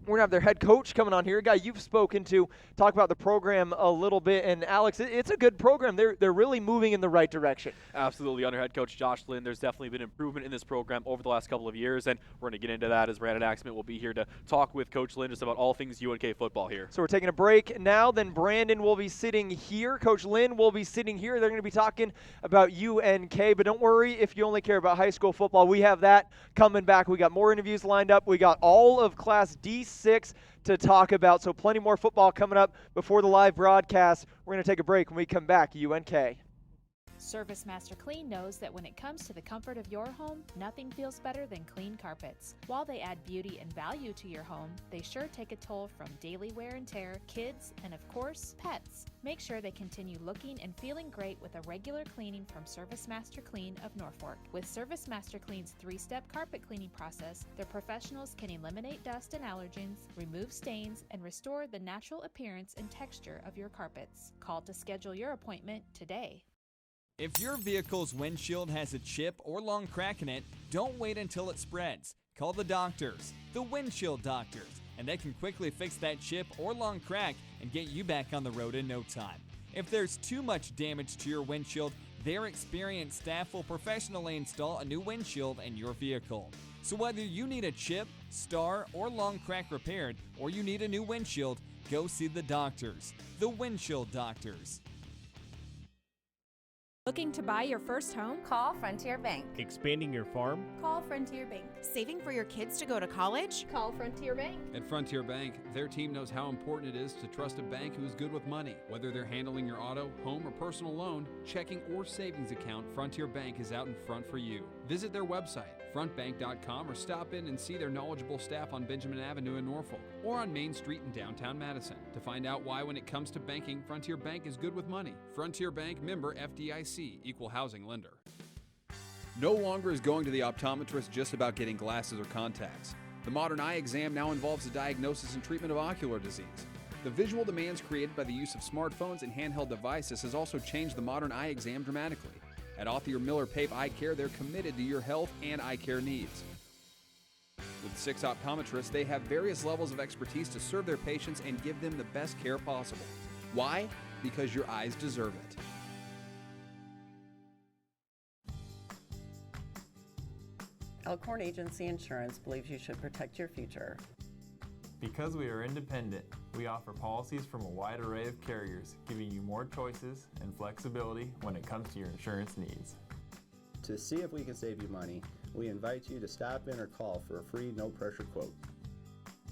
S1: we're going to have their head coach coming on here, a guy you've spoken to, talk about the program a little bit. And, Alex, it's a good program. They're really moving in the right direction.
S2: Absolutely. Under head coach Josh Lynn, there's definitely been improvement in this program over the last couple of years, and we're going to get into that as Brandon Axman will be here to talk with Coach Lynn just about all things UNK football here.
S1: So we're taking a break now. Then Brandon will be sitting here. Coach Lynn will be sitting here. They're going to be talking about UNK, but don't worry if you only care about high school football. We have that coming back. We got more interviews lined up. We got all of Class D6 to talk about, so plenty more football coming up before the live broadcast. We're going to take a break. When we come back, UNK.
S18: Service Master Clean knows that when it comes to the comfort of your home, nothing feels better than clean carpets. While they add beauty and value to your home, they sure take a toll from daily wear and tear, kids, and of course, pets. Make sure they continue looking and feeling great with a regular cleaning from Service Master Clean of Norfolk. With Service Master Clean's 3-step carpet cleaning process, their professionals can eliminate dust and allergens, remove stains, and restore the natural appearance and texture of your carpets. Call to schedule your appointment today.
S20: If your vehicle's windshield has a chip or long crack in it, don't wait until it spreads. Call the doctors, the windshield doctors, and they can quickly fix that chip or long crack and get you back on the road in no time. If there's too much damage to your windshield, their experienced staff will professionally install a new windshield in your vehicle. So whether you need a chip, star, or long crack repaired, or you need a new windshield, go see the doctors, the windshield doctors.
S21: Looking to buy your first home?
S22: Call Frontier Bank.
S14: Expanding your farm?
S22: Call Frontier Bank.
S23: Saving for your kids to go to college?
S22: Call Frontier Bank.
S24: At Frontier Bank, their team knows how important it is to trust a bank who is good with money. Whether they're handling your auto, home, or personal loan, checking, or savings account, Frontier Bank is out in front for you. Visit their website, frontbank.com, or stop in and see their knowledgeable staff on Benjamin Avenue in Norfolk or on Main Street in downtown Madison to find out why when it comes to banking, Frontier Bank is good with money. Frontier Bank, member FDIC, equal housing lender. No longer is going to the optometrist just about getting glasses or contacts. The modern eye exam now involves the diagnosis and treatment of ocular disease. The visual demands created by the use of smartphones and handheld devices has also changed the modern eye exam dramatically. At Othier Miller Pape Eye Care, they're committed to your health and eye care needs. With 6 optometrists, they have various levels of expertise to serve their patients and give them the best care possible. Why? Because your eyes deserve it.
S25: Elkhorn Agency Insurance believes you should protect your future.
S26: Because we are independent, we offer policies from a wide array of carriers, giving you more choices and flexibility when it comes to your insurance needs.
S27: To see if we can save you money, we invite you to stop in or call for a free, no-pressure quote.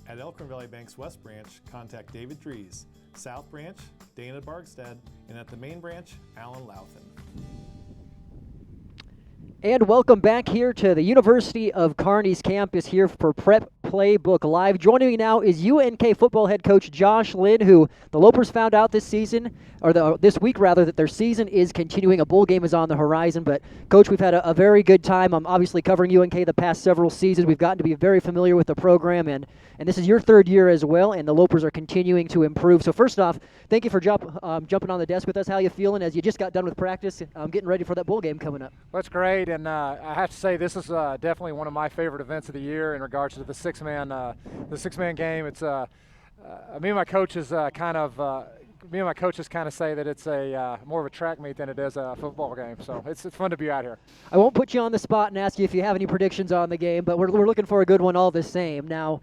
S28: At Elkhorn Valley Bank's West Branch, contact David Dries, South Branch, Dana Bargstead, and at the main branch, Alan Louthen.
S11: And welcome back here to the University of Kearney's campus here for Prep Playbook Live. Joining me now is UNK football head coach Josh Lynn, who the Lopers found out this season, or this week rather, that their season is continuing. A bowl game is on the horizon. But, Coach, we've had a very good time. I'm obviously covering UNK the past several seasons. We've gotten to be very familiar with the program, and this is your 3rd year as well, and the Lopers are continuing to improve. So first off, thank you for jumping on the desk with us. How you feeling as you just got done with practice, getting ready for that bowl game coming up?
S29: Well, that's great, and I have to say this is definitely one of my favorite events of the year in regards to the six-man game. It's me and my coaches kind of say that it's a more of a track meet than it is a football game. So it's fun to be out here.
S11: I won't put you on the spot and ask you if you have any predictions on the game, but we're looking for a good one all the same. Now,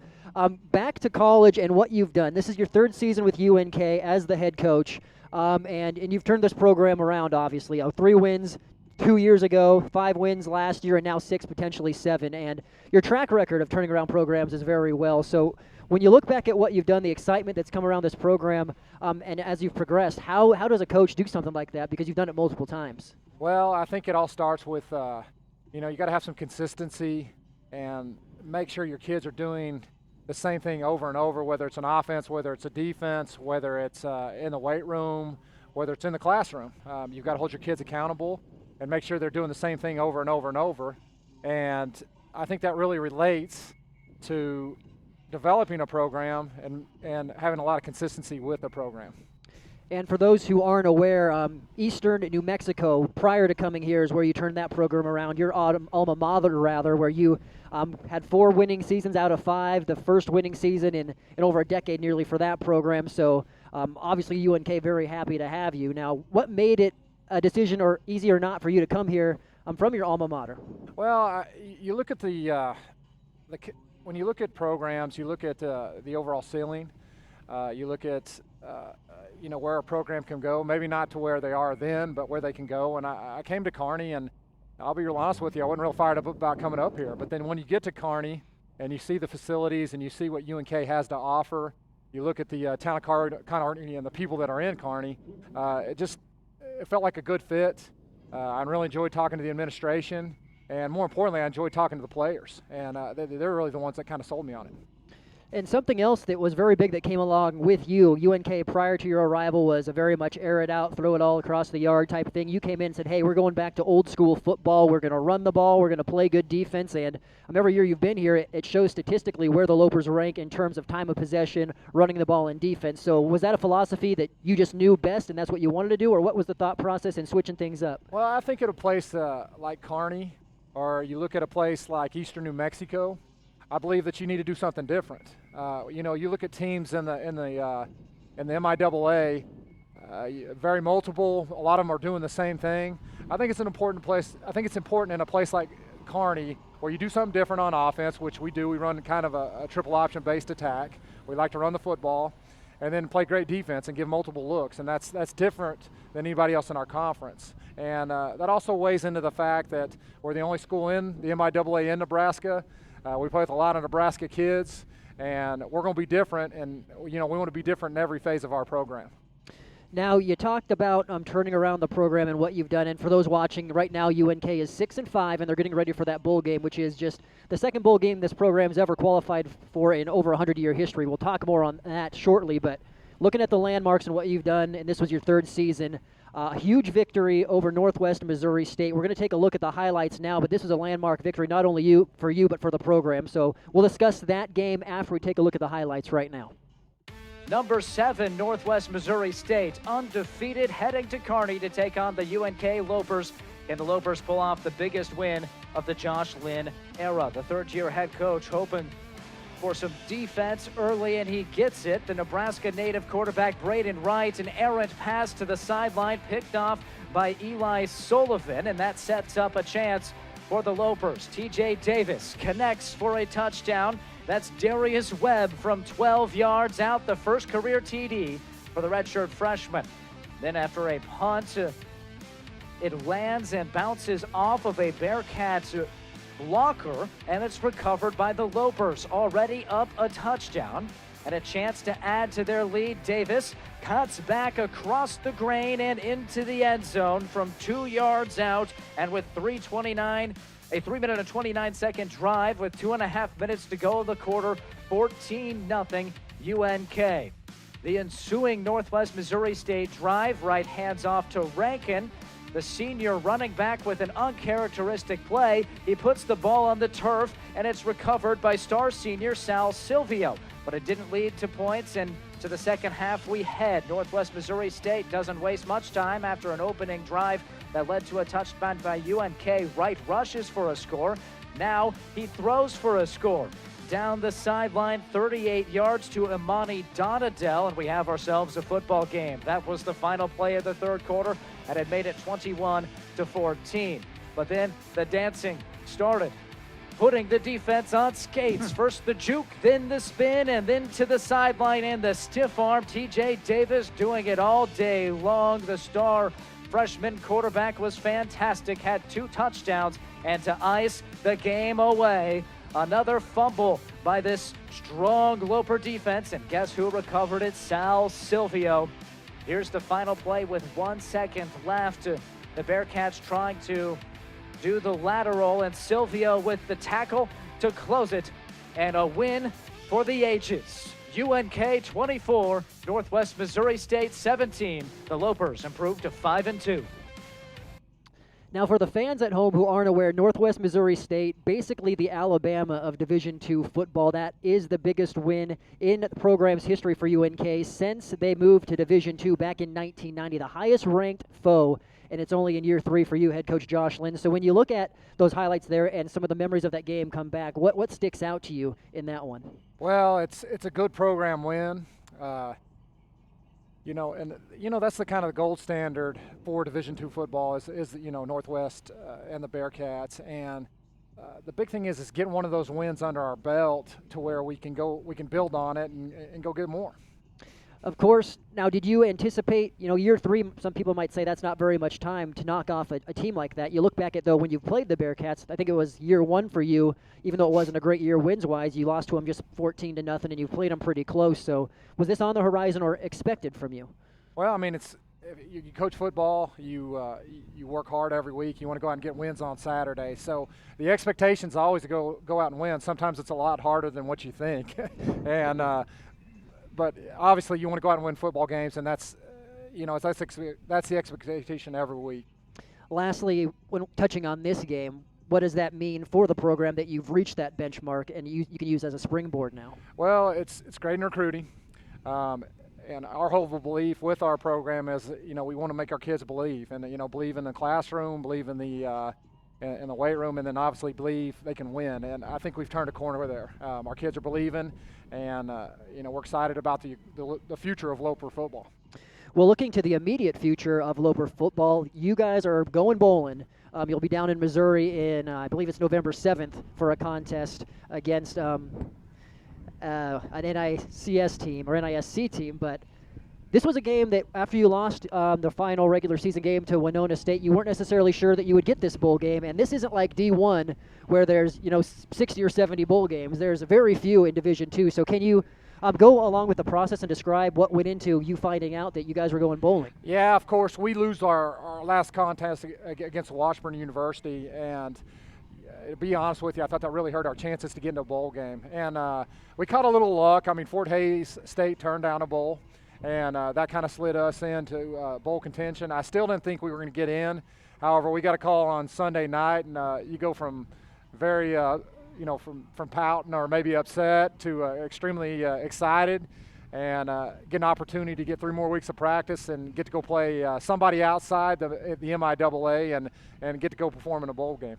S11: back to college and what you've done. This is your 3rd season with UNK as the head coach, and you've turned this program around, obviously. 3 wins 2 years ago, 5 wins last year, and now 6, potentially 7. And your track record of turning around programs is very well. So when you look back at what you've done, the excitement that's come around this program, and as you've progressed, how does a coach do something like that? Because you've done it multiple times.
S29: Well, I think it all starts with, you got to have some consistency and make sure your kids are doing the same thing over and over, whether it's an offense, whether it's a defense, whether it's in the weight room, whether it's in the classroom. You've got to hold your kids accountable and make sure they're doing the same thing over and over and over. And I think that really relates to developing a program and having a lot of consistency with the program.
S11: And for those who aren't aware, Eastern New Mexico, prior to coming here, is where you turned that program around. Your alma mater, rather, where you had 4 winning seasons out of 5, the first winning season in over a decade nearly for that program. So obviously UNK very happy to have you. Now, what made it a decision, or easy or not, for you to come here from your alma mater?
S29: Well, you look at when you look at programs, you look at the overall ceiling. You look at where a program can go, maybe not to where they are then, but where they can go. And I came to Kearney, and I'll be real honest with you, I wasn't real fired up about coming up here. But then when you get to Kearney and you see the facilities and you see what UNK has to offer, you look at the town of Kearney and the people that are in Kearney, it felt like a good fit. I really enjoyed talking to the administration, and more importantly, I enjoyed talking to the players. And they're really the ones that kind of sold me on it.
S11: And something else that was very big that came along with you, UNK, prior to your arrival, was a very much air it out, throw it all across the yard type of thing. You came in and said, hey, we're going back to old school football. We're going to run the ball. We're going to play good defense. And every year you've been here, it shows statistically where the Lopers rank in terms of time of possession, running the ball, and defense. So was that a philosophy that you just knew best and that's what you wanted to do, or what was the thought process in switching things up?
S29: Well, I think at a place like Kearney, or you look at a place like Eastern New Mexico, I believe that you need to do something different. You look at teams in the MIAA, very multiple. A lot of them are doing the same thing. I think it's an important place. I think it's important in a place like Kearney where you do something different on offense, which we do. We run kind of a triple option based attack. We like to run the football, and then play great defense and give multiple looks, and that's different than anybody else in our conference. And that also weighs into the fact that we're the only school in the MIAA in Nebraska. We play with a lot of Nebraska kids, and we're going to be different, and we want to be different in every phase of our program.
S11: Now, you talked about turning around the program and what you've done, and for those watching, right now UNK is 6-5, and they're getting ready for that bowl game, which is just the second bowl game this program's ever qualified for in over 100-year history. We'll talk more on that shortly, but looking at the landmarks and what you've done, and this was your third season, a huge victory over Northwest Missouri State. We're going to take a look at the highlights now, but this was a landmark victory not only for you, but for the program. So we'll discuss that game after we take a look at the highlights right now.
S6: Number 7, Northwest Missouri State, undefeated, heading to Kearney to take on the UNK Lopers. Can the Lopers pull off the biggest win of the Josh Lynn era? The third-year head coach hoping for some defense early, and he gets it. The Nebraska native quarterback Braden Wright, an errant pass to the sideline, picked off by Eli Sullivan, and that sets up a chance for the Lopers. TJ Davis connects for a touchdown. That's Darius Webb from 12 yards out, the first career TD for the redshirt freshman. Then after a punt, it lands and bounces off of a Bearcats blocker, and it's recovered by the Lopers, already up a touchdown and a chance to add to their lead. Davis cuts back across the grain and into the end zone from 2 yards out, and with a 3-minute and 29-second drive with 2.5 minutes to go in the quarter, 14-0 UNK. The ensuing Northwest Missouri State drive, Wright hands off to Rankin, the senior running back, with an uncharacteristic play. He puts the ball on the turf, and it's recovered by star senior Sal Silvio. But it didn't lead to points, and to the second half we head. Northwest Missouri State doesn't waste much time after an opening drive that led to a touchdown by UNK. Wright rushes for a score. Now he throws for a score. Down the sideline, 38 yards to Imani Donadell, and we have ourselves a football game. That was the final play of the third quarter, and it made it 21-14. But then the dancing started, putting the defense on skates. First the juke, then the spin, and then to the sideline and the stiff arm. TJ Davis doing it all day long. The star freshman quarterback was fantastic, had 2 touchdowns, and to ice the game away, another fumble by this strong Loper defense, and guess who recovered it? Sal Silvio. Here's the final play with 1 second left. The Bearcats trying to do the lateral, and Silvio with the tackle to close it, and a win for the ages. UNK 24, Northwest Missouri State 17. The Lopers improved to 5-2.
S11: Now, for the fans at home who aren't aware, Northwest Missouri State, basically the Alabama of Division II football. That is the biggest win in the program's history for UNK since they moved to Division II back in 1990, the highest ranked foe, and it's only in year 3 for you, head coach Josh Lynn. So when you look at those highlights there and some of the memories of that game come back, what sticks out to you in that one?
S29: Well, it's a good program win. That's the kind of the gold standard for Division II football is Northwest and the Bearcats. And the big thing is getting one of those wins under our belt to where we can build on it and go get more.
S11: Of course. Now, did you anticipate, year 3, some people might say that's not very much time to knock off a team like that. You look back at, though, when you played the Bearcats, I think it was year 1 for you, even though it wasn't a great year wins-wise, you lost to them just 14-0, and you played them pretty close. So was this on the horizon or expected from you?
S29: Well, I mean, you coach football, you work hard every week, you want to go out and get wins on Saturday. So the expectation's always to go out and win. Sometimes it's a lot harder than what you think. But obviously you want to go out and win football games, and that's the expectation every week.
S11: Lastly, when touching on this game, what does that mean for the program that you've reached that benchmark and you can use as a springboard now?
S29: Well, it's great in recruiting. And our whole belief with our program is, we want to make our kids believe, and believe in the classroom, believe in the weight room, and then obviously believe they can win. And I think we've turned a corner there. Our kids are believing, and we're excited about the future of Loper football.
S11: Well, looking to the immediate future of Loper football, you guys are going bowling. You'll be down in Missouri in, I believe it's November 7th, for a contest against an NICS team or NISC team, but this was a game that after you lost the final regular season game to Winona State, you weren't necessarily sure that you would get this bowl game. And this isn't like D1 where there's 60 or 70 bowl games. There's very few in Division II. So can you go along with the process and describe what went into you finding out that you guys were going bowling?
S29: Yeah, of course. We lose our last contest against Washburn University, and to be honest with you, I thought that really hurt our chances to get into a bowl game. And we caught a little luck. I mean, Fort Hays State turned down a bowl, and that kind of slid us into bowl contention. I still didn't think we were going to get in. However, we got a call on Sunday night, and you go from very, from pouting or maybe upset to extremely excited, and get an opportunity to get 3 more weeks of practice and get to go play somebody outside the MIAA and get to go perform in a bowl game.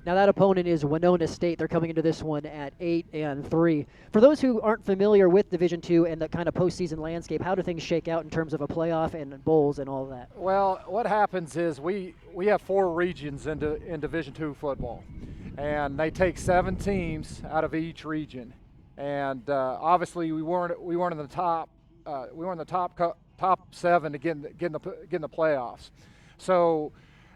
S11: Now that opponent is Winona State. They're coming into this one at 8-3. For those who aren't familiar with Division II and the kind of postseason landscape, how do things shake out in terms of a playoff and bowls and all of that?
S29: Well, what happens is we have 4 regions in Division II football, and they take 7 teams out of each region. And obviously we weren't in the top. We weren't in the top 7 to get in the playoffs. So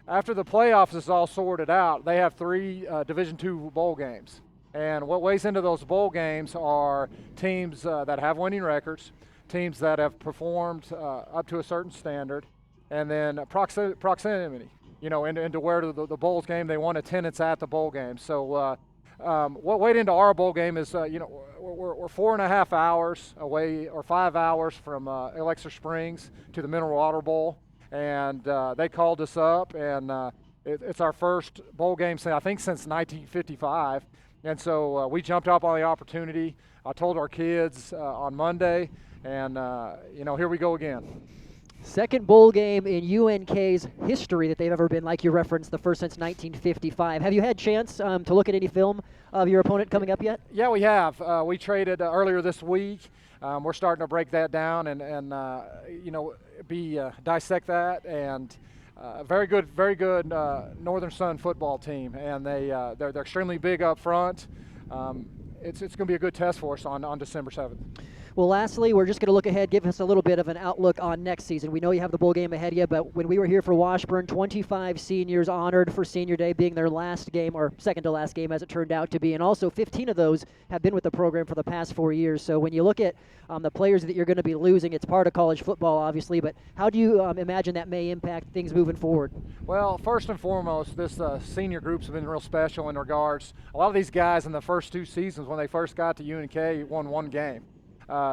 S29: after the playoffs is all sorted out, they have 3 Division II bowl games. And what weighs into those bowl games are teams that have winning records, teams that have performed up to a certain standard, and then proximity, into where the bowls game, they want attendance at the bowl game. So what weighed into our bowl game is, we're 4.5 hours away, or 5 hours from Elixir Springs to the Mineral Water Bowl. And they called us up, and it's our first bowl game since 1955. And so we jumped up on the opportunity. I told our kids on Monday, and here we go again.
S11: Second bowl game in UNK's history that they've ever been, like you referenced, the first since 1955. Have you had chance to look at any film of your opponent coming up yet?
S29: Yeah, we have. We traded earlier this week. We're starting to break that down and dissect that, and very good Northern Sun football team, and they're extremely big up front. It's going to be a good test for us on December 7th.
S11: Well, lastly, we're just going to look ahead, give us a little bit of an outlook on next season. We know you have the bowl game ahead of you, but when we were here for Washburn, 25 seniors honored for Senior Day being their last game, or second to last game as it turned out to be, and also 15 of those have been with the program for the past 4 years. So when you look at the players that you're going to be losing, it's part of college football, obviously, but how do you imagine that may impact things moving forward?
S29: Well, first and foremost, this senior groups have been real special in regards. A lot of these guys in the first 2 seasons when they first got to UNK won 1 game.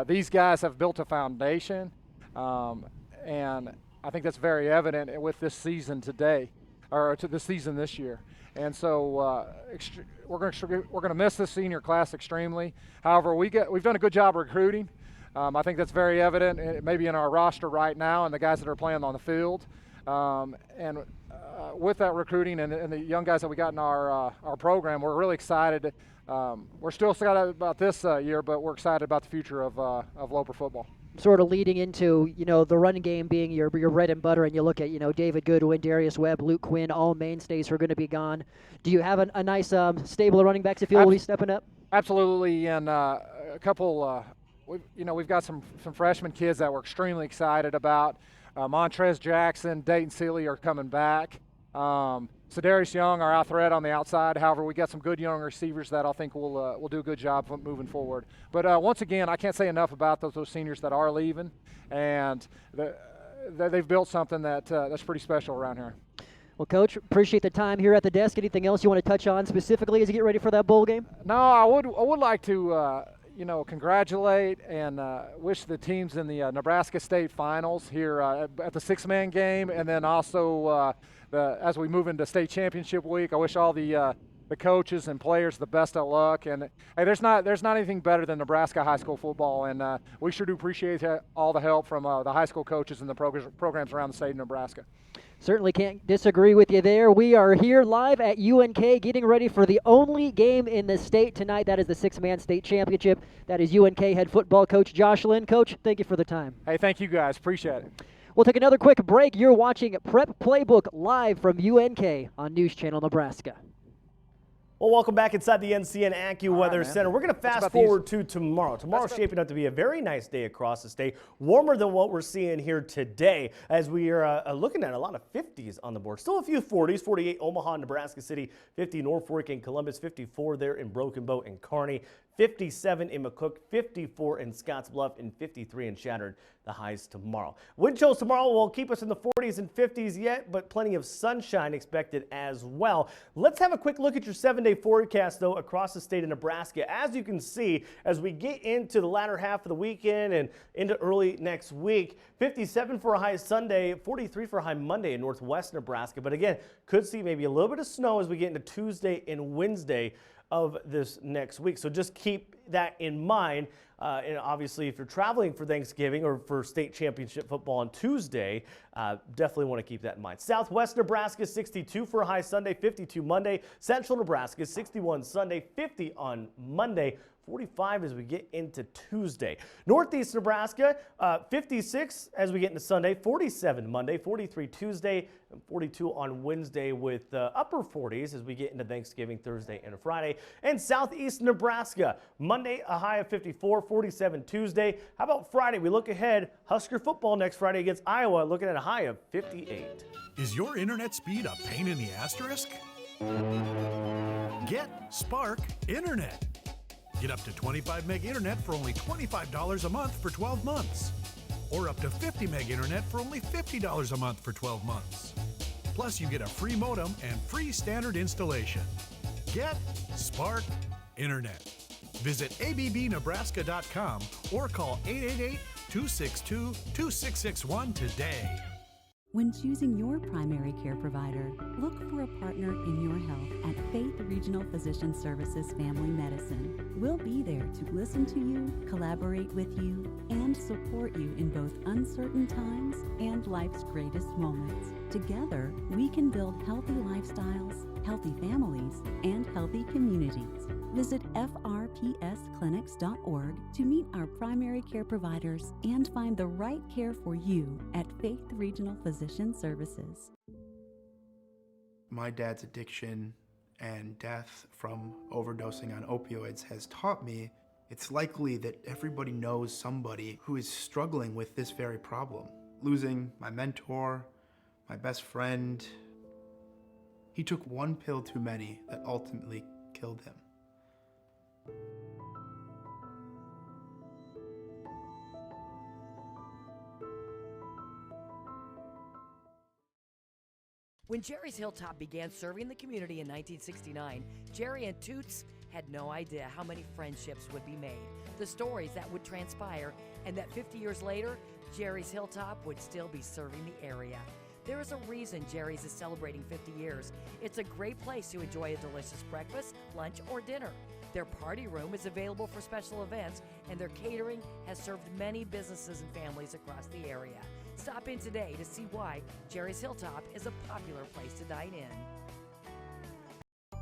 S29: These guys have built a foundation, and I think that's very evident with this season today, or to the season this year. And so we're going to miss this senior class extremely. However, we've done a good job recruiting. I think that's very evident, maybe in our roster right now and the guys that are playing on the field. With that recruiting and the young guys that we got in our program, we're really excited. We're still excited about this year, but we're excited about the future of Loper football.
S11: Sort of leading into, the running game being your bread and butter, and you look at, David Goodwin, Darius Webb, Luke Quinn, all mainstays who are going to be gone. Do you have a nice stable of running backs if you will be stepping up?
S29: Absolutely, and a couple. We've got some freshman kids that we're extremely excited about. Montrez Jackson, Dayton Seeley are coming back. Cedarius Young, our out threat on the outside. However, we got some good young receivers that I think will do a good job moving forward. But once again, I can't say enough about those seniors that are leaving, and they've built something that's pretty special around here.
S11: Well, Coach, appreciate the time here at the desk. Anything else you want to touch on specifically as you get ready for that bowl game?
S29: No, I would like to congratulate and wish the teams in the Nebraska State Finals here at the 6-man game, and then also as we move into state championship week. I wish all the coaches and players the best of luck. And hey, there's not anything better than Nebraska high school football, and we sure do appreciate all the help from the high school coaches and the programs around the state of Nebraska.
S11: Certainly can't disagree with you there. We are here live at UNK getting ready for the only game in the state tonight. That is the 6-man state championship. That is UNK head football coach Josh Lynn. Coach, thank you for the time.
S29: Hey, thank you guys. Appreciate it.
S11: We'll take another quick break. You're watching Prep Playbook live from UNK on News Channel Nebraska.
S3: Well, welcome back inside the NCN AccuWeather Center. We're going to fast forward to tomorrow. Tomorrow's shaping up to be a very nice day across the state, warmer than what we're seeing here today, as we are looking at a lot of 50s on the board. Still a few 40s, 48 Omaha, Nebraska City, 50 Norfolk and Columbus, 54 there in Broken Bow and Kearney, 57 in McCook, 54 in Scottsbluff, and 53 in Shattered, the highs tomorrow. Wind chills tomorrow will keep us in the 40s and 50s yet, but plenty of sunshine expected as well. Let's have a quick look at your 7-day forecast, though, across the state of Nebraska. As you can see, as we get into the latter half of the weekend and into early next week, 57 for a high Sunday, 43 for a high Monday in northwest Nebraska. But again, could see maybe a little bit of snow as we get into Tuesday and Wednesday of this next week. So just keep that in mind. And obviously, if you're traveling for Thanksgiving or for state championship football on Tuesday, definitely want to keep that in mind. Southwest Nebraska, 62 for a high Sunday, 52 Monday. Central Nebraska, 61 Sunday, 50 on Monday. 45 as we get into Tuesday. Northeast Nebraska, 56 as we get into Sunday, 47 Monday, 43 Tuesday, and 42 on Wednesday, with upper 40s as we get into Thanksgiving Thursday and Friday. And Southeast Nebraska, Monday a high of 54, 47 Tuesday. How about Friday? We look ahead, Husker football next Friday against Iowa, looking at a high of 58.
S7: Is your internet speed a pain in the asterisk? Get Spark Internet. Get up to 25 meg internet for only $25 a month for 12 months. Or up to 50 meg internet for only $50 a month for 12 months. Plus, you get a free modem and free standard installation. Get Spark Internet. Visit abbnebraska.com or call 888-262-2661 today.
S9: When choosing your primary care provider, look for a partner in your health at Faith Regional Physician Services Family Medicine. We'll be there to listen to you, collaborate with you, and support you in both uncertain times and life's greatest moments. Together, we can build healthy lifestyles, healthy families, and healthy communities. Visit frpsclinics.org to meet our primary care providers and find the right care for you at Faith Regional Physician Services.
S10: My dad's addiction and death from overdosing on opioids has taught me it's likely that everybody knows somebody who is struggling with this very problem. Losing my mentor, my best friend, he took one pill too many that ultimately killed him.
S12: When Jerry's Hilltop began serving the community in 1969, Jerry and Toots had no idea how many friendships would be made, the stories that would transpire, and that 50 years later, Jerry's Hilltop would still be serving the area. There is a reason Jerry's is celebrating 50 years. It's a great place to enjoy a delicious breakfast, lunch, or dinner. Their party room is available for special events, and their catering has served many businesses and families across the area. Stop in today to see why Jerry's Hilltop is a popular place to dine in.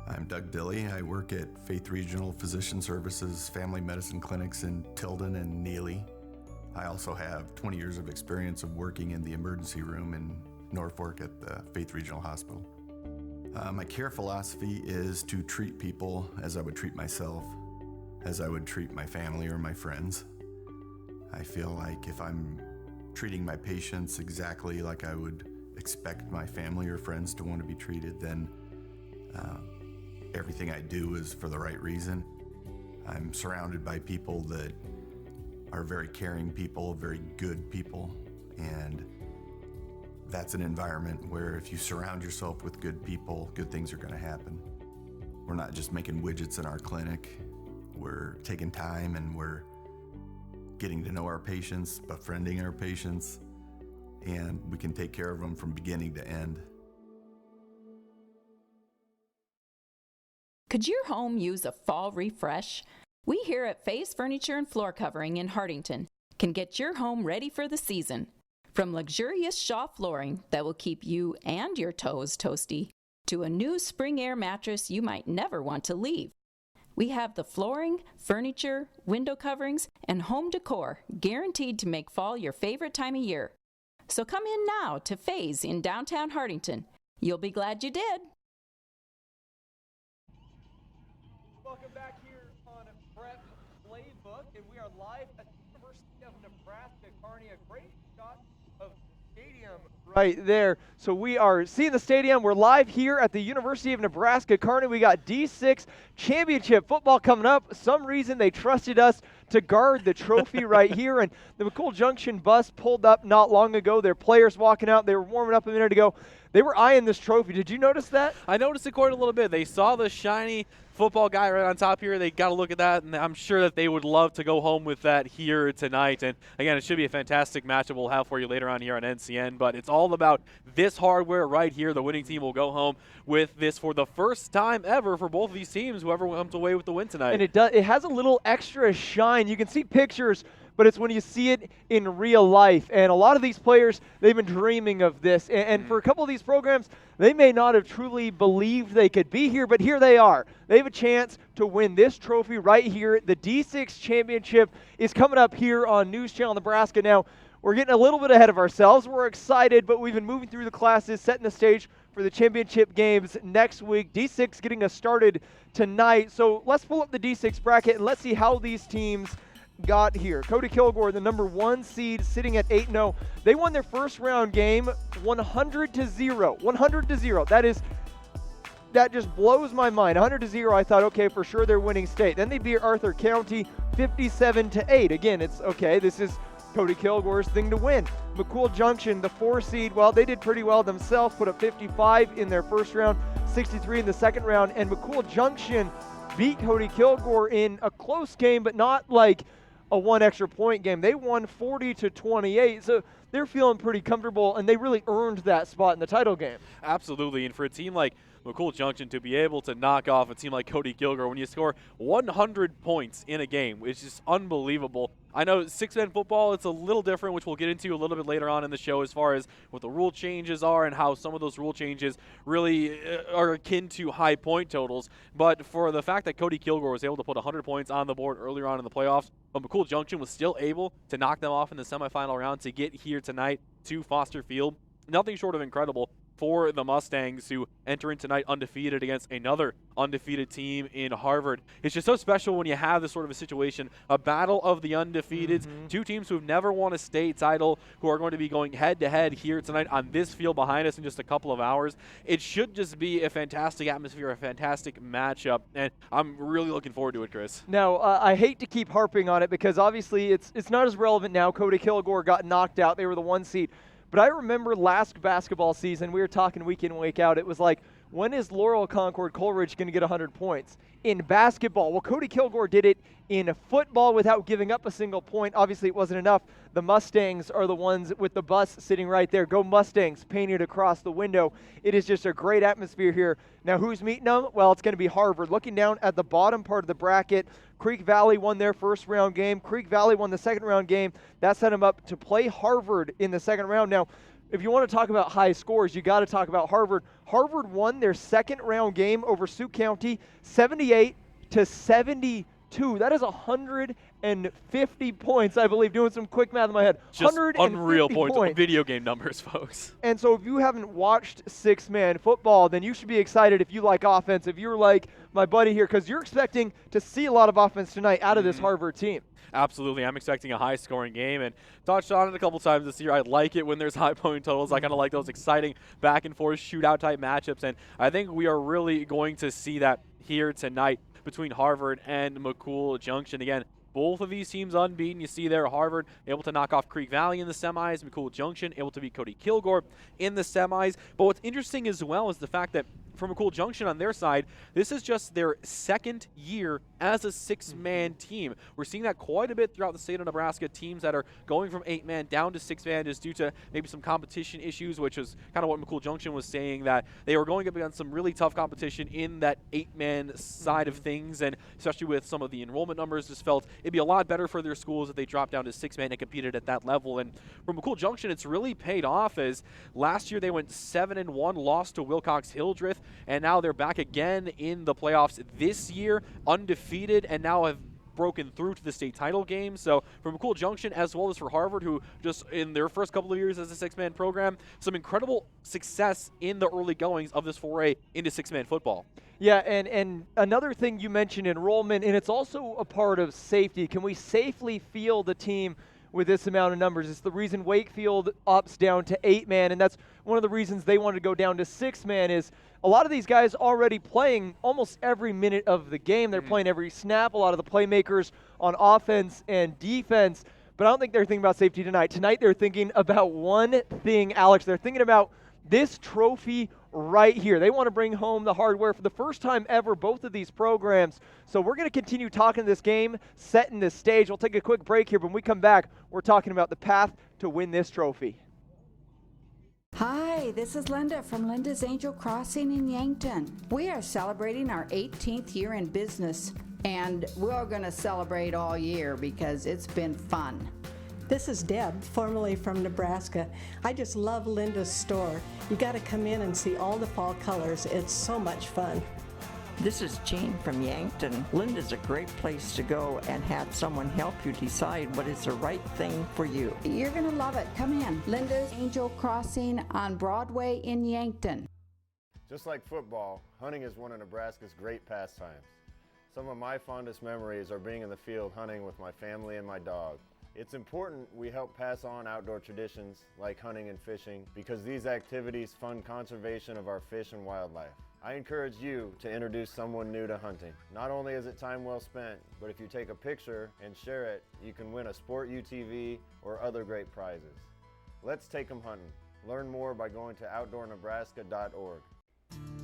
S13: I'm Doug Dilley. I work at Faith Regional Physician Services Family Medicine Clinics in Tilden and Neely. I also have 20 years of experience of working in the emergency room in Norfolk at the Faith Regional Hospital. My care philosophy is to treat people as I would treat myself, as I would treat my family or my friends. I feel like if I'm treating my patients exactly like I would expect my family or friends to want to be treated, then everything I do is for the right reason. I'm surrounded by people that are very caring people, very good people, and that's an environment where if you surround yourself with good people, good things are going to happen. We're not just making widgets in our clinic. We're taking time and we're getting to know our patients, befriending our patients, and we can take care of them from beginning to end.
S15: Could your home use a fall refresh? We here at Faye's Furniture and Floor Covering in Hartington can get your home ready for the season. From luxurious Shaw flooring that will keep you and your toes toasty, to a new spring air mattress you might never want to leave. We have the flooring, furniture, window coverings, and home decor guaranteed to make fall your favorite time of year. So come in now to Faye's in downtown Hartington. You'll be glad you did.
S1: Nebraska. Kearney, a great shot of the stadium right there. So we are seeing the stadium. We're live here at the University of Nebraska. Kearney, we got D6 championship football coming up. For some reason they trusted us to guard the trophy right here. And the McCool Junction bus pulled up not long ago. Their players walking out. They were warming up a minute ago. They were eyeing this trophy. Did you notice that?
S2: I noticed it quite a little bit. They saw the shiny football guy right on top here. They got to look at that, and I'm sure that they would love to go home with that here tonight. And again, it should be a fantastic matchup we'll have for you later on here on NCN. But it's all about this hardware right here. The winning team will go home with this for the first time ever for both of these teams, whoever comes away with the win tonight.
S1: And it has a little extra shine. You can see pictures, but it's when you see it in real life. And a lot of these players, they've been dreaming of this. And for a couple of these programs, they may not have truly believed they could be here, but here they are. They have a chance to win this trophy right here. The D6 championship is coming up here on News Channel Nebraska. Now, we're getting a little bit ahead of ourselves. We're excited, but we've been moving through the classes, setting the stage for the championship games next week. D6 getting us started tonight. So let's pull up the D6 bracket and let's see how these teams got here. Cody Kilgore, the number 1 seed, sitting at 8-0. They won their first round game 100-0. 100-0. That just blows my mind. 100-0. I thought, okay, for sure they're winning state. Then they beat Arthur County 57-8. Again, it's okay. This is Cody Kilgore's thing to win. McCool Junction, the 4 seed, well, they did pretty well themselves. Put up 55 in their first round, 63 in the second round. And McCool Junction beat Cody Kilgore in a close game, but not like a 1 extra point game. They won 40-28, so they're feeling pretty comfortable, and they really earned that spot in the title game.
S2: Absolutely, and for a team like McCool Junction to be able to knock off a team like Cody Kilgore when you score 100 points in a game, it's just unbelievable. I know 6-man football, it's a little different, which we'll get into a little bit later on in the show as far as what the rule changes are and how some of those rule changes really are akin to high point totals. But for the fact that Cody Kilgore was able to put 100 points on the board earlier on in the playoffs, but McCool Junction was still able to knock them off in the semifinal round to get here tonight to Foster Field. Nothing short of incredible for the Mustangs, who enter in tonight undefeated against another undefeated team in Harvard. It's just so special when you have this sort of a situation, a battle of the undefeateds, two teams who have never won a state title, who are going to be going head-to-head here tonight on this field behind us in just a couple of hours. It should just be a fantastic atmosphere, a fantastic matchup, and I'm really looking forward to it, Chris.
S1: Now, I hate to keep harping on it because obviously it's not as relevant now. Cody Kilgore got knocked out. They were the 1 seed. But I remember last basketball season, we were talking week in, week out. It was like, when is Laurel Concord Coleridge going to get 100 points? In basketball, well, Cody Kilgore did it in football without giving up a single point. Obviously, it wasn't enough. The Mustangs are the ones with the bus sitting right there. Go Mustangs, painted across the window. It is just a great atmosphere here. Now, who's meeting them? Well, it's going to be Harvard. Looking down at the bottom part of the bracket, Creek Valley won their first round game. Creek Valley won the second round game. That set them up to play Harvard in the second round. Now, if you want to talk about high scores, you got to talk about Harvard. Harvard won their second round game over Sioux County 78-72. That is 150 points, I believe, doing some quick math in my head.
S2: Just unreal points. Video game numbers, folks.
S1: And so if you haven't watched 6-man football, then you should be excited if you like offense, if you're like my buddy here, because you're expecting to see a lot of offense tonight out of this Harvard team.
S2: Absolutely. I'm expecting a high-scoring game, and touched on it a couple times this year. I like it when there's high point totals. I kind of like those exciting back-and-forth shootout-type matchups, and I think we are really going to see that here tonight between Harvard and McCool Junction. Again, both of these teams unbeaten. You see there, Harvard able to knock off Creek Valley in the semis. McCool Junction able to beat Cody Kilgore in the semis. But what's interesting as well is the fact that for McCool Junction on their side, this is just their second year as a 6-man team. We're seeing that quite a bit throughout the state of Nebraska, teams that are going from 8-man down to 6-man just due to maybe some competition issues, which is kind of what McCool Junction was saying, that they were going up against some really tough competition in that 8-man side of things, and especially with some of the enrollment numbers, just felt it'd be a lot better for their schools if they dropped down to 6-man and competed at that level. And for McCool Junction, it's really paid off, as last year they went 7-1, lost to Wilcox-Hildreth, and now they're back again in the playoffs this year, undefeated, and now have broken through to the state title game. So for McCool Junction as well as for Harvard, who just in their first couple of years as a 6-man program, some incredible success in the early goings of this foray into 6-man football.
S1: Yeah, and another thing you mentioned, enrollment, and it's also a part of safety. Can we safely field the team with this amount of numbers. It's the reason Wakefield opts down to 8-man, and that's one of the reasons they wanted to go down to 6-man is a lot of these guys already playing almost every minute of the game. They're playing every snap, a lot of the playmakers on offense and defense, but I don't think they're thinking about safety tonight. Tonight they're thinking about one thing, Alex. They're thinking about this trophy right here. They want to bring home the hardware for the first time ever, both of these programs. So we're going to continue talking this game, setting this stage. We'll take a quick break here, but when we come back, we're talking about the path to win this trophy.
S4: Hi, this is Linda from Linda's Angel Crossing in Yankton. We are celebrating our 18th year in business, and we're going to celebrate all year because it's been fun.
S5: This is Deb, formerly from Nebraska. I just love Linda's store. You got to come in and see all the fall colors. It's so much fun.
S8: This is Jane from Yankton. Linda's a great place to go and have someone help you decide what is the right thing for you.
S4: You're going to love it. Come in. Linda's Angel Crossing on Broadway in Yankton.
S16: Just like football, hunting is one of Nebraska's great pastimes. Some of my fondest memories are being in the field hunting with my family and my dog. It's important we help pass on outdoor traditions like hunting and fishing because these activities fund conservation of our fish and wildlife. I encourage you to introduce someone new to hunting. Not only is it time well spent, but if you take a picture and share it, you can win a Sport UTV or other great prizes. Let's take them hunting. Learn more by going to outdoornebraska.org.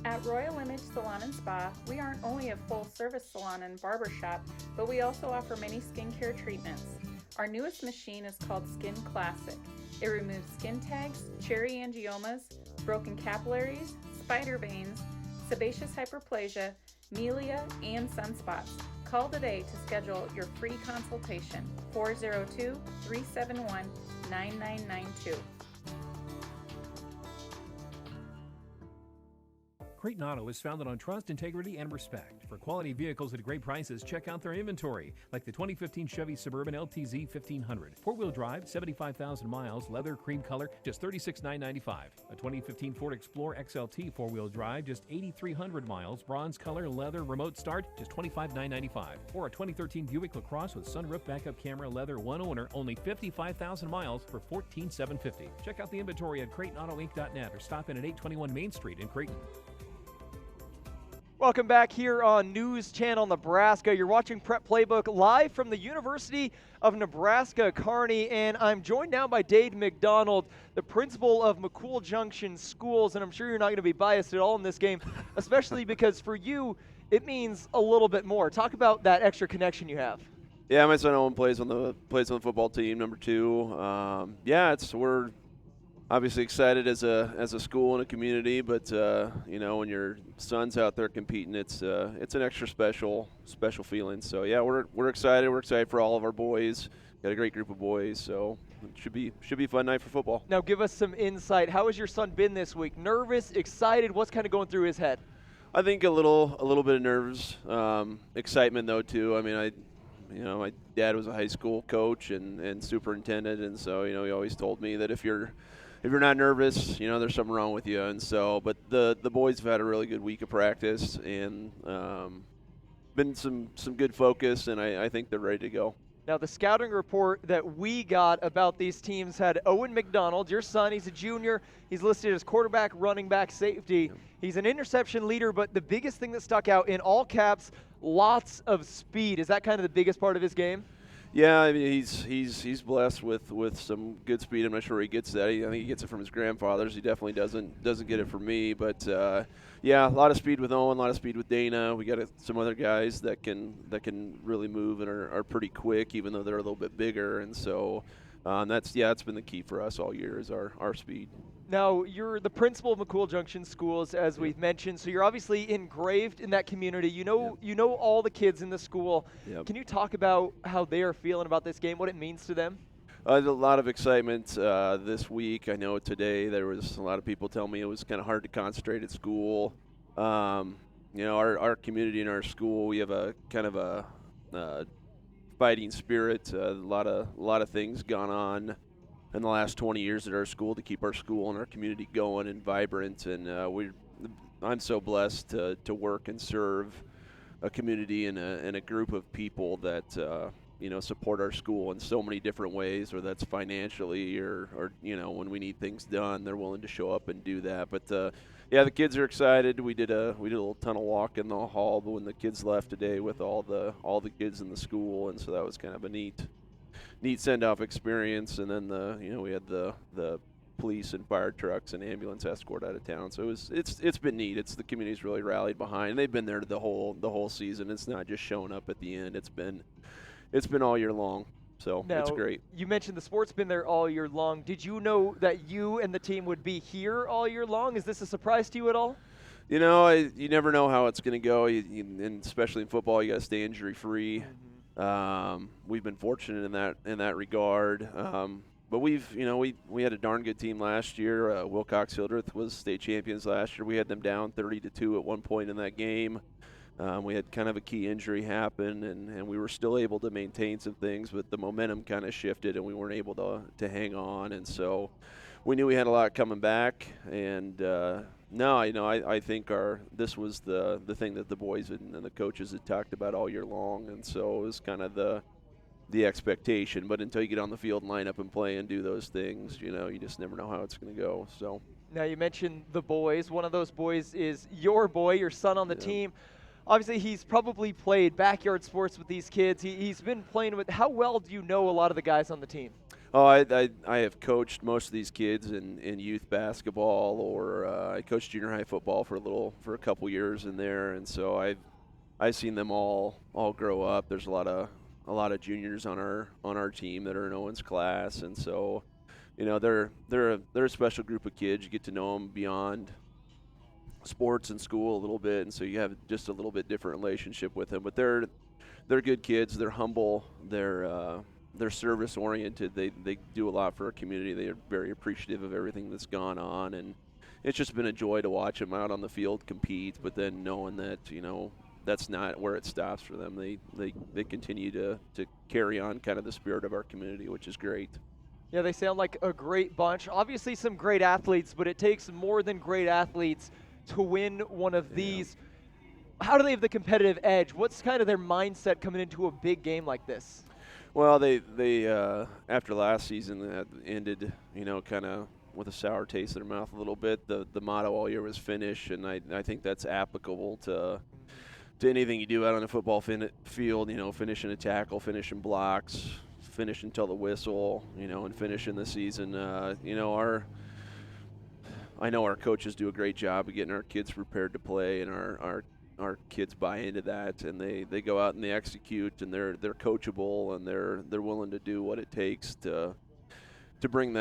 S17: At Royal Image Salon and Spa, we aren't only a full-service salon and barber shop, but we also offer many skincare treatments. Our newest machine is called Skin Classic. It removes skin tags, cherry angiomas, broken capillaries, spider veins, sebaceous hyperplasia, melia, and sunspots. Call today to schedule your free consultation, 402-371-9992.
S18: Creighton Auto is founded on trust, integrity, and respect. For quality vehicles at great prices, check out their inventory, like the 2015 Chevy Suburban LTZ 1500. Four-wheel drive, 75,000 miles, leather, cream color, just $36,995. A 2015 Ford Explorer XLT four-wheel drive, just 8,300 miles, bronze color, leather, remote start, just $25,995. Or a 2013 Buick LaCrosse with sunroof, backup camera, leather, one owner, only 55,000 miles for $14,750. Check out the inventory at CreightonAutoInc.net or stop in at 821 Main Street in Creighton.
S1: Welcome back here on News Channel Nebraska. You're watching Prep Playbook live from the University of Nebraska, Kearney, and I'm joined now by Dave McDonald, the principal of McCool Junction Schools, and I'm sure you're not going to be biased at all in this game, especially because for you, it means a little bit more. Talk about that extra connection you have.
S19: Yeah, my son Owen plays on the football team, number 2. We're obviously excited as a school and a community, but when your son's out there competing, it's an extra special feeling. So yeah, we're excited. We're excited for all of our boys. Got a great group of boys, so it should be a fun night for football.
S1: Now give us some insight. How has your son been this week? Nervous, excited? What's kind of going through his head?
S19: I think a little bit of nerves, excitement though too. I mean, my dad was a high school coach and superintendent, and so he always told me that if you're not nervous, there's something wrong with you. And so, but the boys have had a really good week of practice and been some good focus, and I think they're ready to go.
S1: Now, the scouting report that we got about these teams had Owen McDonald, your son. He's a junior. He's listed as quarterback, running back, safety. He's an interception leader, but the biggest thing that stuck out in all caps, lots of speed. Is that kind of the biggest part of his game?
S19: Yeah, I mean, he's blessed with some good speed. I'm not sure where he gets that. I think he gets it from his grandfathers. He definitely doesn't get it from me. But yeah, a lot of speed with Owen, a lot of speed with Dana. We got some other guys that can really move and are pretty quick, even though they're a little bit bigger. And so that's been the key for us all year is our speed.
S1: Now, you're the principal of McCool Junction Schools, as we've mentioned, so you're obviously engraved in that community. You know all the kids in the school. Yep. Can you talk about how they are feeling about this game, what it means to them?
S19: There's a lot of excitement this week. I know today there was a lot of people telling me it was kind of hard to concentrate at school. Our community and our school, we have a kind of a fighting spirit. A lot of things gone on in the last 20 years at our school to keep our school and our community going and vibrant. And I'm so blessed to work and serve a community and a group of people that support our school in so many different ways, whether that's financially or when we need things done, they're willing to show up and do that. But yeah, the kids are excited. We did a little tunnel walk in the hall when the kids left today with all the kids in the school, and so that was kind of a neat send-off experience. And then we had the police and fire trucks and ambulance escort out of town. So it's been neat. The community's really rallied behind. And they've been there the whole season. It's not just showing up at the end. It's been all year long. So
S1: now,
S19: it's great.
S1: You mentioned the sport's been there all year long. Did you know that you and the team would be here all year long? Is this a surprise to you at all?
S19: You never know how it's going to go, and especially in football, you got to stay injury-free. We've been fortunate in that regard. But we had a darn good team last year. Wilcox-Hildreth was state champions last year. We had them down 30-2 at one point in that game. We had kind of a key injury happen, and we were still able to maintain some things, but the momentum kind of shifted, and we weren't able to hang on. And so we knew we had a lot coming back. And I think this was the thing that the boys and the coaches had talked about all year long, and so it was kind of the expectation. But until you get on the field and line up and play and do those things, you just never know how it's going to go. So
S1: now you mentioned the boys. One of those boys is your boy, your son on the team. Obviously, he's probably played backyard sports with these kids. He's been playing with. How well do you know a lot of the guys on the team?
S19: Oh, I have coached most of these kids in youth basketball, or I coached junior high football for a couple years in there, and so I've seen them all grow up. There's a lot of juniors on our team that are in Owen's class, and so they're a special group of kids. You get to know them beyond sports and school a little bit, and so you have just a little bit different relationship with them. But they're good kids. They're humble. They're service oriented. They do a lot for our community. They are very appreciative of everything that's gone on, and it's just been a joy to watch them out on the field compete. But then knowing that that's not where it stops for them. They continue to carry on kind of the spirit of our community, which is great.
S1: Yeah, they sound like a great bunch. Obviously some great athletes, but it takes more than great athletes to win one of these. How do they have the competitive edge? What's kind of their mindset coming into a big game like this?
S19: Well, they after last season that ended, kind of with a sour taste in their mouth a little bit. The motto all year was finish, and I think that's applicable to anything you do out on a football field. Finishing a tackle, finishing blocks, finish until the whistle, and finishing the season. I know our coaches do a great job of getting our kids prepared to play, and our kids buy into that, and they go out and they execute, and they're coachable, and they're willing to do what it takes to bring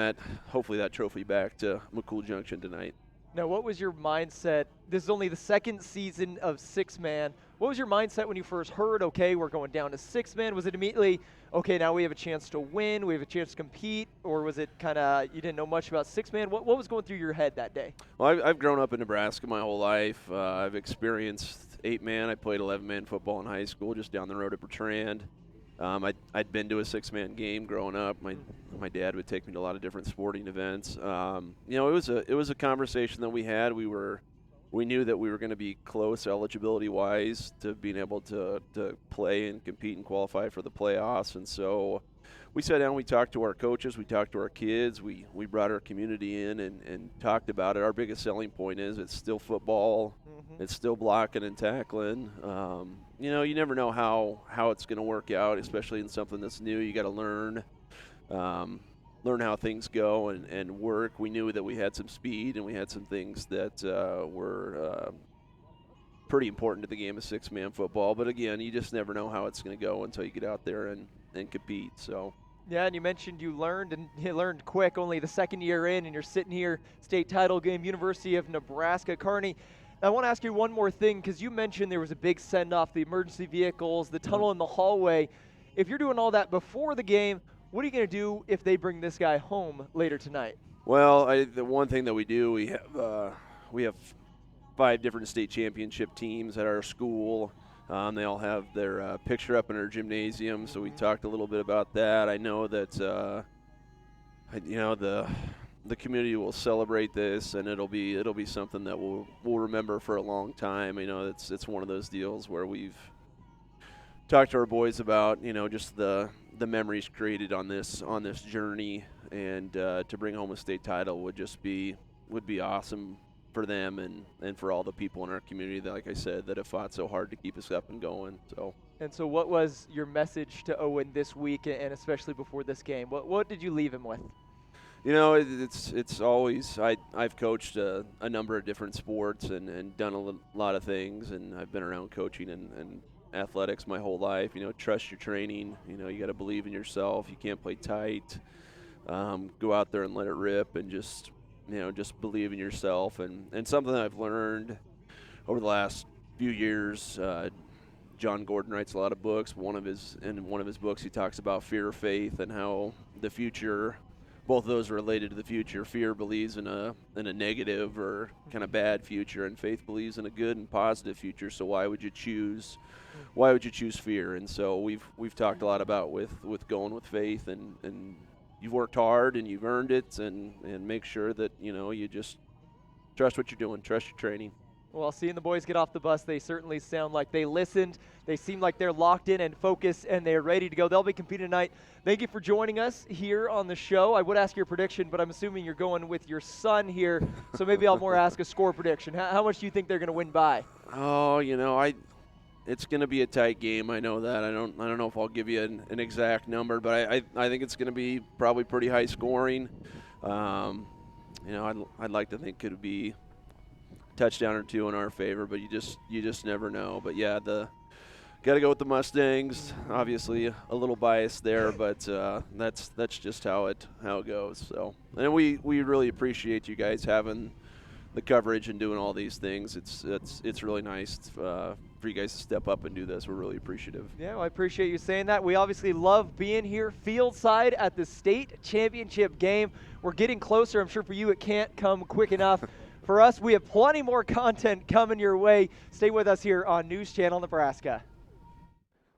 S19: hopefully that trophy back to McCool Junction tonight.
S1: Now, what was your mindset? This is only the second season of six-man. What was your mindset when you first heard, okay, we're going down to six-man? Was it immediately, okay, now we have a chance to win, we have a chance to compete, or was it kind of you didn't know much about six-man? What was going through your head that day?
S19: Well, I've grown up in Nebraska my whole life. I've experienced eight-man. I played 11-man football in high school just down the road at Bertrand. I'd been to a six-man game growing up. My dad would take me to a lot of different sporting events. It was a conversation that we had. We knew that we were going to be close eligibility-wise to being able to play and compete and qualify for the playoffs. And so we sat down, we talked to our coaches, we talked to our kids, we brought our community in and talked about it. Our biggest selling point is it's still football. It's still blocking and tackling. You never know how it's going to work out, especially in something that's new. You got to learn how things go and work. We knew that we had some speed and we had some things that were pretty important to the game of six-man football. But again, you just never know how it's going to go until you get out there and compete. So.
S1: Yeah, and you mentioned you learned quick, only the second year in, and you're sitting here, state title game, University of Nebraska. Kearney, I want to ask you one more thing, because you mentioned there was a big send-off, the emergency vehicles, the tunnel in the hallway. If you're doing all that before the game, what are you going to do if they bring this guy home later tonight?
S19: Well, the one thing that we do, we have 5 different state championship teams at our school. They all have their picture up in our gymnasium, so we talked a little bit about that. I know that the community will celebrate this, and it'll be something that we'll remember for a long time. It's one of those deals where we've talk to our boys about, just the memories created on this journey, and to bring home a state title would be awesome for them and for all the people in our community that, like I said, that have fought so hard to keep us up and going.
S1: So what was your message to Owen this week, and especially before this game? What did you leave him with?
S19: It's always, I've coached a number of different sports and done a lot of things, and I've been around coaching and athletics my whole life. Trust your training. You got to believe in yourself. You can't play tight. Go out there and let it rip, and just believe in yourself. And something that I've learned over the last few years, John Gordon writes a lot of books. In one of his books, he talks about fear or faith, and how the future, both of those are related to the future. Fear believes in a negative or kind of bad future, and faith believes in a good and positive future. So why would you choose fear? And so we've talked a lot about with going with faith, and you've worked hard and you've earned it, and make sure that you just trust what you're doing, trust your training.
S1: Well, seeing the boys get off the bus, they certainly sound like they listened. They seem like they're locked in and focused, and they're ready to go. They'll be competing tonight. Thank you for joining us here on the show. I would ask your prediction, but I'm assuming you're going with your son here, so maybe I'll more ask a score prediction. How much do you think they're going to win by?
S19: Oh, it's going to be a tight game. I know that. I don't know if I'll give you an exact number, but I think it's going to be probably pretty high scoring. I'd like to think it would be touchdown or two in our favor, but you just never know. But yeah, got to go with the Mustangs. Obviously a little biased there, but that's just how it goes. So, and we really appreciate you guys having the coverage and doing all these things. It's really nice for you guys to step up and do this. We're really appreciative.
S1: Yeah, well, I appreciate you saying that. We obviously love being here field side at the state championship game. We're getting closer. I'm sure for you it can't come quick enough. For us, we have plenty more content coming your way. Stay with us here on News Channel Nebraska.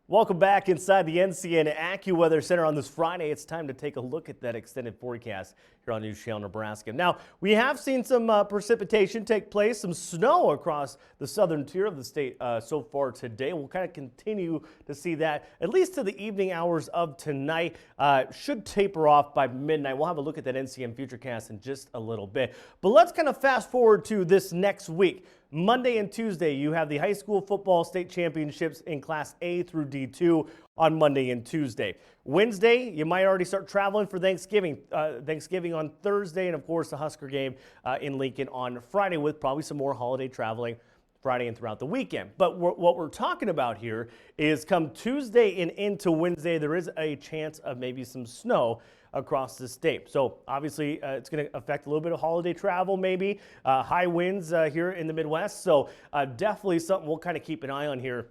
S3: Welcome back inside the NCN AccuWeather Center on this Friday. It's time to take a look at that extended forecast here on News Channel Nebraska. Now, we have seen some precipitation take place, some snow across the southern tier of the state so far today. We'll kind of continue to see that at least to the evening hours of tonight. Should taper off by midnight. We'll have a look at that NCN Futurecast in just a little bit. But let's kind of fast forward to this next week. Monday and Tuesday, you have the high school football state championships in Class A through D2 on Monday and Tuesday. Wednesday, you might already start traveling for Thanksgiving. Thanksgiving on Thursday, and of course the Husker game in Lincoln on Friday, with probably some more holiday traveling Friday and throughout the weekend. But what we're talking about here is come Tuesday and into Wednesday, there is a chance of maybe some snow across the state. So obviously it's going to affect a little bit of holiday travel, maybe high winds here in the Midwest. So definitely something we'll kind of keep an eye on here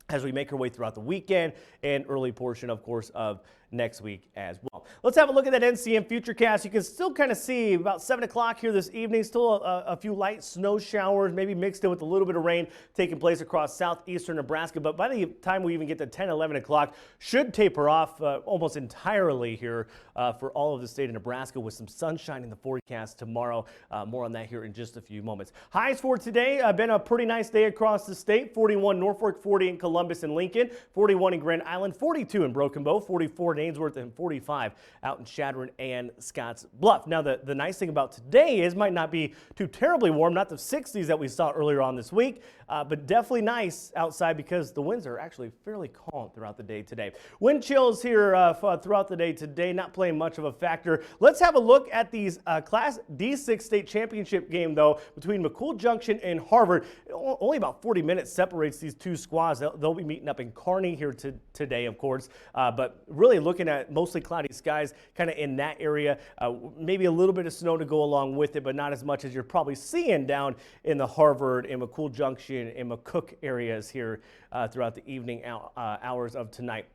S3: as we make our way throughout the weekend and early portion, of course, of next week as well. Let's have a look at that NCN Futurecast. You can still kind of see about 7 o'clock here this evening, still a few light snow showers, maybe mixed in with a little bit of rain taking place across southeastern Nebraska. But by the time we even get to 10, 11 o'clock, should taper off almost entirely here for all of the state of Nebraska, with some sunshine in the forecast tomorrow. More on that here in just a few moments. Highs for today, been a pretty nice day across the state. 41 Norfolk, 40 in Columbus and Lincoln, 41 in Grand Island, 42 in Broken Bow, 44 in Ainsworth, and 45 out in Chadron and Scotts Bluff. Now, the nice thing about today is might not be too terribly warm, not the 60s that we saw earlier on this week, but definitely nice outside because the winds are actually fairly calm throughout the day today. Wind chills here throughout the day today, not playing much of a factor. Let's have a look at these Class D6 state championship game, though, between McCool Junction and Harvard. Only about 40 minutes separates these two squads. They'll be meeting up in Kearney here today, of course, but really looking at mostly cloudy skies kind of in that area. Maybe a little bit of snow to go along with it, but not as much as you're probably seeing down in the Harvard and McCool Junction and McCook areas here throughout the evening hours of tonight.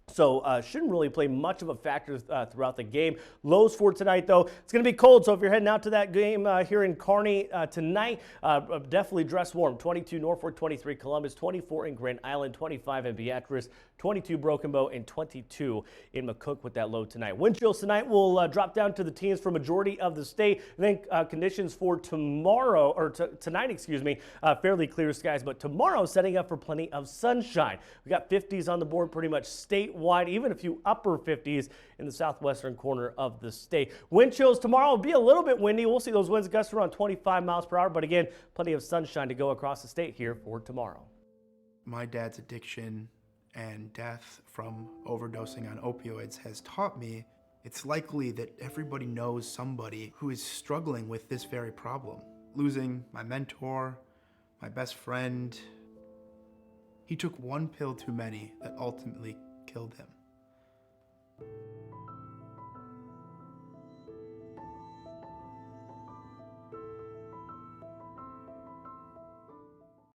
S3: So shouldn't really play much of a factor throughout the game. Lows for tonight, though. It's going to be cold, so if you're heading out to that game here in Kearney tonight, definitely dress warm. 22 Norfolk, 23 Columbus, 24 in Grand Island, 25 in Beatrice, 22 Broken Bow, and 22 in McCook with that low tonight. Wind chills tonight will drop down to the teens for majority of the state. I think conditions for tomorrow, or tonight, excuse me, fairly clear skies, but tomorrow setting up for plenty of sunshine. We got 50s on the board pretty much statewide, even a few upper 50s in the southwestern corner of the state. Wind chills tomorrow will be a little bit windy. We'll see those winds gust around 25 miles per hour, but again, plenty of sunshine to go across the state here for tomorrow.
S10: My dad's addiction and death from overdosing on opioids has taught me it's likely that everybody knows somebody who is struggling with this very problem. Losing my mentor, my best friend, he took one pill too many that ultimately killed him.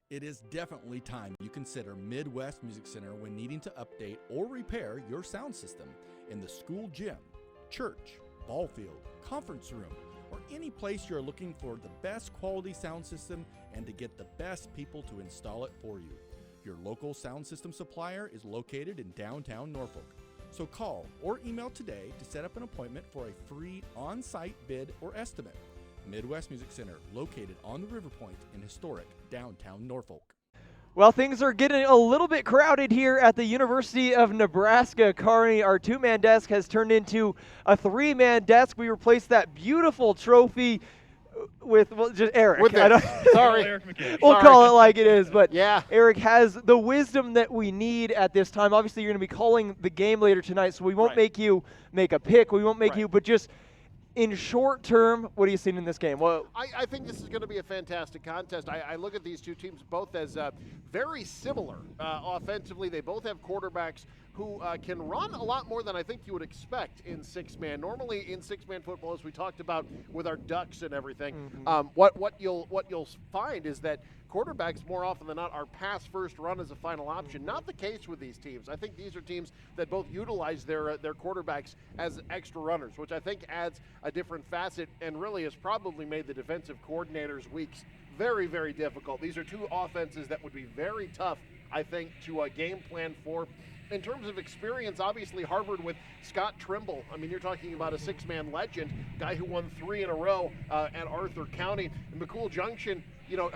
S14: It is definitely time you consider Midwest Music Center when needing to update or repair your sound system in the school gym, church, ball field, conference room, or any place you're looking for the best quality sound system and to get the best people to install it for you. Your local sound system supplier is located in downtown Norfolk. So call or email today to set up an appointment for a free on-site bid or estimate. Midwest Music Center, located on the River Point in historic downtown Norfolk.
S1: Well, things are getting a little bit crowded here at the University of Nebraska. Kearney, our two-man desk has turned into a three-man desk. We replaced that beautiful trophy with, well, just Eric.
S20: With sorry.
S1: We'll call it like it is, but
S20: yeah.
S1: Eric has the wisdom that we need at this time. Obviously, you're going to be calling the game later tonight, so we won't make you make a pick. We won't make you, but just in short term, what are you seeing in this game? Well,
S20: I think this is going to be a fantastic contest. I look at these two teams both as very similar offensively. They both have quarterbacks who can run a lot more than I think you would expect in six-man. Normally in six-man football, as we talked about with our Ducks and everything, what you'll find is that quarterbacks more often than not are pass first, run as a final option. Not the case with these teams. I think these are teams that both utilize their quarterbacks as extra runners, which I think adds a different facet and really has probably made the defensive coordinators' weeks very, very difficult. These are two offenses that would be very tough, I think, to game plan for. In terms of experience, obviously Harvard with Scott Trimble. I mean, you're talking about a six-man legend, guy who won 3 in a row at Arthur County. And McCool Junction, you know,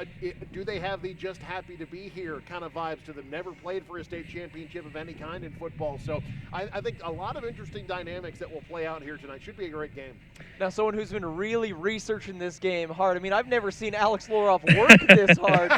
S20: do they have the just happy to be here kind of vibes to them? Never played for a state championship of any kind in football. So I think a lot of interesting dynamics that will play out here tonight. Should be a great game.
S1: Now, someone who's been really researching this game hard. I mean, I've never seen Alex Loroff work this hard.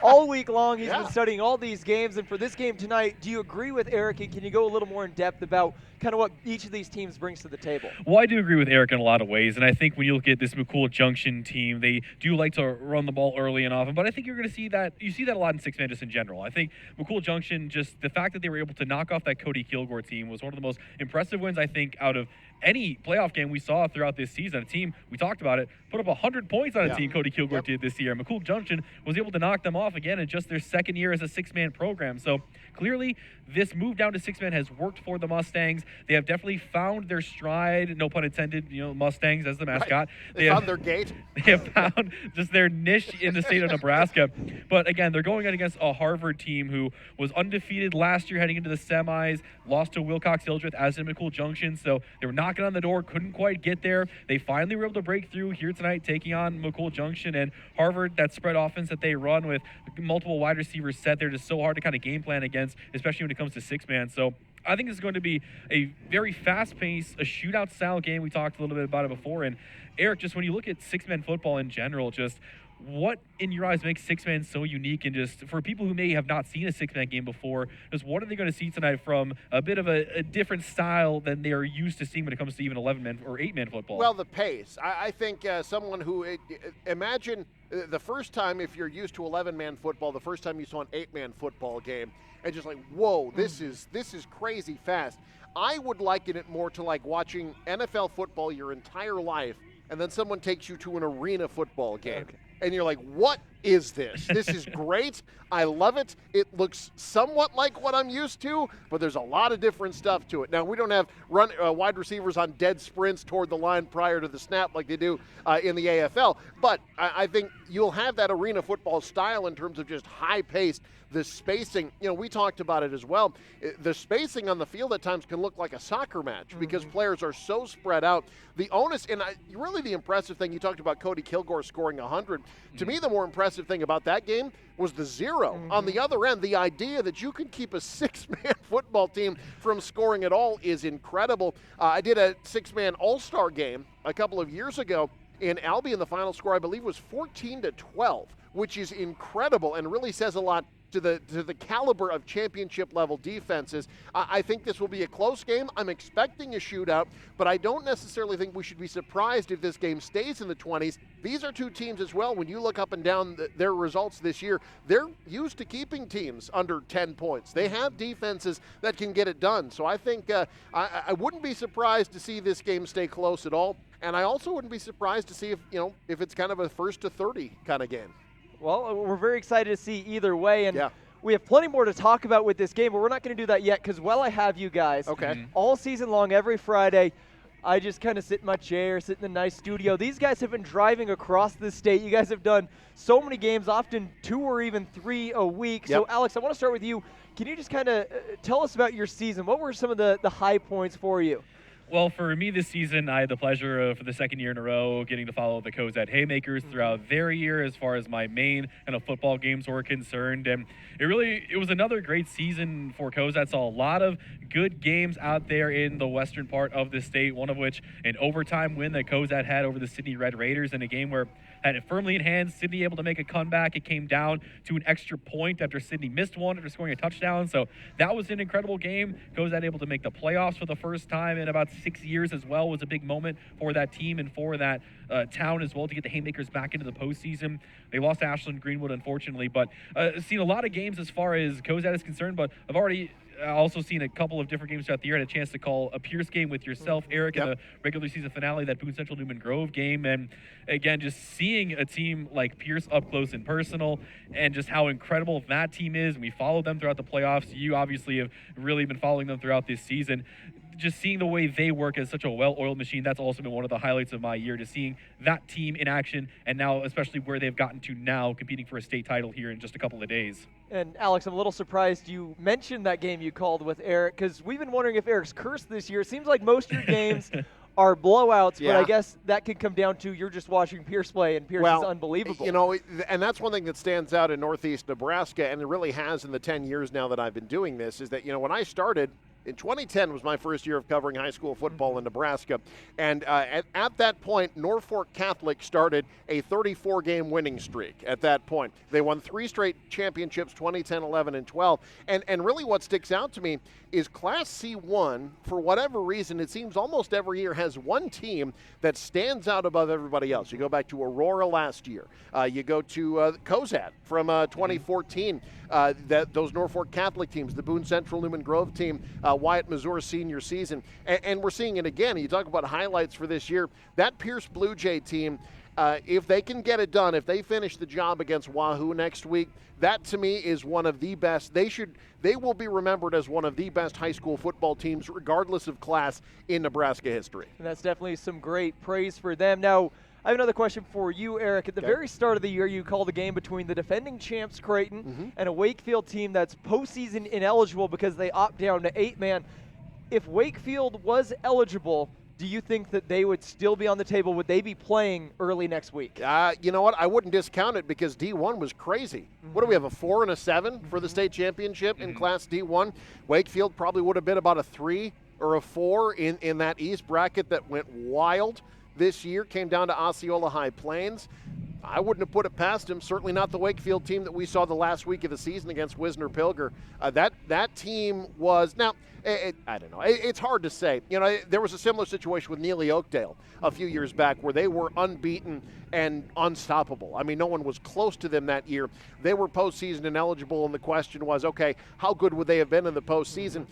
S1: All week long, he's been studying all these games. And for this game tonight, do you agree with Eric? And can you go a little more in depth about kind of what each of these teams brings to the table?
S21: Well, I do agree with Eric in a lot of ways. And I think when you look at this McCool Junction team, they do like to run the ball early and often. But I think you're going to see that. You see that a lot in six-man just in general. I think McCool Junction, just the fact that they were able to knock off that Cody Kilgore team was one of the most impressive wins, I think, out of any playoff game we saw throughout this season. A team, we talked about it, put up 100 points on a team Cody Kilgore did this year. McCool Junction was able to knock them off again in just their second year as a six-man program. So clearly this move down to six-man has worked for the Mustangs. They have definitely found their stride, no pun intended, you know, Mustangs as the mascot.
S20: Right. They found their gate.
S21: They have found just their niche in the state of Nebraska. But again, they're going against a Harvard team who was undefeated last year heading into the semis, lost to Wilcox-Hildreth as in McCool Junction. So they were knocking on the door, couldn't quite get there. They finally were able to break through here tonight, taking on McCool Junction. And Harvard, that spread offense that they run with multiple wide receivers set there, just so hard to kind of game plan against, especially when it comes to six-man. So I think this is going to be a very fast-paced, a shootout-style game. We talked a little bit about it before. And Eric, just when you look at six-man football in general, just what in your eyes makes six-man so unique? And just for people who may have not seen a six-man game before, just what are they going to see tonight from a bit of a different style than they are used to seeing when it comes to even 11-man or 8-man football?
S20: Well, the pace. I think someone who imagine the first time, if you're used to 11-man football, the first time you saw an 8-man football game, and just like, whoa, this is crazy fast. I would liken it more to like watching NFL football your entire life, and then someone takes you to an arena football game. Okay. And you're like, what is this? This is great. I love it. It looks somewhat like what I'm used to, but there's a lot of different stuff to it. Now, we don't have wide receivers on dead sprints toward the line prior to the snap like they do in the AFL, but I think you'll have that arena football style in terms of just high-paced, the spacing. We talked about it as well. The spacing on the field at times can look like a soccer match because players are so spread out. The onus, and really the impressive thing, you talked about Cody Kilgore scoring 100. To me, the more impressive thing about that game was the 0. On the other end, the idea that you can keep a 6-man football team from scoring at all is incredible. I did a 6-man all-star game a couple of years ago in Albion. The final score, I believe, was 14-12, which is incredible and really says a lot to the caliber of championship-level defenses. I think this will be a close game. I'm expecting a shootout, but I don't necessarily think we should be surprised if this game stays in the 20s. These are two teams as well. When you look up and down their results this year, they're used to keeping teams under 10 points. They have defenses that can get it done. So I think I wouldn't be surprised to see this game stay close at all. And I also wouldn't be surprised to see if it's kind of a 1-30 kind of game.
S1: Well, we're very excited to see either way, and we have plenty more to talk about with this game, but we're not going to do that yet because while I have you guys, all season long, every Friday, I just kind of sit in my chair, sit in the nice studio. These guys have been driving across the state. You guys have done so many games, often 2 or even 3 a week. So, Alex, I want to start with you. Can you just kind of tell us about your season? What were some of the high points for you?
S21: Well, for me this season, I had the pleasure of, for the second year in a row, getting to follow the Cozad Haymakers throughout their year as far as my main kind of football games were concerned. And it was another great season for Cozad. Saw a lot of good games out there in the western part of the state, one of which an overtime win that Cozad had over the Sydney Red Raiders in a game where had it firmly in hand. Sydney able to make a comeback. It came down to an extra point after Sydney missed one after scoring a touchdown. So that was an incredible game. Cozad able to make the playoffs for the first time in about 6 years as well. Was a big moment for that team and for that town as well to get the Haymakers back into the postseason. They lost to Ashland Greenwood, unfortunately, but seen a lot of games as far as Cozad is concerned, but I've already also seen a couple of different games throughout the year. I had a chance to call a Pierce game with yourself, Eric, in the regular season finale, that Boone Central Newman Grove game. And again, just seeing a team like Pierce up close and personal and just how incredible that team is. And we followed them throughout the playoffs. You obviously have really been following them throughout this season. Just seeing the way they work as such a well-oiled machine, that's also been one of the highlights of my year, just seeing that team in action, and now especially where they've gotten to now, competing for a state title here in just a couple of days.
S1: And Alex, I'm a little surprised you mentioned that game you called with Eric, because we've been wondering if Eric's cursed this year. It seems like most of your games are blowouts, but I guess that could come down to you're just watching Pierce play, and Pierce is unbelievable.
S20: And that's one thing that stands out in Northeast Nebraska, and it really has in the 10 years now that I've been doing this, is that, when I started, in 2010 was my first year of covering high school football in Nebraska. And at that point, Norfolk Catholic started a 34-game winning streak at that point. They won 3 straight championships, 2010, 11, and 12. And really what sticks out to me is Class C1, for whatever reason, it seems almost every year has one team that stands out above everybody else. You go back to Aurora last year. You go to Cozad from 2014. Those Norfolk Catholic teams, the Boone Central Newman Grove team, Wyatt Mazur senior season. And we're seeing it again. You talk about highlights for this year. That Pierce Blue Jay team, if they can get it done, if they finish the job against Wahoo next week, that to me is one of the best. They will be remembered as one of the best high school football teams, regardless of class, in Nebraska history.
S1: And that's definitely some great praise for them. Now, I have another question for you, Eric. At the very start of the year, you called a game between the defending champs Creighton and a Wakefield team that's postseason ineligible because they opt down to 8-man. If Wakefield was eligible, do you think that they would still be on the table? Would they be playing early next week?
S20: You know what? I wouldn't discount it because D1 was crazy. What do we have, a 4 and a 7 for the state championship in Class D1? Wakefield probably would have been about a 3 or a 4 in that East bracket that went wild this year, came down to Osceola High Plains. I wouldn't have put it past him. Certainly not the Wakefield team that we saw the last week of the season against Wisner Pilger. That team was now. I don't know. It's hard to say. There was a similar situation with Neely Oakdale a few years back where they were unbeaten and unstoppable. I mean, no one was close to them that year. They were postseason ineligible, and the question was, okay, how good would they have been in the postseason?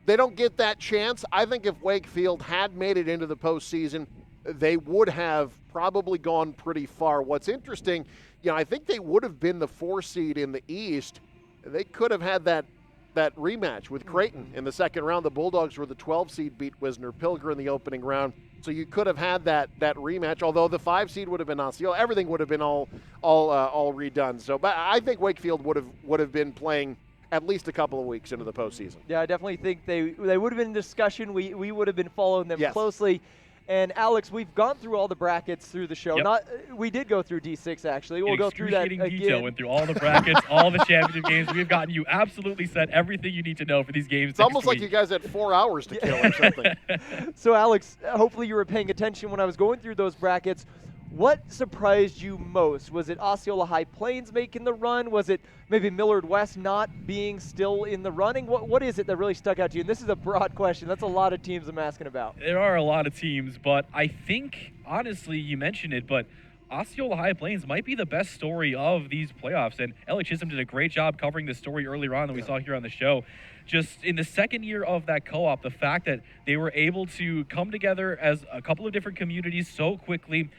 S20: They don't get that chance. I think if Wakefield had made it into the postseason, they would have probably gone pretty far. What's interesting, I think they would have been the 4 seed in the East. They could have had that rematch with Creighton in the second round. The Bulldogs were the 12 seed, beat Wisner-Pilger in the opening round. So you could have had that rematch, although the 5 seed would have been Osceola. Everything would have been all redone. So, but I think Wakefield would have been playing at least a couple of weeks into the postseason.
S1: Yeah, I definitely think they would have been in discussion. We would have been following them
S20: Yes.
S1: closely. And Alex, we've gone through all the brackets through the show.
S21: Yep.
S1: We did go through D6 actually. We'll
S21: In
S1: go through that
S21: excruciating detail,
S1: again.
S21: went through all the brackets, all the championship games. We've gotten you absolutely set everything you need to know for these games.
S20: It's almost like you guys had 4 hours to kill or something.
S1: So Alex, hopefully you were paying attention when I was going through those brackets. What surprised you most? Was it Osceola High Plains making the run? Was it maybe Millard West not being still in the running? What is it that really stuck out to you? And this is a broad question. That's a lot of teams I'm asking about.
S21: There are a lot of teams, but I think, honestly, you mentioned it, but Osceola High Plains might be the best story of these playoffs. And Ellie Chisholm did a great job covering this story earlier on that we saw here on the show. Just in the second year of that co-op, the fact that they were able to come together as a couple of different communities so quickly,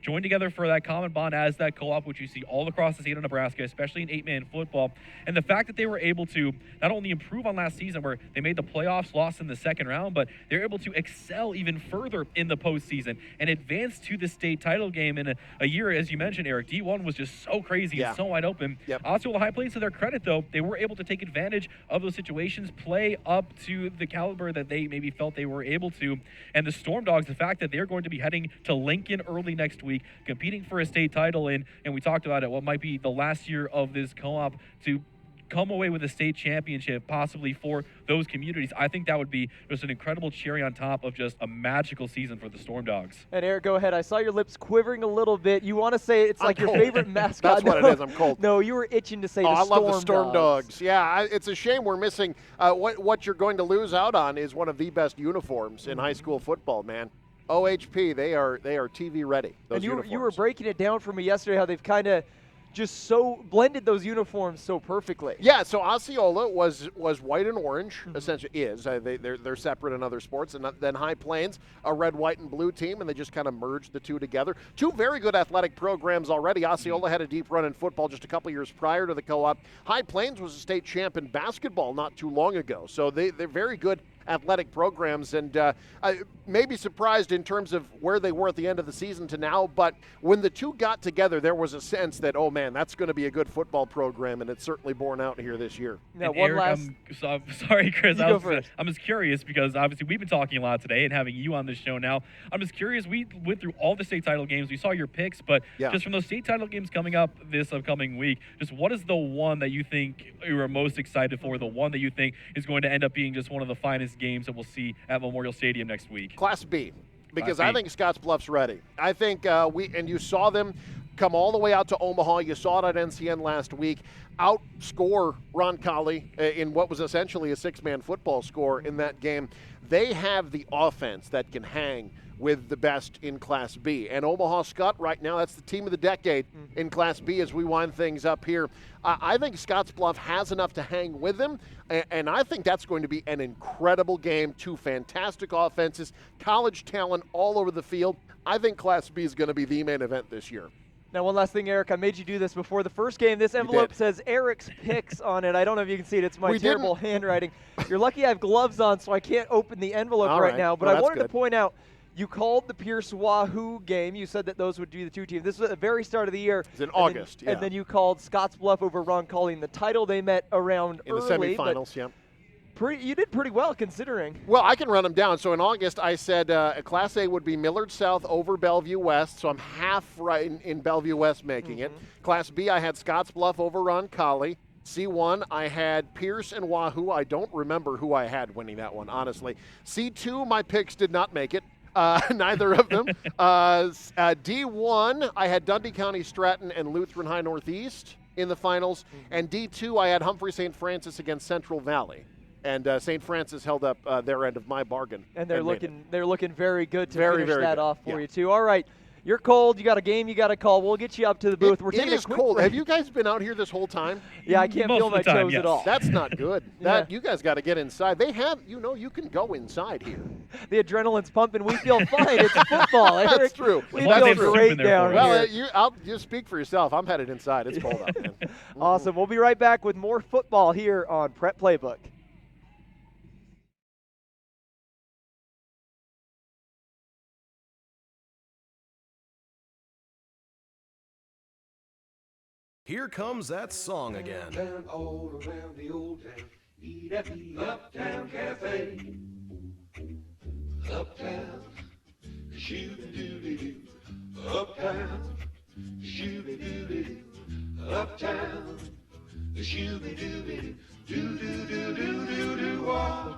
S21: join together for that common bond as that co-op, which you see all across the state of Nebraska, especially in 8-man football. And the fact that they were able to not only improve on last season where they made the playoffs, lost in the second round, but they're able to excel even further in the postseason and advance to the state title game in a year, as you mentioned, Eric. D1 was just so crazy and so wide open. Osceola High Plains, to their credit, though, they were able to take advantage of those situations, play up to the caliber that they maybe felt they were able to. And the Storm Dogs, the fact that they're going to be heading to Lincoln early next week, competing for a state title, and we talked about it, what might be the last year of this co-op, to come away with a state championship possibly for those communities. I think that would be just an incredible cherry on top of just a magical season for the Storm Dogs.
S1: And Eric, go ahead. I saw your lips quivering a little bit. You want to say it's like your favorite mascot?
S20: That's what it is. I'm cold.
S1: No, you were itching to say the
S20: I
S1: Storm
S20: love the Storm
S1: Dogs.
S20: Dogs. Yeah, it's a shame we're missing. What you're going to lose out on is one of the best uniforms in high school football, man. OHP, they are TV ready. Those
S1: And you were breaking it down for me yesterday how they've kind of just so blended those uniforms so perfectly.
S20: Yeah, so Osceola was white and orange, essentially is. They're separate in other sports. And then High Plains, a red, white, and blue team, and they just kind of merged the two together. Two very good athletic programs already. Osceola had a deep run in football just a couple years prior to the co-op. High Plains was a state champ in basketball not too long ago. So they're very good athletic programs, and I may be surprised in terms of where they were at the end of the season to now, but when the two got together, there was a sense that, oh man, that's going to be a good football program, and it's certainly borne out here this year.
S1: Now,
S21: And Eric, I'm sorry, Chris. I'm just curious because obviously we've been talking a lot today and having you on this show now. I'm just curious. We went through all the state title games. We saw your picks, but just from those state title games coming up this upcoming week, just what is the one that you think you are most excited for, the one that you think is going to end up being just one of the finest games that we'll see at Memorial Stadium next week?
S20: Class B, because
S21: Class B.
S20: I think Scottsbluff's ready. I think you saw them come all the way out to Omaha. You saw it at NCN last week. Outscore Roncalli in what was essentially a 6-man football score in that game. They have the offense that can hang with the best in Class B. And Omaha Scott right now, that's the team of the decade in Class B as we wind things up here. I think Scottsbluff has enough to hang with them, and I think that's going to be an incredible game. Two fantastic offenses, college talent all over the field. I think Class B is going to be the main event this year.
S1: Now, one last thing, Eric. I made you do this before the first game. This envelope says Eric's picks on it. I don't know if you can see it. It's my terrible handwriting. You're lucky I have gloves on, so I can't open the envelope right now. But I wanted to point out, you called the Pierce Wahoo game. You said that those would be the two teams. This was at the very start of the year.
S20: It's in August,
S1: And then you called Scottsbluff over Roncalli in the title. They met around
S20: in
S1: early.
S20: The semifinals,
S1: You did pretty well considering.
S20: Well, I can run them down. So in August, I said Class A would be Millard South over Bellevue West. So I'm half right in Bellevue West making it. Class B, I had Scottsbluff over Roncalli. C1, I had Pierce and Wahoo. I don't remember who I had winning that one, honestly. C2, my picks did not make it. Neither of them. D1, I had Dundee County Stratton and Lutheran High Northeast in the finals. And D2, I had Humphrey St. Francis against Central Valley. And St. Francis held up their end of my bargain.
S1: And they're looking very good to
S20: finish
S1: that off for you, too. All right. you're cold, you got a game you got to call, we'll get you up to the booth. We're
S20: It
S1: taking
S20: is
S1: a quick
S20: cold.
S1: break.
S20: Have you guys been out here this whole time?
S1: Yeah, I can't feel my toes at all.
S20: That's not good.
S1: Yeah.
S20: You guys got to get inside. They have, you can go inside here.
S1: The adrenaline's pumping. We feel fine. It's football, Eric.
S20: That's true.
S1: We
S20: That's
S1: feel
S20: true.
S1: great down
S20: Well,
S1: here.
S20: I'll just speak for yourself. I'm headed inside. It's cold out, man.
S1: Awesome. We'll be right back with more football here on Prep Playbook.
S6: Here comes that song again.
S22: Uptown, all around the old town. Eat at the Uptown Cafe. Uptown, shoo-doo-doo-doo. Uptown, shoo-doo-doo-doo. Uptown, shoo-doo-doo-doo. Do-do-do-do-do-do-wah.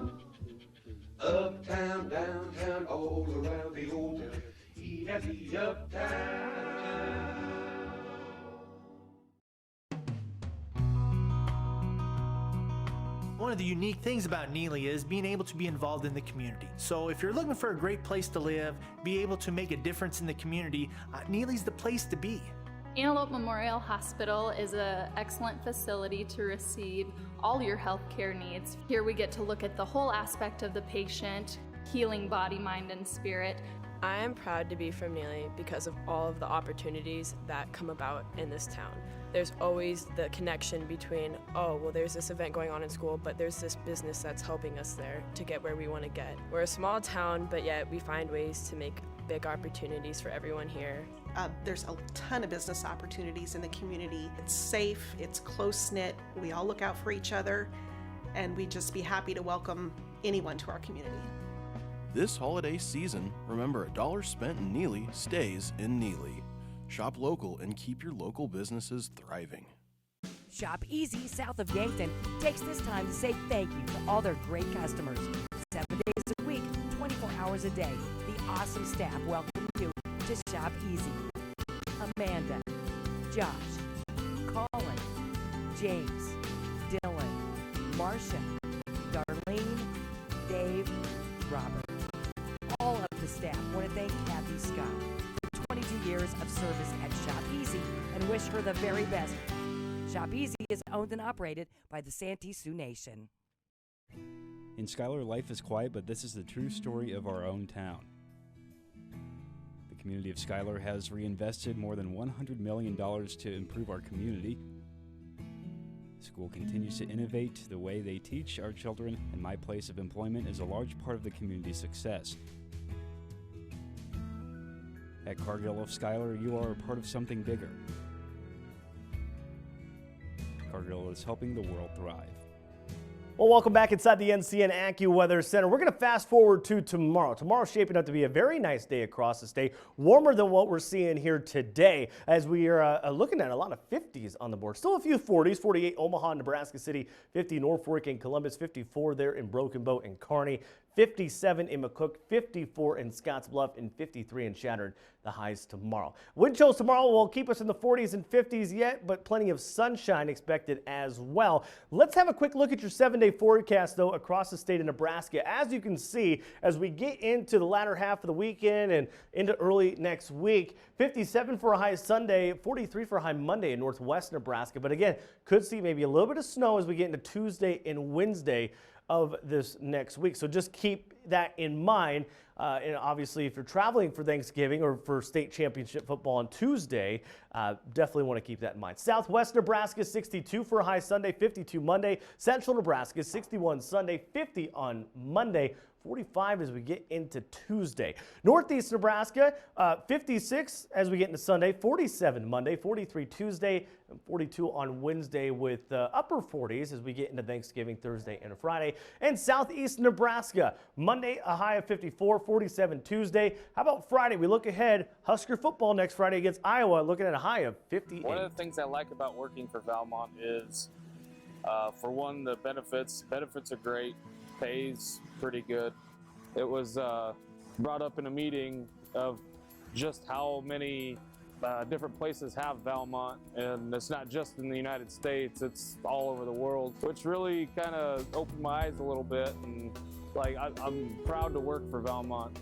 S22: Uptown, downtown, all around the old town. Eat at the Uptown.
S23: One of the unique things about Neely is being able to be involved in the community. So if you're looking for a great place to live, be able to make a difference in the community, Neely's the place to be.
S17: Antelope Memorial Hospital is an excellent facility to receive all your healthcare needs. Here we get to look at the whole aspect of the patient, healing body, mind, and spirit.
S24: I am proud to be from Neely because of all of the opportunities that come about in this town. There's always the connection between, oh, well, there's this event going on in school, but there's this business that's helping us there to get where we want to get. We're a small town, but yet we find ways to make big opportunities for everyone here.
S25: There's a ton of business opportunities in the community. It's safe, it's close-knit, we all look out for each other, and we'd just be happy to welcome anyone to our community.
S6: This holiday season, remember $1 spent in Neely stays in Neely. Shop local and keep your local businesses thriving.
S12: Shop Easy south of Yankton takes this time to say thank you to all their great customers. 7 days a week, 24 hours a day, the awesome staff welcome you to Shop Easy. Amanda, Josh, Colin, James, Dylan, Marcia, Darlene, Dave, Robert. All of the staff want to thank Kathy Scott for 22 years of service at Shop Easy and wish her the very best. Shop Easy is owned and operated by the Santee Sioux Nation.
S26: In Schuyler, life is quiet, but this is the true story of our own town. The community of Schuyler has reinvested more than $100 million to improve our community. The school continues to innovate the way they teach our children, and my place of employment is a large part of the community's success. At Cargill of Schuyler, you are a part of something bigger. Cargill is helping the world thrive.
S3: Well, welcome back inside the NCN AccuWeather Center. We're going to fast forward to tomorrow. Tomorrow's shaping up to be a very nice day across the state, warmer than what we're seeing here today, as we are looking at a lot of 50s on the board. Still a few 40s, 48 Omaha, Nebraska City, 50 Norfolk and Columbus, 54 there in Broken Bow and Kearney, 57 in McCook, 54 in Scottsbluff, and 53 in Shattered, the highs tomorrow. Wind chills tomorrow will keep us in the 40s and 50s yet, but plenty of sunshine expected as well. Let's have a quick look at your 7-day forecast, though, across the state of Nebraska. As you can see, as we get into the latter half of the weekend and into early next week, 57 for a high Sunday, 43 for a high Monday in northwest Nebraska. But again, could see maybe a little bit of snow as we get into Tuesday and Wednesday of this next week. So just keep that in mind. And obviously, if you're traveling for Thanksgiving or for state championship football on Tuesday, definitely want to keep that in mind. Southwest Nebraska, 62 for a high Sunday, 52 Monday. Central Nebraska, 61 Sunday, 50 on Monday. 45 as we get into Tuesday. Northeast Nebraska, 56 as we get into Sunday, 47 Monday, 43 Tuesday, and 42 on Wednesday, with upper 40s as we get into Thanksgiving Thursday and Friday. And Southeast Nebraska, Monday a high of 54, 47 Tuesday. How about Friday? We look ahead, Husker football next Friday against Iowa, looking at a high of 58.
S27: One of the things I like about working for Valmont is, for one, the benefits. Benefits are great. Pays pretty good. It was brought up in a meeting of just how many different places have Valmont, and it's not just in the United States, it's all over the world, which really kind of opened my eyes a little bit, and like I'm proud to work for Valmont.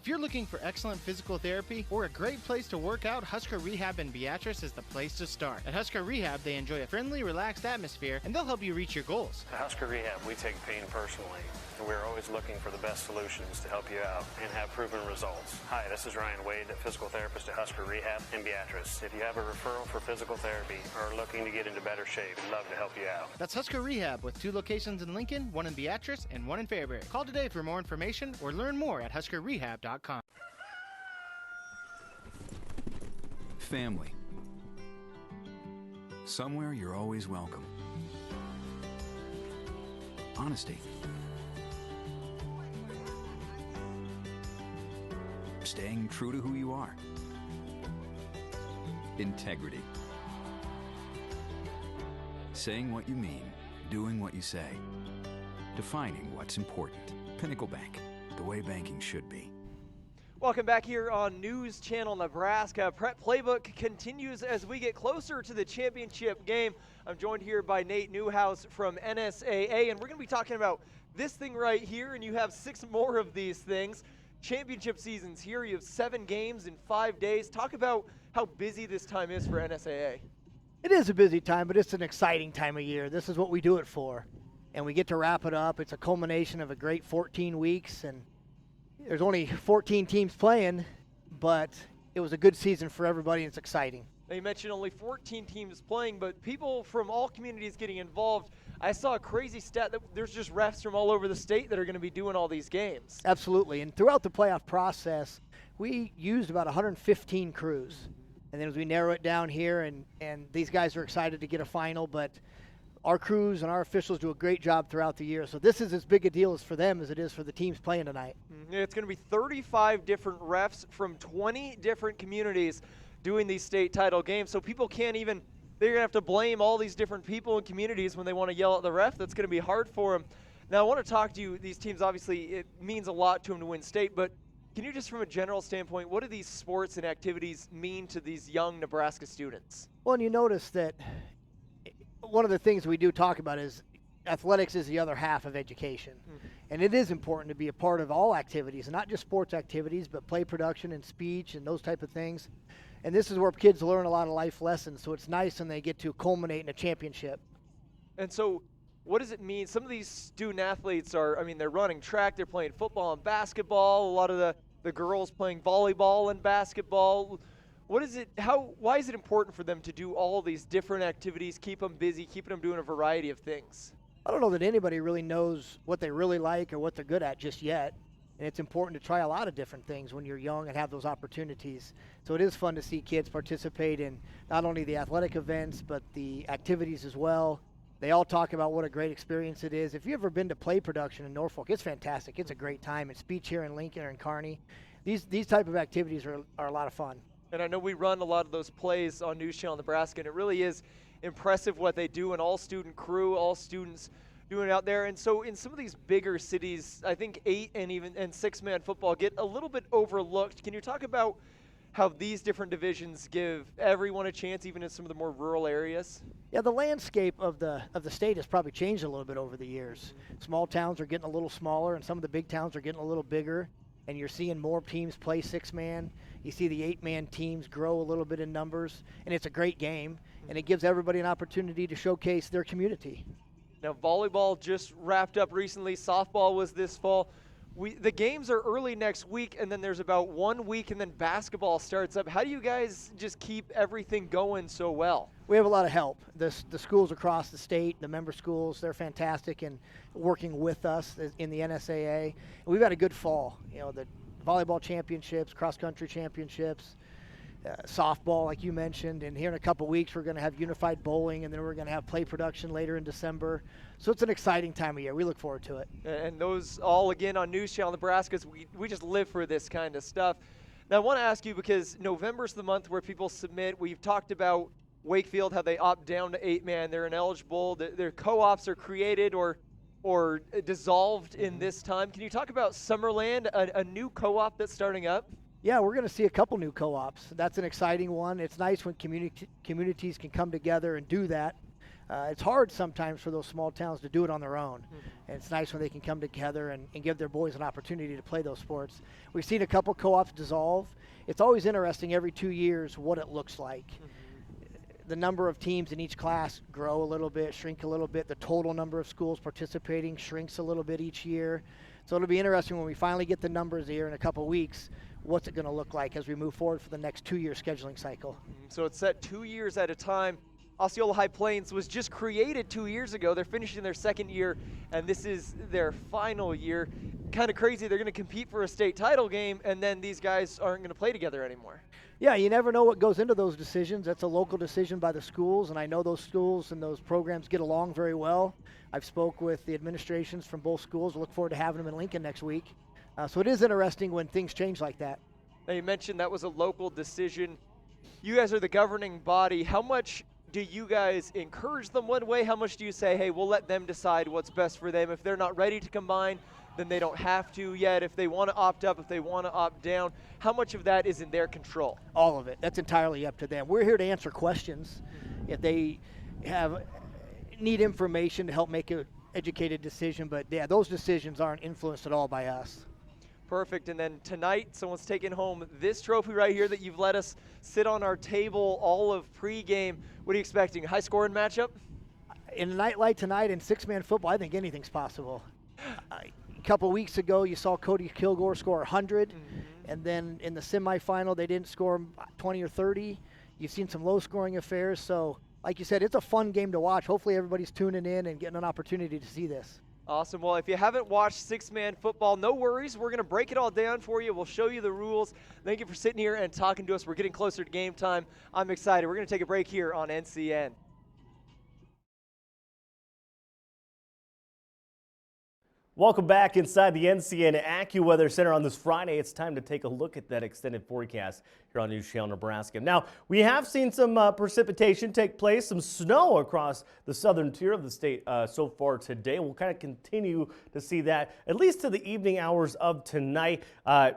S2: If you're looking for excellent physical therapy or a great place to work out, Husker Rehab in Beatrice is the place to start. At Husker Rehab, they enjoy a friendly, relaxed atmosphere, and they'll help you reach your goals.
S5: At Husker Rehab, we take pain personally, and we're always looking for the best solutions to help you out and have proven results. Hi, this is Ryan Wade, a physical therapist at Husker Rehab in Beatrice. If you have a referral for physical therapy or are looking to get into better shape, we'd love to help you out.
S2: That's Husker Rehab with 2 locations in Lincoln, 1 in Beatrice, and 1 in Fairbury. Call today for more information or learn more at huskerrehab.com.
S7: Family. Somewhere you're always welcome. Honesty. Staying true to who you are. Integrity. Saying what you mean, doing what you say. Defining what's important. Pinnacle Bank, the way banking should be.
S1: Welcome back here on News Channel Nebraska. Prep Playbook continues as we get closer to the championship game. I'm joined here by Nate Newhouse from NSAA, and we're going to be talking about this thing right here, and you have 6 more of these things. Championship season's here. You have 7 games in 5 days. Talk about how busy this time is for NSAA.
S9: It is a busy time, but it's an exciting time of year. This is what we do it for, and we get to wrap it up. It's a culmination of a great 14 weeks, and there's only 14 teams playing, but it was a good season for everybody, and it's exciting.
S1: Now you mentioned only 14 teams playing, but people from all communities getting involved. I saw a crazy stat that there's just refs from all over the state that are going to be doing all these games.
S9: Absolutely, and throughout the playoff process, we used about 115 crews. And then as we narrow it down here, and these guys are excited to get a final, but our crews and our officials do a great job throughout the year. So this is as big a deal as for them as it is for the teams playing tonight.
S1: It's going to be 35 different refs from 20 different communities doing these state title games. So people can't even, they're going to have to blame all these different people and communities when they want to yell at the ref. That's going to be hard for them. Now I want to talk to you, these teams, obviously it means a lot to them to win state, but can you just from a general standpoint, what do these sports and activities mean to these young Nebraska students?
S9: Well, and you notice that one of the things we do talk about is athletics is the other half of education. And it is important to be a part of all activities, and not just sports activities, but play production and speech and those type of things. And this is where kids learn a lot of life lessons, so it's nice when they get to culminate in a championship.
S1: And so what does it mean? Some of these student athletes are, I mean, they're running track, they're playing football and basketball, a lot of the girls playing volleyball and basketball. What is it, why is it important for them to do all these different activities, keep them busy, keeping them doing a variety of things?
S9: I don't know that anybody really knows what they really like or what they're good at just yet. And it's important to try a lot of different things when you're young and have those opportunities. So it is fun to see kids participate in not only the athletic events, but the activities as well. They all talk about what a great experience it is. If you've ever been to play production in Norfolk, it's fantastic. It's a great time. And speech here in Lincoln or in Kearney, these type of activities are a lot of fun.
S1: And I know we run a lot of those plays on News Channel Nebraska, and it really is impressive what they do, and all student crew, all students doing it out there. And so in some of these bigger cities, I think 8 and 6-man football get a little bit overlooked. Can you talk about how these different divisions give everyone a chance, even in some of the more rural areas?
S9: Yeah, the landscape of the state has probably changed a little bit over the years. Small towns are getting a little smaller, and some of the big towns are getting a little bigger. And you're seeing more teams play 6-man. You see the 8-man teams grow a little bit in numbers, and it's a great game, and it gives everybody an opportunity to showcase their community.
S1: Now, volleyball just wrapped up recently. Softball was this fall. The games are early next week, and then there's about 1 week, and then basketball starts up. How do you guys just keep everything going so well?
S9: We have a lot of help. The schools across the state, the member schools, they're fantastic in working with us in the NSAA. And we've had a good fall. You know, the volleyball championships, cross-country championships, softball, like you mentioned. And here in a couple weeks, we're going to have unified bowling, and then we're going to have play production later in December. So it's an exciting time of year. We look forward to it.
S1: And those all, again, on News Channel Nebraska, we just live for this kind of stuff. Now, I want to ask you, because November's the month where people submit. We've talked about Wakefield, how they opt down to 8-man. They're ineligible. Their co-ops are created or dissolved in this time. Can you talk about Summerland, a new co-op that's starting up?
S9: Yeah, we're going to see a couple new co-ops. That's an exciting one. It's nice when communities can come together and do that. It's hard sometimes for those small towns to do it on their own. And it's nice when they can come together and give their boys an opportunity to play those sports. We've seen a couple co-ops dissolve. It's always interesting every 2 years what it looks like. The number of teams in each class grow a little bit, shrink a little bit. The total number of schools participating shrinks a little bit each year. So it'll be interesting when we finally get the numbers here in a couple weeks. What's it going to look like as we move forward for the next 2-year scheduling cycle?
S1: So it's set 2 years at a time. Osceola High Plains was just created 2 years ago. They're finishing their second year, and this is their final year. Kind of crazy. They're going to compete for a state title game, and then these guys aren't going to play together anymore.
S9: Yeah, you never know what goes into those decisions. That's a local decision by the schools, and I know those schools and those programs get along very well. I've spoke with the administrations from both schools. I look forward to having them in Lincoln next week. So it is interesting when things change like that.
S1: Now, you mentioned that was a local decision. You guys are the governing body. How much do you guys encourage them one way? How much do you say, hey, we'll let them decide what's best for them? If they're not ready to combine, then they don't have to yet. If they want to opt up, if they want to opt down, how much of that is in their control?
S9: All of it. That's entirely up to them. We're here to answer questions. If they need information to help make an educated decision, but yeah, those decisions aren't influenced at all by us.
S1: Perfect. And then tonight, someone's taking home this trophy right here that you've let us sit on our table all of pregame. What are you expecting? A high-scoring matchup?
S9: In a night like tonight in six-man football, I think anything's possible. A couple weeks ago, you saw Cody Kilgore score 100, and then in the semifinal, they didn't score 20 or 30. You've seen some low-scoring affairs, so like you said, it's a fun game to watch. Hopefully everybody's tuning in and getting an opportunity to see this.
S1: Awesome. Well, if you haven't watched six-man football, no worries. We're going to break it all down for you. We'll show you the rules. Thank you for sitting here and talking to us. We're getting closer to game time. I'm excited. We're going to take a break here on NCN.
S3: Welcome back inside the NCN AccuWeather Center on this Friday. It's time to take a look at that extended forecast here on News Channel Nebraska. Now, we have seen some precipitation take place, some snow across the southern tier of the state so far today. We'll kind of continue to see that at least to the evening hours of tonight.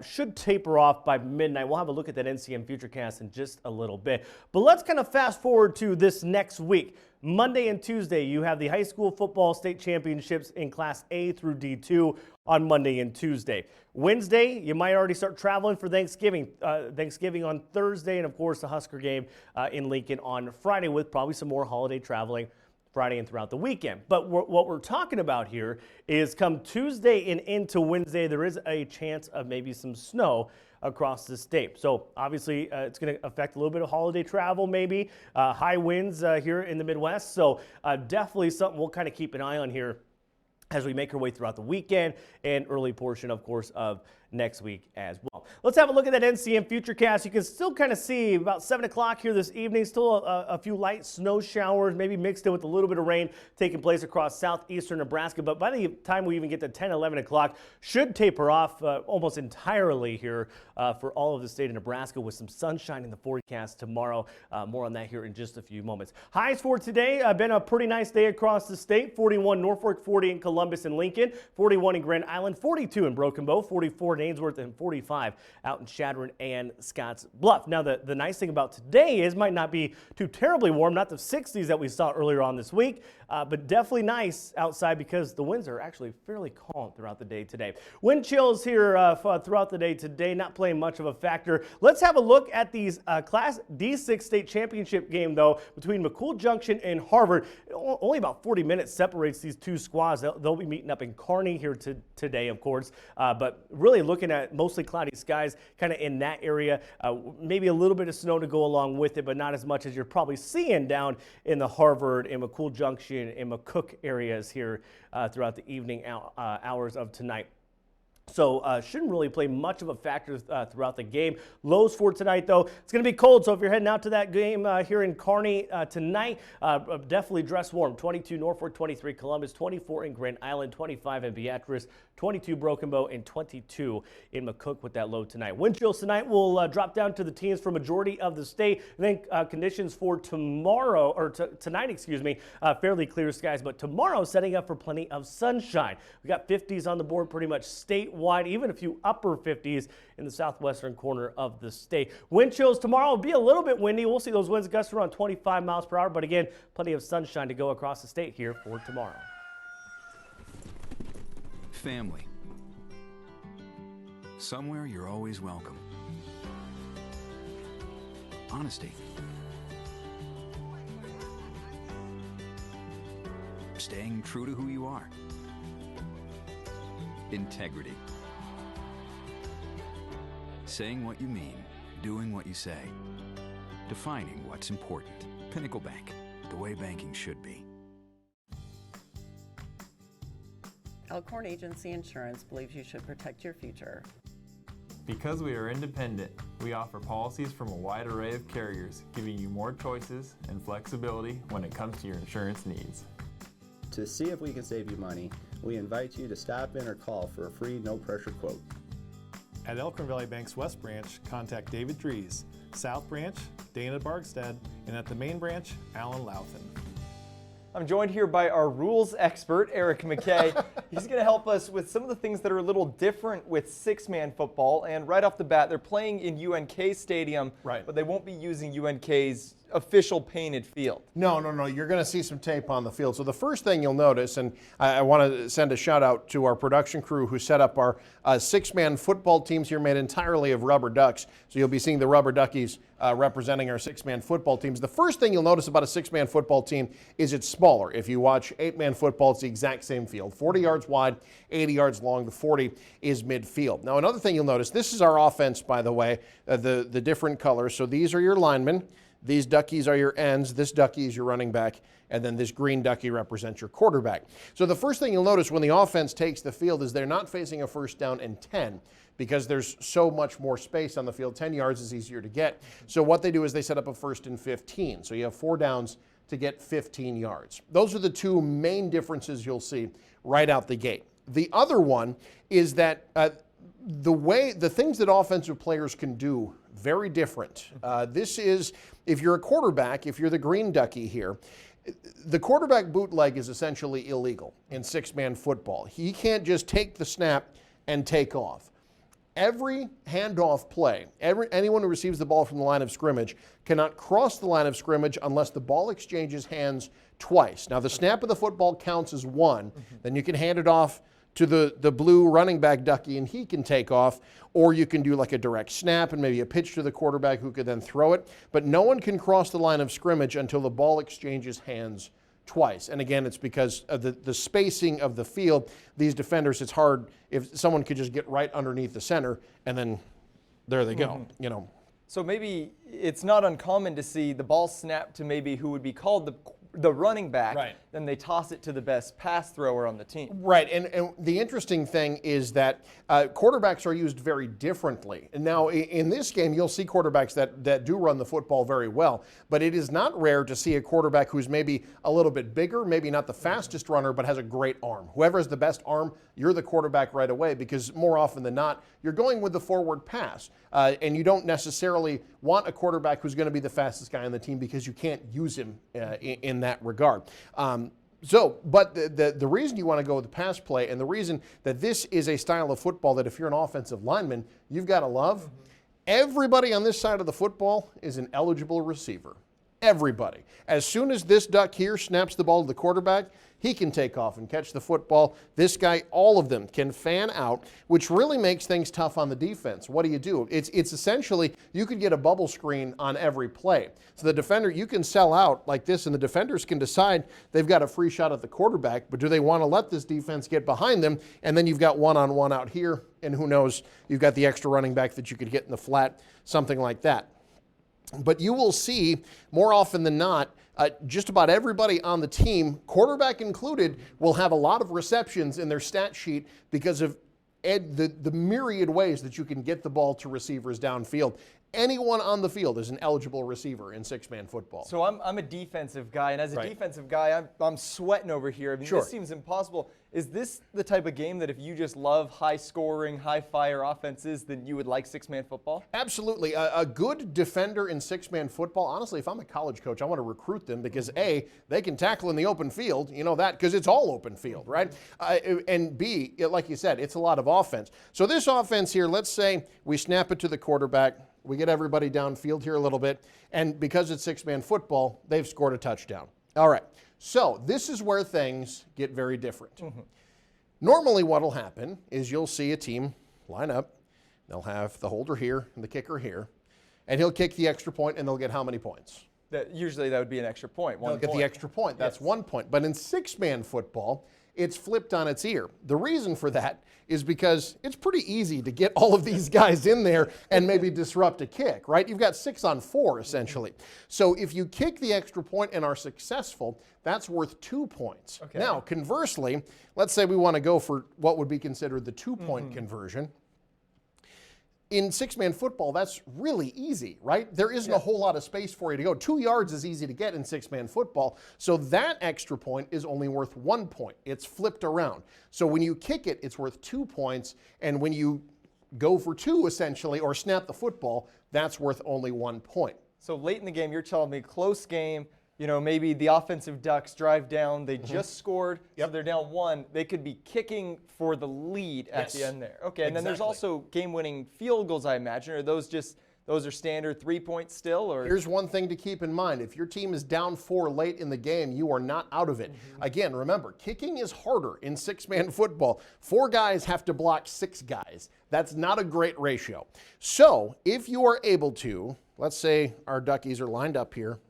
S3: Should taper off by midnight. We'll have a look at that NCN Futurecast in just a little bit. But let's kind of fast forward to this next week. Monday and Tuesday, you have the high school football state championships in Class A through D2 on Monday and Tuesday. Wednesday, you might already start traveling for Thanksgiving. Thanksgiving on Thursday, and of course the Husker game in Lincoln on Friday, with probably some more holiday traveling Friday and throughout the weekend. But what we're talking about here is come Tuesday and into Wednesday, there is a chance of maybe some snow across the state. So obviously it's going to affect a little bit of holiday travel, maybe high winds here in the Midwest. So definitely something we'll kind of keep an eye on here as we make our way throughout the weekend and early portion, of course, of next week as well. Let's have a look at that NCN Futurecast. You can still kind of see about 7 o'clock here this evening, still a few light snow showers, maybe mixed in with a little bit of rain taking place across southeastern Nebraska. But by the time we even get to 10, 11 o'clock, should taper off almost entirely here for all of the state of Nebraska, with some sunshine in the forecast tomorrow. More on that here in just a few moments. Highs for today, been a pretty nice day across the state. 41 Norfolk, 40 in Columbus and Lincoln, 41 in Grand Island, 42 in Broken Bow, 44 in Ainsworth, and 45 out in Chadron and Scotts Bluff. Now, the nice thing about today is might not be too terribly warm, not the 60s that we saw earlier on this week, but definitely nice outside because the winds are actually fairly calm throughout the day today. Wind chills here throughout the day today, not playing much of a factor. Let's have a look at these Class D6 state championship game, though, between McCool Junction and Harvard. Only about 40 minutes separates these two squads. They'll be meeting up in Kearney here today, of course, but really looking at mostly cloudy skies kind of in that area. Maybe a little bit of snow to go along with it, but not as much as you're probably seeing down in the Harvard and McCool Junction and McCook areas here throughout the evening hours of tonight. So shouldn't really play much of a factor throughout the game. Lows for tonight, though, it's going to be cold. So if you're heading out to that game here in Kearney tonight, definitely dress warm. 22 Norfolk, 23 Columbus, 24 in Grand Island, 25 in Beatrice, 22 Broken Bow, and 22 in McCook with that low tonight. Wind chills tonight will drop down to the teens for majority of the state. And then conditions for tomorrow, or tonight, excuse me, fairly clear skies. But tomorrow setting up for plenty of sunshine. We got 50s on the board pretty much statewide. statewide, even a few upper 50s in the southwestern corner of the state. Wind chills tomorrow will be a little bit windy. We'll see those winds gust around 25 miles per hour, but again, plenty of sunshine to go across the state here for tomorrow.
S7: Family. Somewhere you're always welcome. Honesty. Staying true to who you are. Integrity. Saying what you mean, doing what you say. Defining what's important. Pinnacle Bank, the way banking should be.
S4: Elkhorn Agency Insurance believes you should protect your future.
S8: Because we are independent, we offer policies from a wide array of carriers, giving you more choices and flexibility when it comes to your insurance needs.
S11: To see if we can save you money, we invite you to stop in or call for a free, no-pressure quote.
S13: At Elkhorn Valley Bank's West Branch, contact David Dries, South Branch, Dana Bargstead, and at the main branch, Alan Louthen.
S1: I'm joined here by our rules expert, Eric McKay. He's going to help us with some of the things that are a little different with six-man football. And right off the bat, they're playing in UNK Stadium, but they won't be using UNK's official painted field.
S15: No. You're going to see some tape on the field. So the first thing you'll notice, and I want to send a shout out to our production crew who set up our six-man football teams here made entirely of rubber ducks. So you'll be seeing the rubber duckies representing our six-man football teams. The first thing you'll notice about a six-man football team is it's smaller. If you watch eight-man football, it's the exact same field. 40 yards wide, 80 yards long. The 40 is midfield. Now, another thing you'll notice, this is our offense, by the way, the different colors. So these are your linemen. These duckies are your ends. This ducky is your running back. And then this green ducky represents your quarterback. So the first thing you'll notice when the offense takes the field is they're not facing a first down and 10 because there's so much more space on the field. 10 yards is easier to get. So what they do is they set up a 1st and 15. So you have 4 downs to get 15 yards. Those are the two main differences you'll see right out the gate. The other one is that the things that offensive players can do, very different. This is, if you're a quarterback, if you're the green ducky here, the quarterback bootleg is essentially illegal in six-man football. He can't just take the snap and take off. Every handoff play, anyone who receives the ball from the line of scrimmage cannot cross the line of scrimmage unless the ball exchanges hands twice. Now, the snap of the football counts as one. Then you can hand it off to the blue running back ducky and he can take off, or you can do like a direct snap and maybe a pitch to the quarterback who could then throw it. But no one can cross the line of scrimmage until the ball exchanges hands twice. And again, it's because of the spacing of the field. These defenders, it's hard if someone could just get right underneath the center and then there they go, you know.
S1: So maybe it's not uncommon to see the ball snap to maybe who would be called the running back, then they toss it to the best pass thrower on the team.
S15: Right, and the interesting thing is that quarterbacks are used very differently. And now in this game, you'll see quarterbacks that do run the football very well, but it is not rare to see a quarterback who's maybe a little bit bigger, maybe not the fastest runner, but has a great arm. Whoever has the best arm, you're the quarterback right away, because more often than not, you're going with the forward pass, and you don't necessarily want a quarterback who's going to be the fastest guy on the team because you can't use him in that regard. But the reason you want to go with the pass play, and the reason that this is a style of football that if you're an offensive lineman, you've got to love, everybody on this side of the football is an eligible receiver. Everybody. As soon as this duck here snaps the ball to the quarterback, he can take off and catch the football. This guy, all of them can fan out, which really makes things tough on the defense. What do? It's essentially, you could get a bubble screen on every play. So the defender, you can sell out like this, and the defenders can decide they've got a free shot at the quarterback, but do they want to let this defense get behind them? And then you've got one-on-one out here, and who knows, you've got the extra running back that you could hit in the flat, something like that. But you will see, more often than not, just about everybody on the team, quarterback included, will have a lot of receptions in their stat sheet because of the myriad ways that you can get the ball to receivers downfield. anyone on the field is an eligible receiver in six-man football.
S1: So I'm a defensive guy, and as a
S15: Right.
S1: defensive guy, I'm sweating over here. I mean,
S15: Sure.
S1: this seems impossible. Is this the type of game that if you just love high-scoring, high-fire offenses, then you would like six-man football?
S15: Absolutely. A good defender in six-man football, honestly, if I'm a college coach, I want to recruit them because A, they can tackle in the open field, you know that, because it's all open field, right? And B, like you said, it's a lot of offense. So this offense here, let's say we snap it to the quarterback, we get everybody downfield here a little bit, and because it's six-man football, they've scored a touchdown. All right. So this is where things get very different. Normally what will happen is you'll see a team line up. They'll have the holder here and the kicker here, and he'll kick the extra point, and they'll get how many points?
S1: Usually that would be an extra point.
S15: They'll get the extra point. That's 1 point. But in six-man football, it's flipped on its ear. The reason for that is because it's pretty easy to get all of these guys in there and maybe disrupt a kick, right? You've got 6 on 4, essentially. So if you kick the extra point and are successful, that's worth 2 points.
S1: Okay.
S15: Now, conversely, let's say we want to go for what would be considered the 2-point conversion. In six-man football, that's really easy, right? There isn't a whole lot of space for you to go. 2 yards is easy to get in six-man football, so that extra point is only worth 1 point. It's flipped around. So when you kick it, it's worth 2 points, and when you go for 2, essentially, or snap the football, that's worth only 1 point.
S1: So late in the game, you're telling me close game, you know, maybe the offensive Ducks drive down, they just scored, so they're down 1. They could be kicking for the lead at the end there. Okay, and then there's also game-winning field goals, I imagine. Are those are standard 3 points still? Or
S15: Here's one thing to keep in mind. If your team is down 4 late in the game, you are not out of it. Again, remember, kicking is harder in six-man football. 4 guys have to block 6 guys. That's not a great ratio. So if you are able to, let's say our Duckies are lined up here,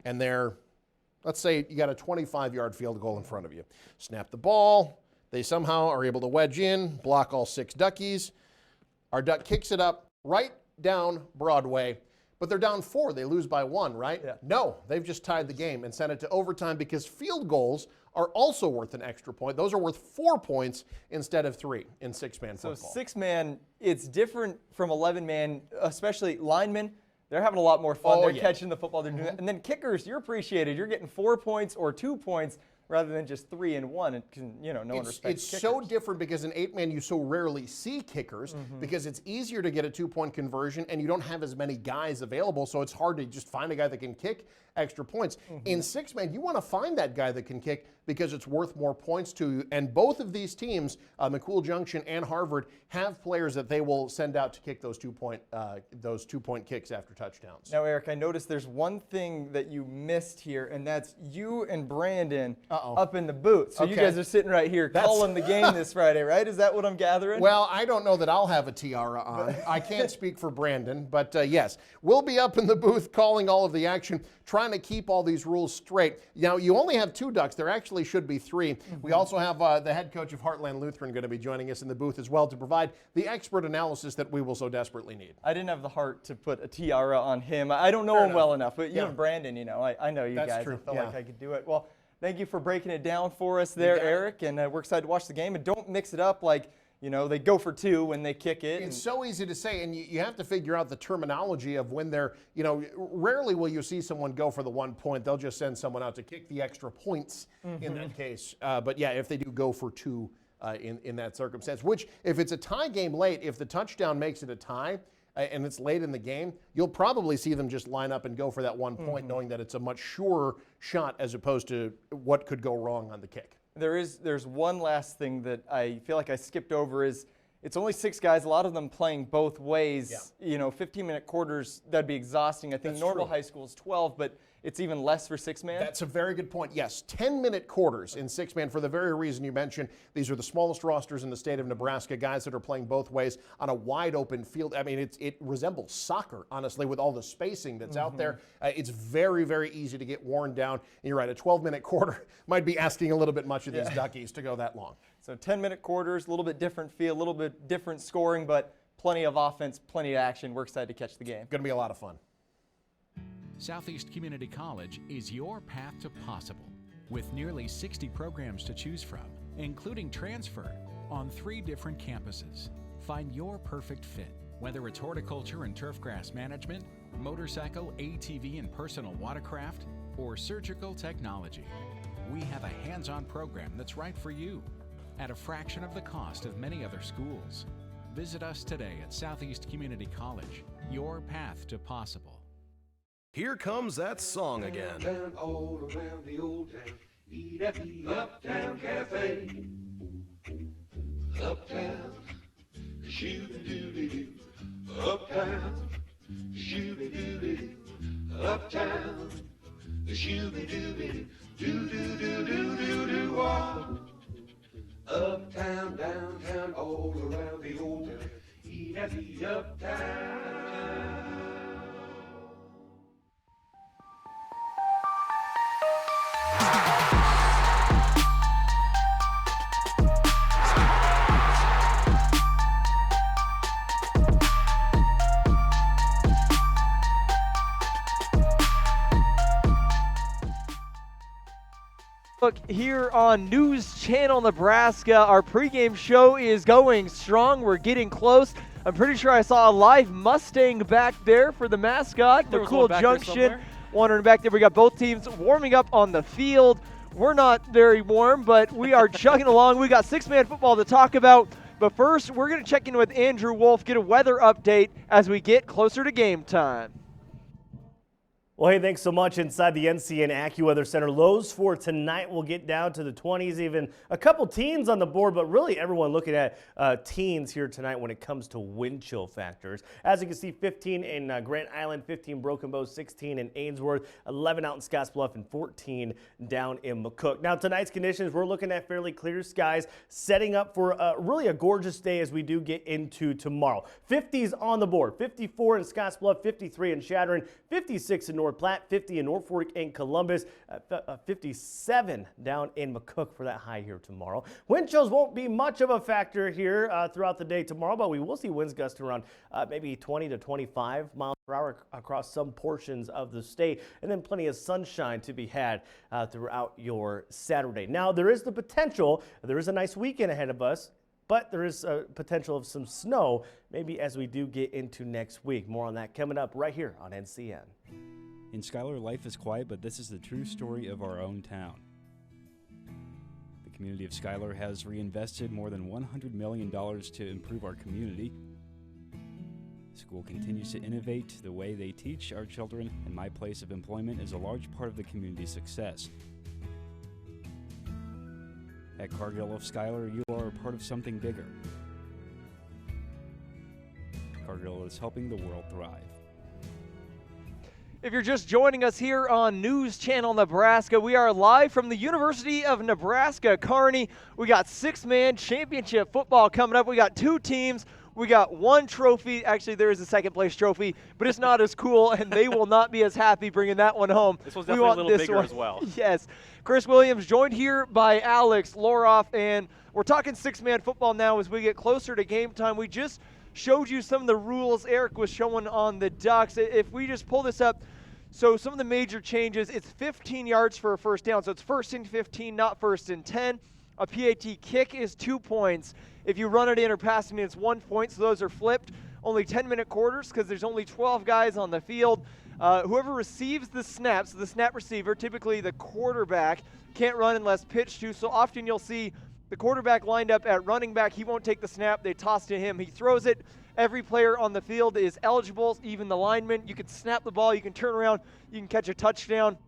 S15: and let's say you got a 25-yard field goal in front of you. Snap the ball. They somehow are able to wedge in, block all 6 Duckies. Our Duck kicks it up right down Broadway, but they're down 4. They lose by 1, right?
S1: Yeah.
S15: No, they've just tied the game and sent it to overtime because field goals are also worth an extra point. Those are worth 4 points instead of 3 in six-man football.
S1: So six-man, it's different from 11-man, especially linemen. They're having a lot more fun. They're catching the football. They're doing that. And then kickers, you're appreciated. You're getting 4 points or 2 points rather than just 3 and 1. It can, no one respects
S15: It's
S1: kickers.
S15: so different because in 8-man you so rarely see kickers because it's easier to get a 2-point conversion and you don't have as many guys available, so it's hard to just find a guy that can kick extra points. In 6-man, you want to find that guy that can kick because it's worth more points to you. And both of these teams, McCool Junction and Harvard, have players that they will send out to kick those 2-point kicks after touchdowns.
S1: Now, Eric, I noticed there's one thing that you missed here, and that's you and Brandon up in the booth. So you guys are sitting right here calling the game this Friday, right? Is that what I'm gathering?
S15: Well, I don't know that I'll have a tiara on. I can't speak for Brandon, but yes, we'll be up in the booth calling all of the action, trying to keep all these rules straight. Now, you only have 2 Ducks. There actually should be 3. We also have the head coach of Heartland Lutheran going to be joining us in the booth as well to provide the expert analysis that we will so desperately need.
S1: I didn't have the heart to put a tiara on him. I don't know him well enough, but you and Brandon, I know you guys.
S15: True.
S1: I felt like I could do it. Well, thank you for breaking it down for us there, Eric, and we're excited to watch the game. And don't mix it up like, they go for 2 when they kick it.
S15: It's so easy to say, and you have to figure out the terminology of when they're, rarely will you see someone go for the 1 point. They'll just send someone out to kick the extra points in that case. But yeah, if they do go for 2 in that circumstance, which if it's a tie game late, if the touchdown makes it a tie, and it's late in the game, you'll probably see them just line up and go for that 1 point, knowing that it's a much surer shot as opposed to what could go wrong on the kick.
S1: There's one last thing that I feel like I skipped over is it's only 6 guys, a lot of them playing both ways. 15-minute quarters, that'd be exhausting. I think normal high school is 12, but it's even less for 6-man?
S15: That's a very good point. Yes, 10-minute quarters in 6-man for the very reason you mentioned. These are the smallest rosters in the state of Nebraska, guys that are playing both ways on a wide open field. I mean, it resembles soccer, honestly, with all the spacing that's out there. It's very, very easy to get worn down. And you're right, a 12-minute quarter might be asking a little bit much of these Duckies to go that long.
S1: So 10-minute quarters, a little bit different feel, a little bit different scoring, but plenty of offense, plenty of action. We're excited to catch the game.
S15: Going to be a lot of fun.
S10: Southeast Community College is your path to possible, with nearly 60 programs to choose from, including transfer on 3 different campuses. Find your perfect fit Whether it's horticulture and turfgrass management, motorcycle, ATV and personal watercraft, or surgical technology, we have a hands-on program that's right for you at a fraction of the cost of many other schools. Visit us today at Southeast Community College, your path to possible.
S6: Here comes that song again.
S14: Down all around the old town, eat at the Uptown Cafe. Uptown, shoo-doo-doo-doo. Uptown, shoo-doo-doo-doo. Uptown, shoo-doo-doo-doo. Do-do-do-do-do-do-wah. Uptown, downtown, all around the old town, eat at the Uptown.
S1: Look, here on News Channel Nebraska, our pregame show is going strong. We're getting close. I'm pretty sure I saw a live Mustang back there for the mascot, McCool Junction. Wandering back there, we got both teams warming up on the field. We're not very warm, but we are chugging along. We got six-man football to talk about. But first, we're going to check in with Andrew Wolf, get a weather update as we get closer to game time.
S3: Well, hey, thanks so much. Inside the NCN AccuWeather Center, lows for tonight will get down to the 20s, even a couple teens on the board, but really everyone looking at teens here tonight when it comes to wind chill factors. As you can see, 15 in Grant Island, 15 Broken Bow, 16 in Ainsworth, 11 out in Scottsbluff, and 14 down in McCook. Now, tonight's conditions, we're looking at fairly clear skies, setting up for really a gorgeous day as we do get into tomorrow. 50s on the board, 54 in Scottsbluff, 53 in Shattern, 56 in North Platte, 50 in Norfolk and Columbus, 57 down in McCook for that high here tomorrow. Wind chills won't be much of a factor here throughout the day tomorrow, but we will see winds gusting around maybe 20 to 25 miles per hour across some portions of the state, and then plenty of sunshine to be had throughout your Saturday. Now, there is the potential, there is a nice weekend ahead of us, but there is a potential of some snow maybe as we do get into next week. More on that coming up right here on NCN.
S26: In Schuyler, life is quiet, but this is the true story of our own town. The community of Schuyler has reinvested more than $100 million to improve our community. The school continues to innovate the way they teach our children, and my place of employment is a large part of the community's success. At Cargill of Schuyler, you are a part of something bigger. Cargill is helping the world thrive.
S1: If you're just joining us here on News Channel Nebraska, we are live from the University of Nebraska, Kearney. We got six-man championship football coming up. We got two teams. We got one trophy. Actually, there is a second-place trophy, but it's not as cool, and they will not be as happy bringing that one home.
S16: This one's definitely a little bigger
S1: one
S16: as well.
S1: Yes. Chris Williams joined here by Alex Loroff, and we're talking six-man football now as we get closer to game time. We just showed you some of the rules Eric was showing on the Ducks. If we just pull this up, so some of the major changes, it's 15 yards for a first down. So it's first and 15, not first and 10. A PAT kick is 2 points. If you run it in or pass it in, it's 1 point. So those are flipped. Only 10-minute quarters because there's only 12 guys on the field. Whoever receives the snap, so the snap receiver, typically the quarterback, can't run unless pitched to. So often you'll see the quarterback lined up at running back. He won't take the snap. They toss to him. He throws it. Every player on the field is eligible, even the lineman. You can snap the ball. You can turn around. You can catch a touchdown.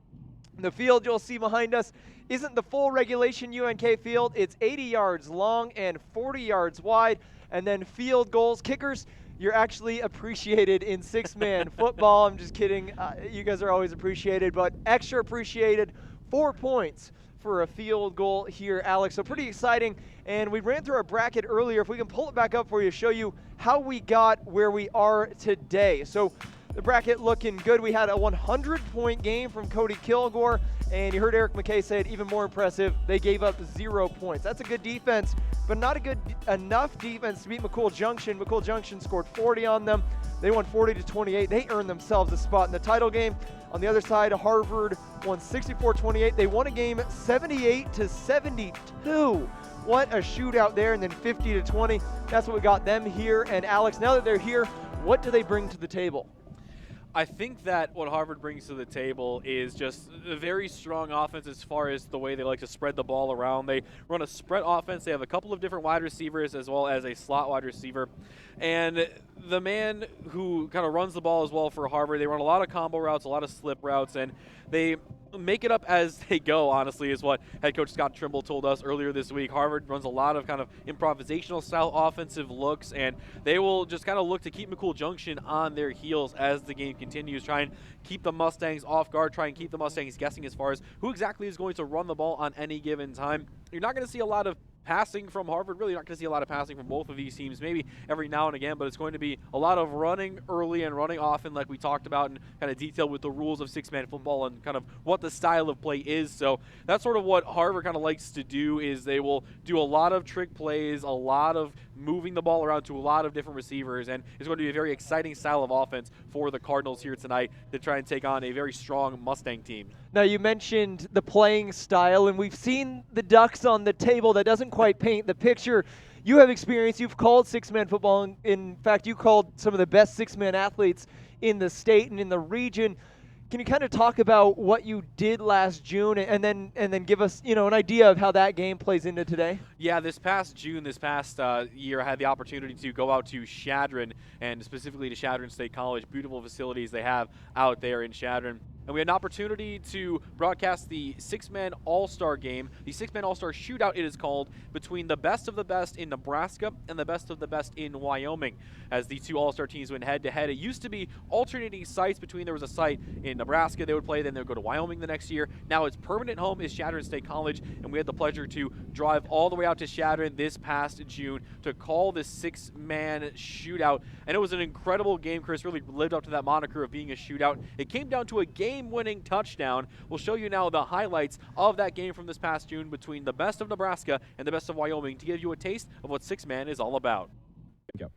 S1: The field you'll see behind us isn't the full regulation UNK field. It's 80 yards long and 40 yards wide. And then field goals, kickers, you're actually appreciated in six-man football. I'm just kidding. You guys are always appreciated, but extra appreciated, 4 points for a field goal here, Alex. So pretty exciting. And we ran through our bracket earlier. If we can pull it back up for you, show you how we got where we are today. So the bracket looking good. We had a 100-point game from Cody Kilgore, and you heard Eric McKay say it even more impressive. They gave up 0 points. That's a good defense, but not a good enough defense to beat McCool Junction. McCool Junction scored 40 on them. They won 40-28. They earned themselves a spot in the title game. On the other side, Harvard won 64-28. They won a game 78-72 What a shootout there, and then 50-20. That's what we got them here. And Alex, now that they're here, what do they bring to the table?
S16: I think that what Harvard brings to the table is just a very strong offense as far as the way they like to spread the ball around. They run a spread offense. They have a couple of different wide receivers as well as a slot wide receiver. And the man who kind of runs the ball as well for Harvard, they run a lot of combo routes, a lot of slip routes, and they make it up as they go, honestly, is what head coach Scott Trimble told us earlier this week. Harvard runs a lot of kind of improvisational style offensive looks, and they will just kind of look to keep McCool Junction on their heels as the game continues, try and keep the Mustangs off guard, try and keep the Mustangs guessing as far as who exactly is going to run the ball on any given time. You're not going to see a lot of passing from Harvard. Really not going to see a lot of passing from both of these teams, maybe every now and again, but it's going to be a lot of running early and running often, like we talked about in kind of detail with the rules of six-man football and kind of what the style of play is. So that's sort of what Harvard kind of likes to do, is they will do a lot of trick plays, a lot of moving the ball around to a lot of different receivers, and it's going to be a very exciting style of offense for the Cardinals here tonight to try and take on a very strong Mustang team.
S1: Now, you mentioned the playing style, and we've seen the Ducks on the table. That doesn't quite paint the picture. You have experience. You've called six-man football. And in fact, you called some of the best six-man athletes in the state and in the region. Can you kind of talk about what you did last June and then give us, an idea of how that game plays into today?
S16: Yeah, this past June, this past year, I had the opportunity to go out to Chadron, and specifically to Chadron State College. Beautiful facilities they have out there in Chadron. And we had an opportunity to broadcast the six-man all-star game, the six-man all-star shootout it is called, between the best of the best in Nebraska and the best of the best in Wyoming, as the two all-star teams went head-to-head. It used to be alternating sites between, there was a site in Nebraska they would play, then they would go to Wyoming the next year. Now its permanent home is Chadron State College, and we had the pleasure to drive all the way out to Chadron this past June to call this six-man shootout. And it was an incredible game. Chris really lived up to that moniker of being a shootout. It came down to a game-winning touchdown. We'll show you now the highlights of that game from this past June between the best of Nebraska and the best of Wyoming to give you a taste of what six-man is all about.
S18: Go.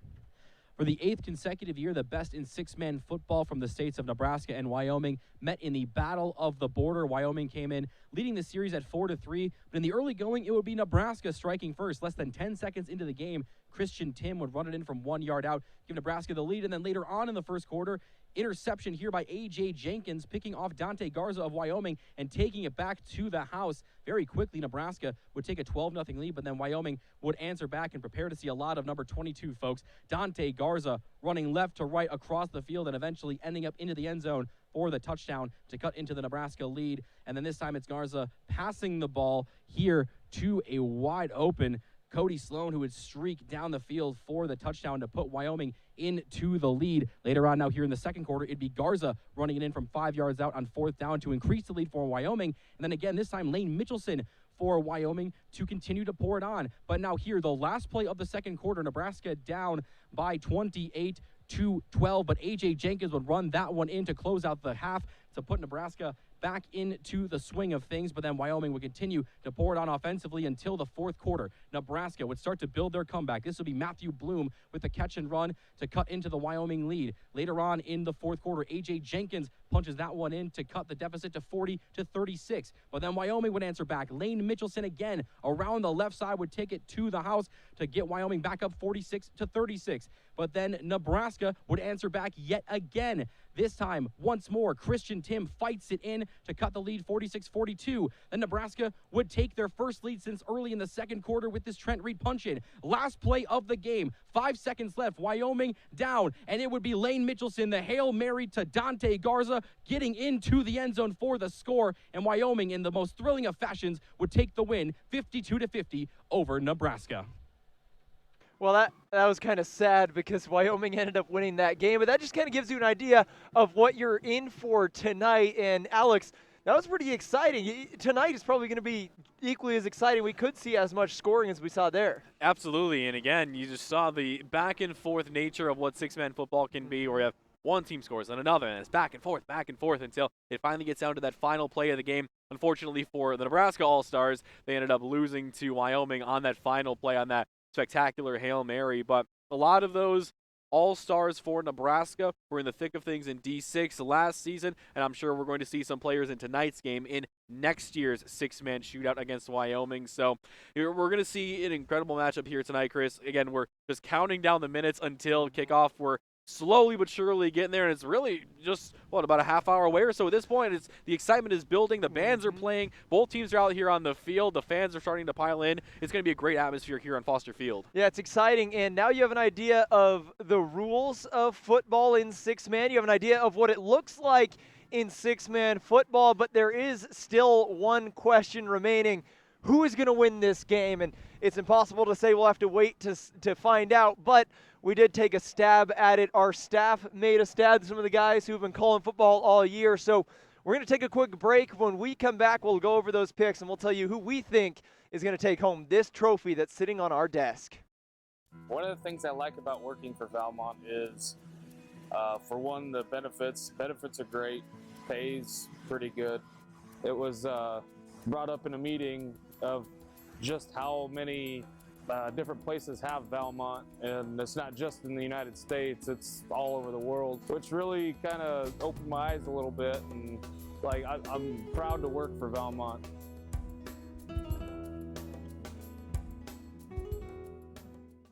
S18: For the 8th consecutive year, the best in six-man football from the states of Nebraska and Wyoming met in the Battle of the Border. Wyoming came in leading the series at 4-3, but in the early going, it would be Nebraska striking first. Less than 10 seconds into the game, Christian Tim would run it in from 1 yard out, give Nebraska the lead, and then later on in the first quarter, interception here by A.J. Jenkins, picking off Dante Garza of Wyoming and taking it back to the house. Very quickly, Nebraska would take a 12-0 lead, but then Wyoming would answer back and prepare to see a lot of number 22, folks. Dante Garza running left to right across the field and eventually ending up into the end zone for the touchdown to cut into the Nebraska lead. And then this time it's Garza passing the ball here to a wide open Cody Sloan, who would streak down the field for the touchdown to put Wyoming into the lead. Later on now here in the second quarter, it'd be Garza running it in from 5 yards out on 4th down to increase the lead for Wyoming. And then again, this time Lane Mitchelson for Wyoming to continue to pour it on. But now here, the last play of the second quarter, Nebraska down by 28-12, but A.J. Jenkins would run that one in to close out the half to put Nebraska back into the swing of things, but then Wyoming would continue to pour it on offensively until the fourth quarter. Nebraska would start to build their comeback. This would be Matthew Bloom with the catch and run to cut into the Wyoming lead. Later on in the fourth quarter, A.J. Jenkins punches that one in to cut the deficit to 40-36. But then Wyoming would answer back. Lane Mitchelson again around the left side would take it to the house to get Wyoming back up 46-36. But then Nebraska would answer back yet again. This time, once more, Christian Tim fights it in to cut the lead 46-42. Then Nebraska would take their first lead since early in the second quarter with this Trent Reed punch-in. Last play of the game, 5 seconds left, Wyoming down, and it would be Lane Mitchelson, the Hail Mary to Dante Garza, getting into the end zone for the score, and Wyoming, in the most thrilling of fashions, would take the win 52-50 over Nebraska.
S1: Well, that was kind of sad because Wyoming ended up winning that game, but that just kind of gives you an idea of what you're in for tonight. And Alex, that was pretty exciting. Tonight is probably going to be equally as exciting. We could see as much scoring as we saw there.
S16: Absolutely, and again, you just saw the back and forth nature of what six-man football can be, where you have one team scores and another, and it's back and forth until it finally gets down to that final play of the game. Unfortunately for the Nebraska All-Stars, they ended up losing to Wyoming on that final play on that spectacular Hail Mary. But a lot of those All-Stars for Nebraska were in the thick of things in D6 last season, and I'm sure we're going to see some players in tonight's game in next year's six-man shootout against Wyoming. So we're going to see an incredible matchup here tonight, Chris. Again, we're just counting down the minutes until kickoff. We're slowly but surely getting there, and it's really just, about a half hour away or so at this point. The excitement is building. The bands are playing. Both teams are out here on the field. The fans are starting to pile in. It's going to be a great atmosphere here on Foster Field.
S1: Yeah, it's exciting, and now you have an idea of the rules of football in six-man. You have an idea of what it looks like in six-man football, but there is still one question remaining. Who is going to win this game? And it's impossible to say. We'll have to wait to find out, but we did take a stab at it. Our staff made a stab at some of the guys who've been calling football all year. So we're going to take a quick break. When we come back, we'll go over those picks, and we'll tell you who we think is going to take home this trophy that's sitting on our desk.
S27: One of the things I like about working for Valmont is, for one, the benefits. Benefits are great. Pay's pretty good. It was brought up in a meeting of just how many different places have Valmont, and it's not just in the United States, it's all over the world, which really kind of opened my eyes a little bit, and I'm proud to work for Valmont.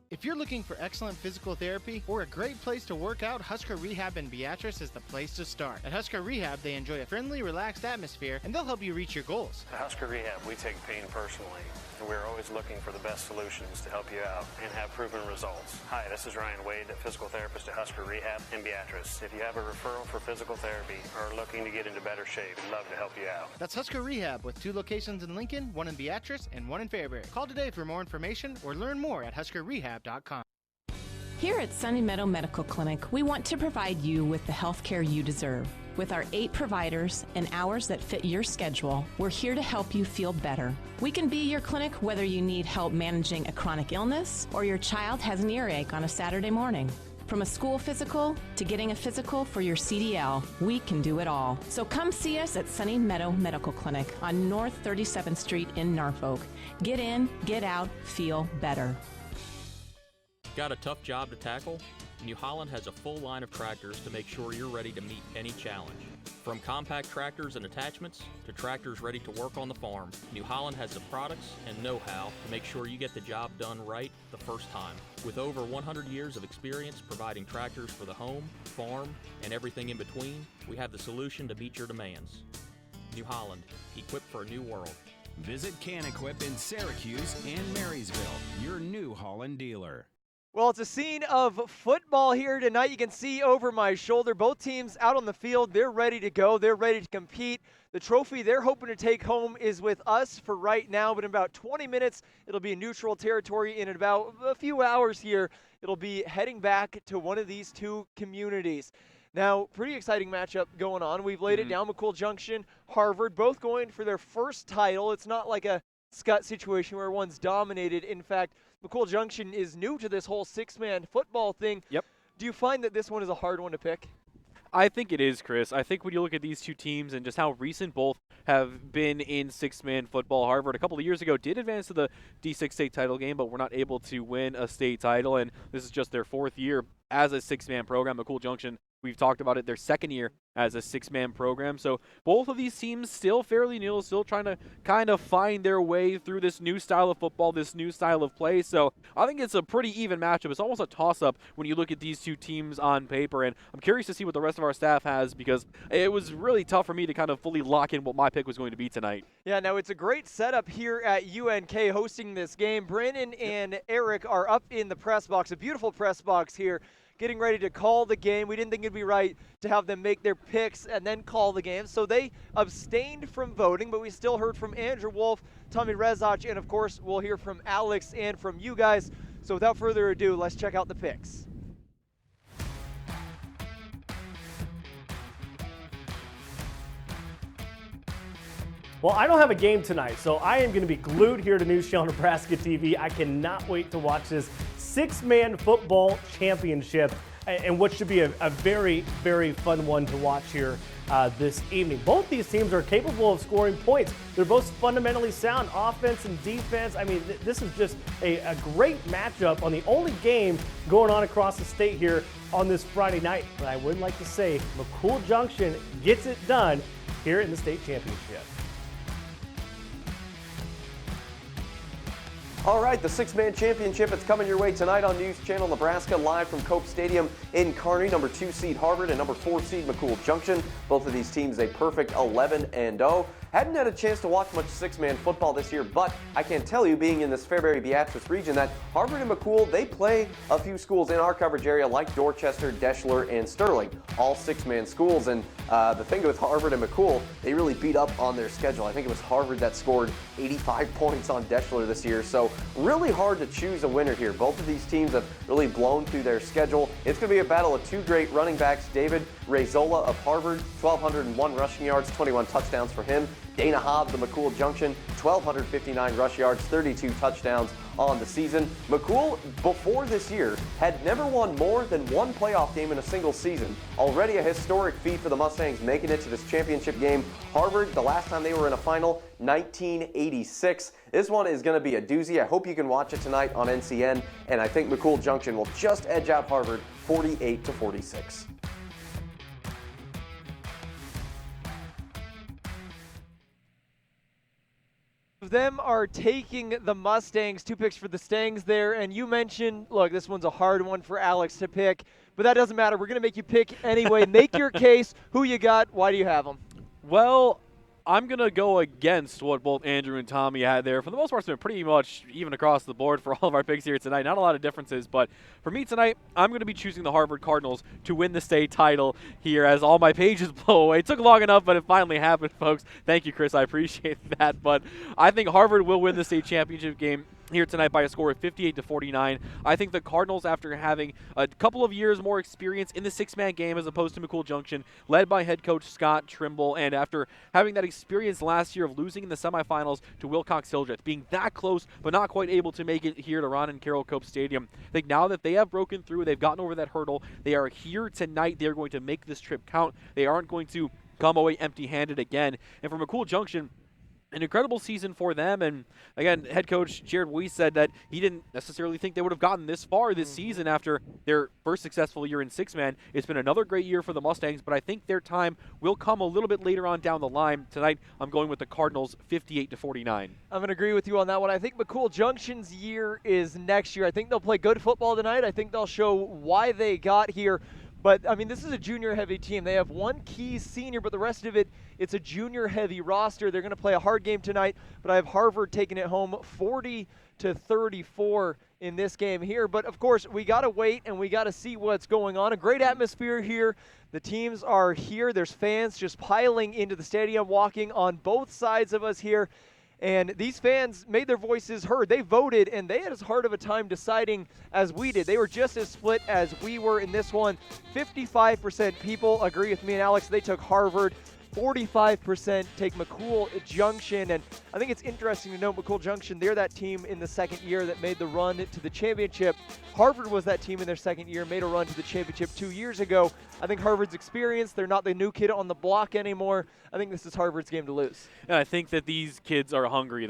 S2: If you're looking for excellent physical therapy or a great place to work out, Husker Rehab in Beatrice is the place to start. At Husker Rehab, they enjoy a friendly, relaxed atmosphere, and they'll help you reach your goals.
S5: At Husker Rehab, we take pain personally, and we're always looking for the best solutions to help you out and have proven results. Hi, this is Ryan Wade, a physical therapist at Husker Rehab in Beatrice. If you have a referral for physical therapy or are looking to get into better shape, we'd love to help you out.
S2: That's Husker Rehab with 2 locations in Lincoln, 1 in Beatrice, and 1 in Fairbury. Call today for more information or learn more at huskerrehab.com.
S17: Here at Sunny Meadow Medical Clinic, we want to provide you with the health care you deserve. With our 8 providers and hours that fit your schedule, we're here to help you feel better. We can be your clinic whether you need help managing a chronic illness or your child has an earache on a Saturday morning. From a school physical to getting a physical for your CDL, we can do it all. So come see us at Sunny Meadow Medical Clinic on North 37th Street in Norfolk. Get in, get out, feel better.
S19: Got a tough job to tackle? New Holland has a full line of tractors to make sure you're ready to meet any challenge. From compact tractors and attachments to tractors ready to work on the farm, New Holland has the products and know-how to make sure you get the job done right the first time. With over 100 years of experience providing tractors for the home, farm, and everything in between, we have the solution to meet your demands. New Holland, equipped for a new world.
S10: Visit CanEquip in Syracuse and Marysville, your New Holland dealer.
S1: Well, it's a scene of football here tonight. You can see over my shoulder, both teams out on the field. They're ready to go. They're ready to compete. The trophy they're hoping to take home is with us for right now, but in about 20 minutes, it'll be in neutral territory. In about a few hours here, it'll be heading back to one of these 2 communities. Now, pretty exciting matchup going on. We've laid it down. McCool Junction, Harvard, both going for their first title. It's not like a Scott situation where one's dominated. In fact, McCool Junction is new to this whole 6-man football thing.
S16: Yep.
S1: Do you find that this one is a hard one to pick?
S16: I think it is, Chris. I think when you look at these 2 teams and just how recent both have been in 6-man football, Harvard a couple of years ago did advance to the D6 state title game, but were not able to win a state title, and this is just their 4th year as a 6-man program. McCool Junction, we've talked about it, their 2nd year as a 6-man program. So both of these teams still fairly new, still trying to kind of find their way through this new style of football, this new style of play. So I think it's a pretty even matchup. It's almost a toss-up when you look at these 2 teams on paper, and I'm curious to see what the rest of our staff has because it was really tough for me to kind of fully lock in what my pick was going to be tonight.
S1: Yeah, now it's a great setup here at UNK hosting this game. Brandon and Eric are up in the press box, a beautiful press box here, getting ready to call the game. We didn't think it'd be right to have them make their picks and then call the game, so they abstained from voting, but we still heard from Andrew Wolf, Tommy Rezach, and of course we'll hear from Alex and from you guys. So without further ado, let's check out the picks.
S3: Well, I don't have a game tonight, so I am going to be glued here to News Channel Nebraska TV. I cannot wait to watch this 6-man football championship and what should be a very, very fun one to watch here this evening. Both these teams are capable of scoring points. They're both fundamentally sound, offense and defense. I mean, this is just a great matchup on the only game going on across the state here on this Friday night. But I would like to say McCool Junction gets it done here in the state championship.
S12: All right, the six-man championship, it's coming your way tonight on News Channel Nebraska, live from Cope Stadium in Kearney. Number 2 seed Harvard and number 4 seed McCool Junction. Both of these teams a perfect 11-0. Hadn't had a chance to watch much six-man football this year, but I can tell you, being in this Fairbury-Beatrice region, that Harvard and McCool, they play a few schools in our coverage area like Dorchester, Deschler, and Sterling, all six-man schools. And the thing with Harvard and McCool, they really beat up on their schedule. I think it was Harvard that scored 85 points on Deschler this year, so really hard to choose a winner here. Both of these teams have really blown through their schedule. It's going to be a battle of two great running backs. David Rezola of Harvard, 1,201 rushing yards, 21 touchdowns for him. Dana Hobb, the McCool Junction, 1,259 rush yards, 32 touchdowns on the season. McCool, before this year, had never won more than one playoff game in a single season. Already a historic feat for the Mustangs making it to this championship game. Harvard, the last time they were in a final, 1986. This one is going to be a doozy. I hope you can watch it tonight on NCN, and I think McCool Junction will just edge out Harvard 48-46.
S1: Them are taking the Mustangs. 2 picks for the Stangs there, and you mentioned, look, this one's a hard one for Alex to pick, but that doesn't matter. We're going to make you pick anyway. Make your case. Who you got? Why do you have them?
S16: Well, I'm going to go against what both Andrew and Tommy had there. For the most part, it's been pretty much even across the board for all of our picks here tonight. Not a lot of differences, but for me tonight, I'm going to be choosing the Harvard Cardinals to win the state title here as all my pages blow away. It took long enough, but it finally happened, folks. Thank you, Chris. I appreciate that. But I think Harvard will win the state championship game here tonight by a score of 58-49. I think the Cardinals, after having a couple of years more experience in the six-man game as opposed to McCool Junction, led by head coach Scott Trimble, and after having that experience last year of losing in the semifinals to Wilcox-Hildreth, being that close but not quite able to make it here to Ron and Carroll Cope Stadium, I think now that they have broken through, they've gotten over that hurdle, they are here tonight, they're going to make this trip count. They aren't going to come away empty-handed again. And for McCool Junction, an incredible season for them, and again, head coach Jared Weiss said that he didn't necessarily think they would have gotten this far this season after their first successful year in six-man. It's been another great year for the Mustangs, but I think their time will come a little bit later on down the line. Tonight, I'm going with the Cardinals 58-49.
S1: I'm going to agree with you on that one. I think McCool Junction's year is next year. I think they'll play good football tonight. I think they'll show why they got here. But, I mean, this is a junior-heavy team. They have one key senior, but the rest of it, it's a junior-heavy roster. They're going to play a hard game tonight, but I have Harvard taking it home 40-34 in this game here. But, of course, we got to wait and we got to see what's going on. A great atmosphere here. The teams are here. There's fans just piling into the stadium, walking on both sides of us here. And these fans made their voices heard. They voted, and they had as hard of a time deciding as we did. They were just as split as we were in this one. 55% people agree with me and Alex. They took Harvard. 45% take McCool Junction. And I think it's interesting to note McCool Junction, they're that team in the second year that made the run to the championship. Harvard was that team in their second year, made a run to the championship 2 years ago. I think Harvard's experienced. They're not the new kid on the block anymore. I think this is Harvard's game to lose.
S16: And I think that these kids are hungry.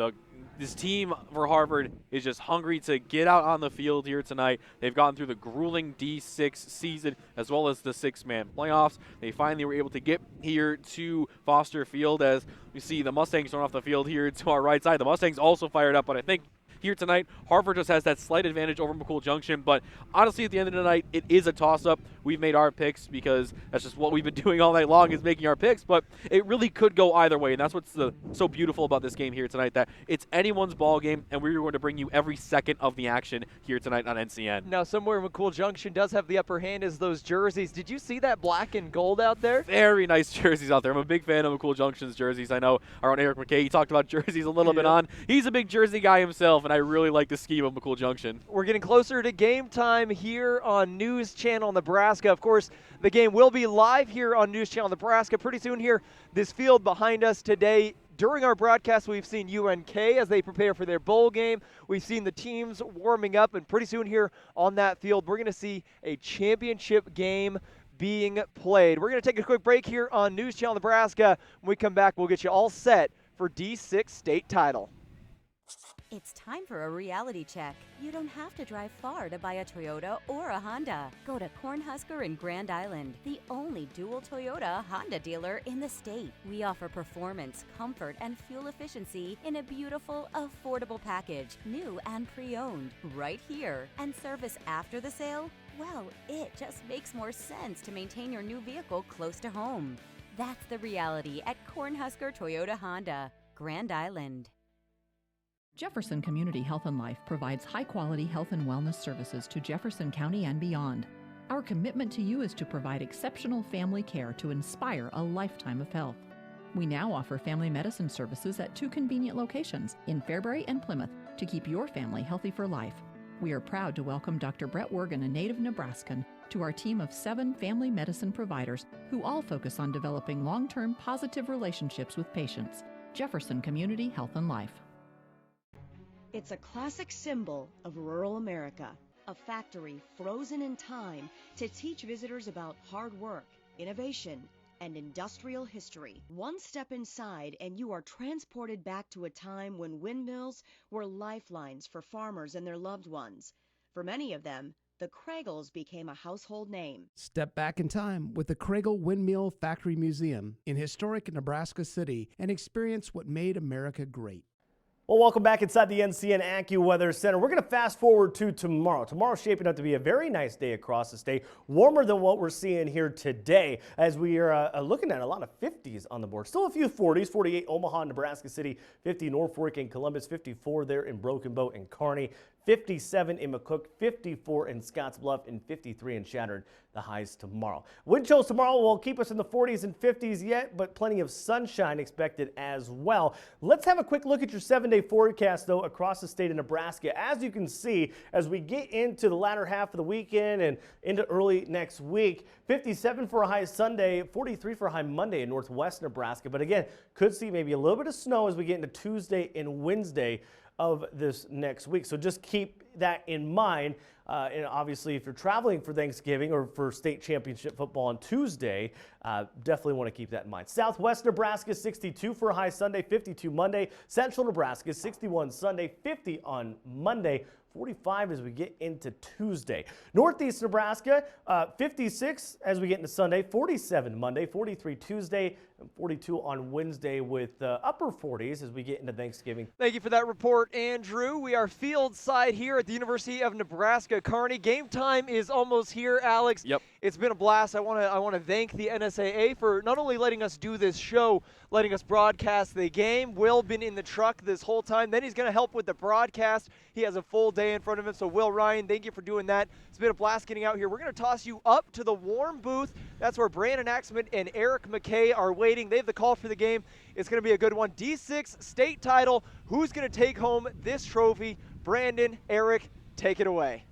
S16: This team for Harvard is just hungry to get out on the field here tonight. They've gone through the grueling D6 season as well as the six-man playoffs. They finally were able to get here to Foster Field as we see the Mustangs run off the field here to our right side. The Mustangs also fired up, but I think here tonight, Harvard just has that slight advantage over McCool Junction. But honestly, at the end of the night, it is a toss-up. We've made our picks because that's just what we've been doing all night long is making our picks. But it really could go either way, and that's what's so beautiful about this game here tonight, that it's anyone's ball game, and we're going to bring you every second of the action here tonight on NCN.
S1: Now, somewhere McCool Junction does have the upper hand is those jerseys. Did you see that black and gold out there?
S16: Very nice jerseys out there. I'm a big fan of McCool Junction's jerseys. I know our own Eric McKay, he talked about jerseys a little bit on. He's a big jersey guy himself, and I really like the scheme of McCool Junction.
S1: We're getting closer to game time here on News Channel Nebraska. Of course, the game will be live here on News Channel Nebraska pretty soon here. This field behind us today. During our broadcast, we've seen UNK as they prepare for their bowl game. We've seen the teams warming up, and pretty soon here on that field, we're going to see a championship game being played. We're going to take a quick break here on News Channel Nebraska. When we come back, we'll get you all set for D6 state title.
S9: It's time for a reality check. You don't have to drive far to buy a Toyota or a Honda. Go to Cornhusker in Grand Island, the only dual Toyota Honda dealer in the state. We offer performance, comfort, and fuel efficiency in a beautiful, affordable package, new and pre-owned, right here. And service after the sale? Well, it just makes more sense to maintain your new vehicle close to home. That's the reality at Cornhusker Toyota Honda, Grand Island.
S20: Jefferson Community Health and Life provides high-quality health and wellness services to Jefferson County and beyond. Our commitment to you is to provide exceptional family care to inspire a lifetime of health. We now offer family medicine services at 2 convenient locations in Fairbury and Plymouth to keep your family healthy for life. We are proud to welcome Dr. Brett Wergen, a native Nebraskan, to our team of 7 family medicine providers who all focus on developing long-term positive relationships with patients. Jefferson Community Health and Life.
S21: It's a classic symbol of rural America, a factory frozen in time to teach visitors about hard work, innovation, and industrial history. One step inside and you are transported back to a time when windmills were lifelines for farmers and their loved ones. For many of them, the Kragels became a household name.
S22: Step back in time with the Kragel Windmill Factory Museum in historic Nebraska City and experience what made America great.
S3: Well, welcome back inside the NCN AccuWeather Center. We're going to fast forward to tomorrow. Tomorrow's shaping up to be a very nice day across the state, warmer than what we're seeing here today as we are looking at a lot of 50s on the board. Still a few 40s, 48 Omaha, Nebraska City, 50 Norfolk and Columbus, 54 there in Broken Bow and Kearney, 57 in McCook, 54 in Scottsbluff, and 53 in Shattered, the highs tomorrow. Wind chills tomorrow will keep us in the 40s and 50s yet, but plenty of sunshine expected as well. Let's have a quick look at your 7-day forecast, though, across the state of Nebraska. As you can see, as we get into the latter half of the weekend and into early next week, 57 for a high Sunday, 43 for a high Monday in northwest Nebraska. But again, could see maybe a little bit of snow as we get into Tuesday and Wednesday of this next week. So just keep that in mind. And obviously, if you're traveling for Thanksgiving or for state championship football on Tuesday, definitely want to keep that in mind. Southwest Nebraska, 62 for a high Sunday, 52 Monday. Central Nebraska, 61 Sunday, 50 on Monday. 45 as we get into Tuesday. Northeast Nebraska, 56 as we get into Sunday, 47 Monday, 43 Tuesday, and 42 on Wednesday with upper 40s as we get into Thanksgiving.
S1: Thank you for that report, Andrew. We are field side here at the University of Nebraska, Kearney. Game time is almost here, Alex.
S16: Yep.
S1: It's been a blast. I want to thank the NSAA for not only letting us do this show, letting us broadcast the game. Will been in the truck this whole time. Then he's going to help with the broadcast. He has a full day in front of him. So Will, Ryan, thank you for doing that. It's been a blast getting out here. We're going to toss you up to the warm booth. That's where Brandon Axman and Eric McKay are waiting. They have the call for the game. It's going to be a good one. D6 state title. Who's going to take home this trophy? Brandon, Eric, take it away.